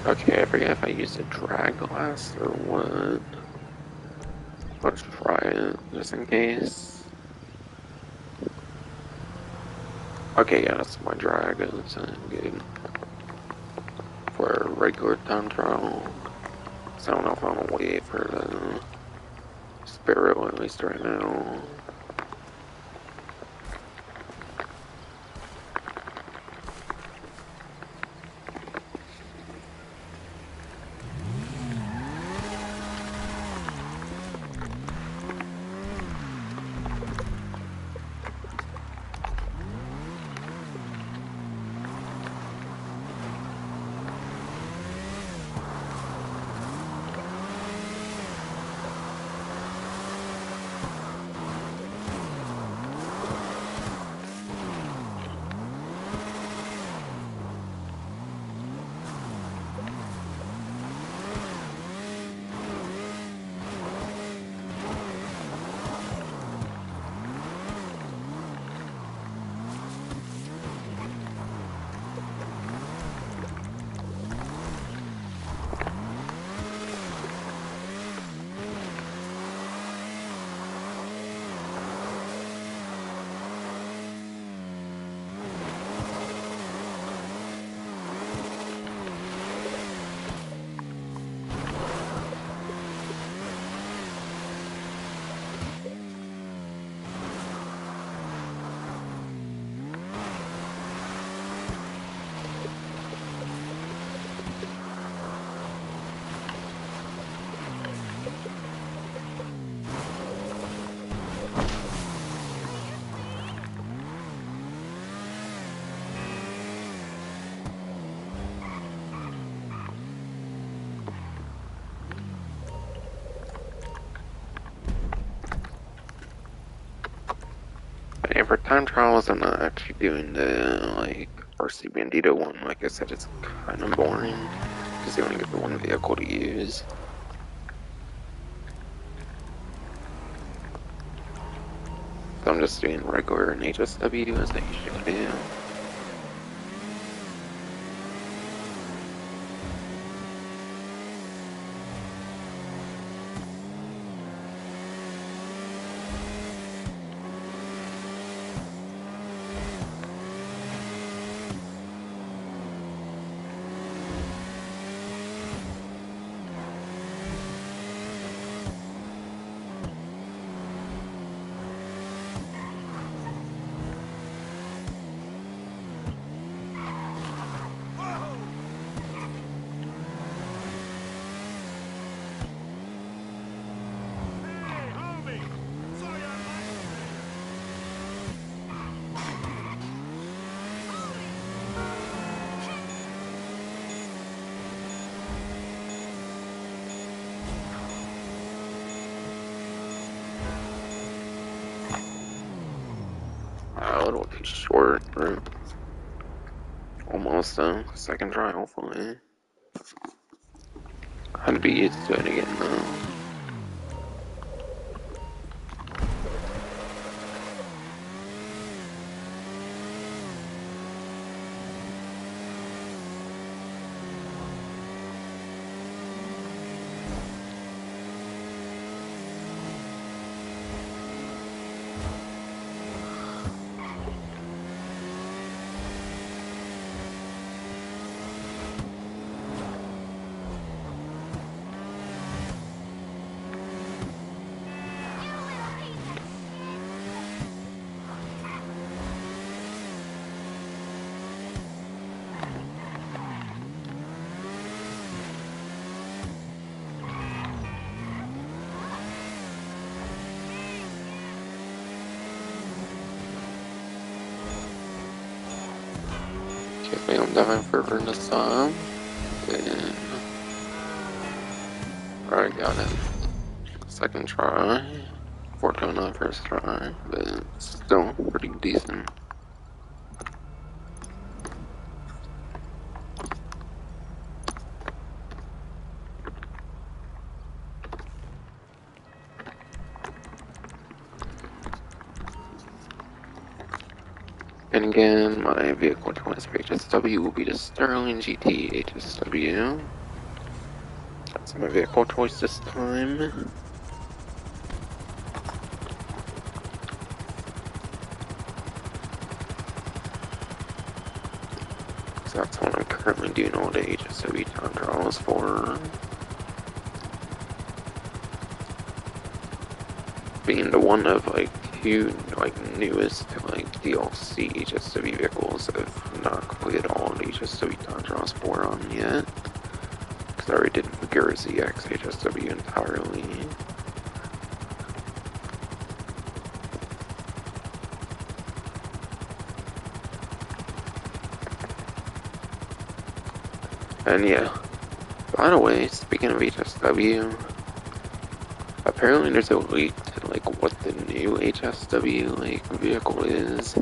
Speaker 1: Okay, I forget if I used a drag glass or what. Let's try it, just in case. Okay, yeah, that's my drag, it's good. For a regular time trial. So I don't know if I'm gonna wait for the Sparrow at least right now. for time trials, I'm not actually doing the, like, RC Bandito one. Like I said, it's kind of boring, because you only get the one vehicle to use. So I'm just doing regular and HSW as I usually do. A little too short, but almost a second try, hopefully. I'd be used to it again, though. Okay, I'm diving further in the sun. Then I got it. Second try. 4 on the first try, but still pretty decent. And again, my vehicle choice for HSW will be the Sterling GT HSW. That's my vehicle choice this time. So that's what I'm currently doing all the HSW time trials for. Being the one of like two newest DLC HSW vehicles I've not completed all the HSW time trials for on yet. Because I already did Vigera ZX HSW entirely. And yeah, by the way, speaking of HSW, apparently there's a leak to what the new HSW vehicle is.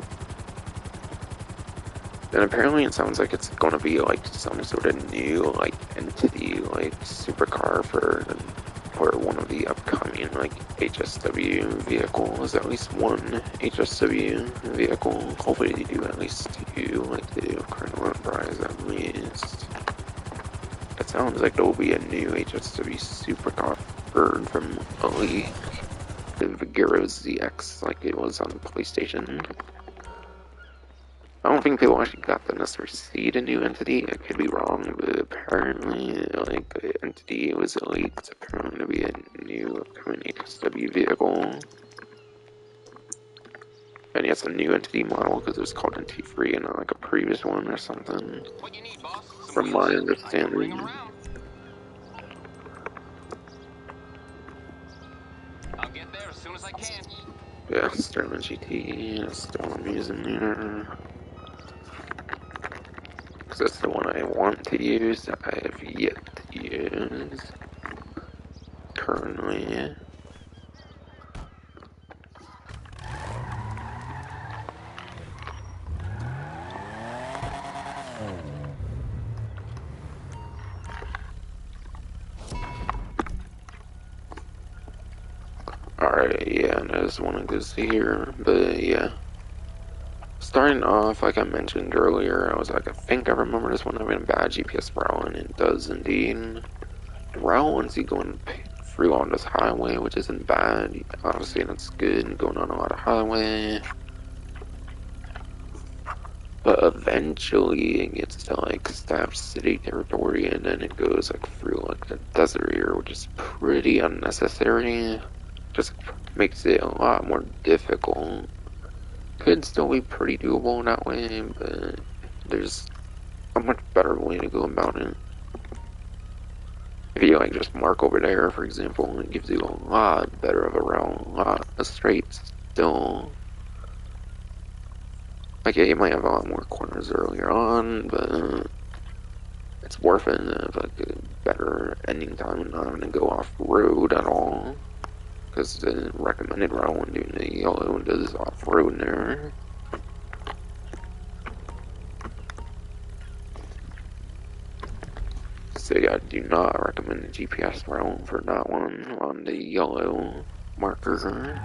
Speaker 1: And apparently it sounds like it's gonna be some sort of new entity supercar for one of the upcoming HSW vehicles. At least one HSW vehicle. Hopefully they do at least two, like they do with Colonel Enterprise at least. It sounds like there will be a new HSW supercar bird from Elite, the Vigero ZX, like it was on the PlayStation. I don't think people actually got to necessarily see the new entity. I could be wrong, but apparently, the entity was Elite. It's apparently to be a new upcoming HSW vehicle. And it's a new entity model because it was called NT3 and not a previous one or something.
Speaker 4: What you need, boss?
Speaker 1: From my understanding.
Speaker 4: I'll get there as soon as I can.
Speaker 1: Yeah, Sterling GT, that's the one I'm using here. Because that's the one I want to use that I have yet to use currently. Alright, yeah, I just want to go see here, but yeah. Starting off, like I mentioned earlier, I was like, I think I remember this one having a bad GPS route, and it does indeed. The route, once you go through on this highway, which isn't bad, obviously that's good, going on a lot of highway. But eventually it gets to like Staff City territory, and then it goes like through like the desert here, which is pretty unnecessary. Just makes it a lot more difficult. Could still be pretty doable that way, but there's a much better way to go about it. If you like just mark over there, for example, it gives you a lot better of a route, a lot of straights still. Like, yeah, you might have a lot more corners earlier on, but it's worth it to have like a better ending time and not having to go off road at all. Because the recommended route when doing the yellow does off road there. So yeah, I do not recommend the GPS route for that one on the yellow marker.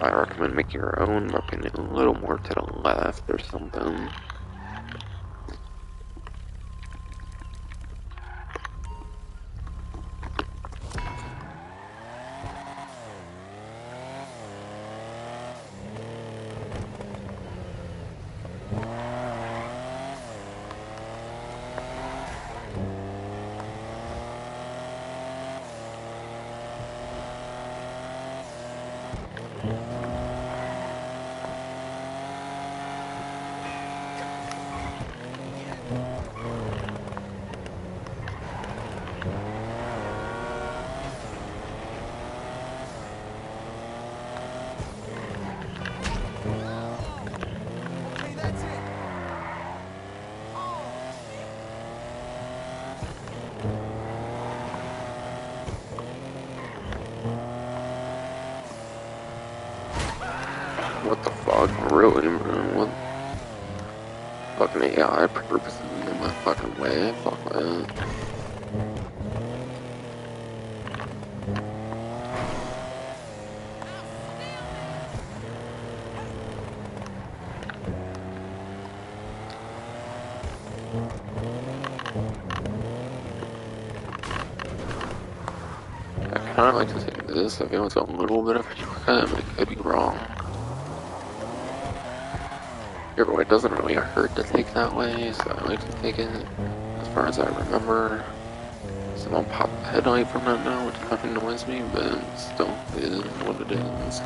Speaker 1: I recommend making your own, marking it a little more to the left or something.
Speaker 3: Okay, that's it.
Speaker 1: What the fuck? Really, bro? What? Fucking AI purposely in my fucking way? Fuck that. I kinda like to take this. I feel it's a little bit of a shortcut, but it could be wrong. Either way, it doesn't really hurt to take that way, so I like to take it. As far as I remember, someone popped the headlight from that now, which kind of annoys me, but still is what it is.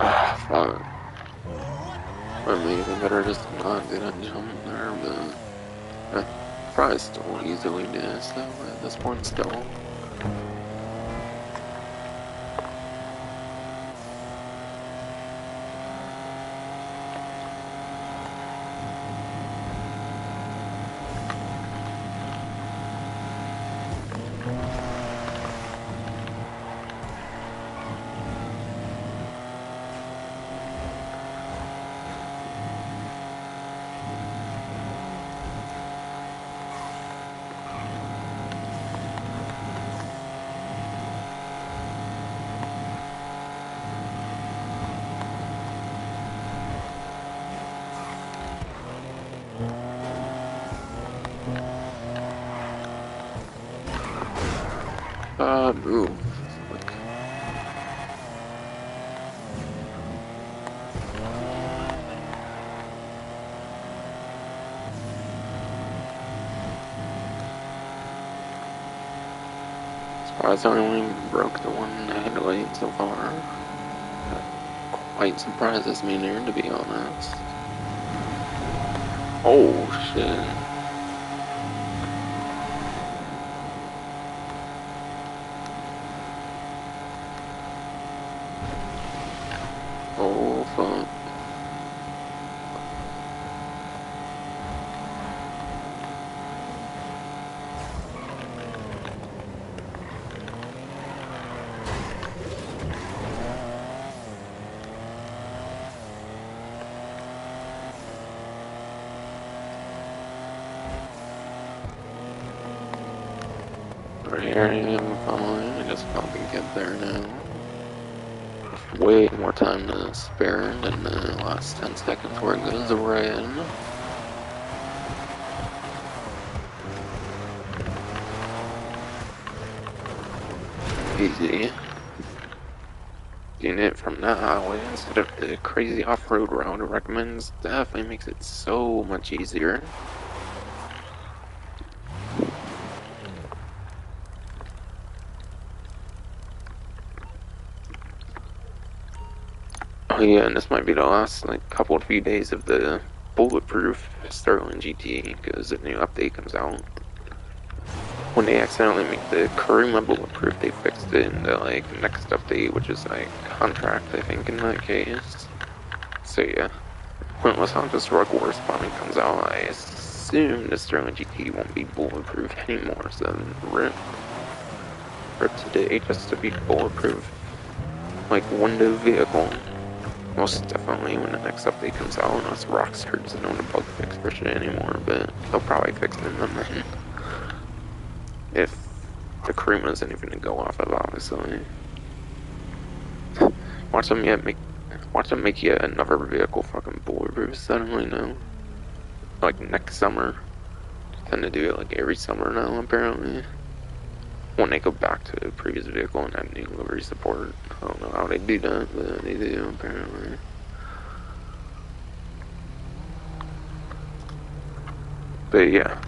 Speaker 1: Ah, fuck. I mean, even better just to not do that jump there, but probably still easily do so at this point still. Move. Like, surprised I only broke the one headlight so far. That quite surprises me there, to be honest. Oh, shit. Right here I am, finally. I just about to get there now. Way more time to spare than the last 10 seconds where it goes red. Easy. Doing it from that highway instead of the crazy off-road route it recommends definitely makes it so much easier. Oh yeah, and this might be the last couple of few days of the bulletproof Sterling GT because a new update comes out. When they accidentally make the Karima bulletproof, they fixed it in the next update, which is contract, I think, in that case. So yeah, when Los Santos Rug War spawning comes out, I assume the Sterling GT won't be bulletproof anymore. So rip today just to be bulletproof, window vehicle. Most definitely when the next update comes out, unless Rockstar doesn't own a bug fix for shit anymore, but they'll probably fix it then. If the Karima isn't even gonna go off of, obviously. Watch them make yet another vehicle fucking bulletproof suddenly now. Next summer. They tend to do it every summer now, apparently. When they go back to the previous vehicle and have new livery support. I don't know how they do that, but they do, apparently. But yeah.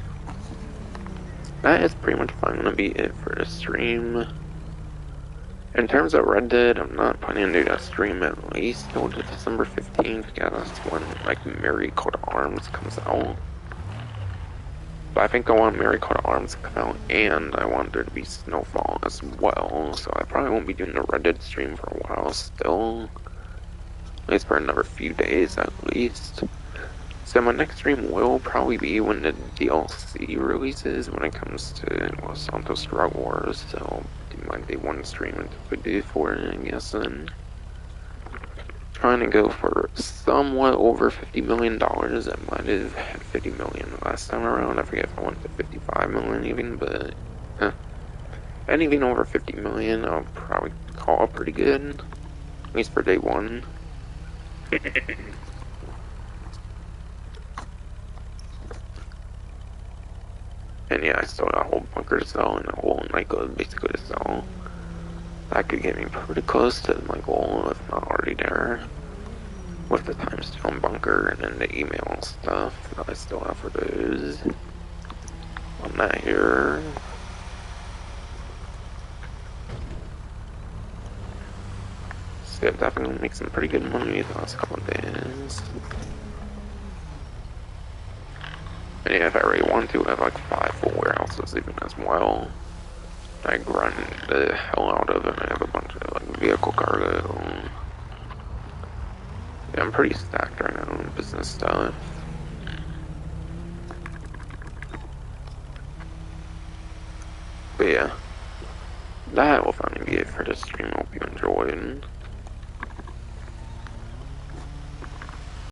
Speaker 1: That is pretty much probably gonna be it for the stream. In terms of Red Dead, I'm not planning to do that stream at least till December 15th, because that's when Mary Called Arms comes out. But I think I want Mary Called Arms to come out, and I want there to be Snowfall as well, so I probably won't be doing the Red Dead stream for a while still. At least for another few days at least. So my next stream will probably be when the DLC releases, when it comes to Los Santos Drug Wars, so I'll do my day one stream until we do for it, I guess, then. Trying to go for somewhat over $50 million. I might have had 50 million last time around. I forget if I went to 55 million even, but anything over 50 million I'll probably call it pretty good. At least for day one. And yeah, I still got a whole bunker to sell and a whole nightclub basically to sell. That could get me pretty close to my goal, if not already there. With the timestone bunker and then the email stuff that I still have for those. On that here. So I'm definitely gonna make some pretty good money the last couple of days. And yeah, if I really want to, I have 5 full warehouses even as well. I grind the hell out of it. I have a bunch of vehicle cargo. Yeah, I'm pretty stacked right now in business stuff. But yeah, that will finally be it for this stream. I hope you enjoyed.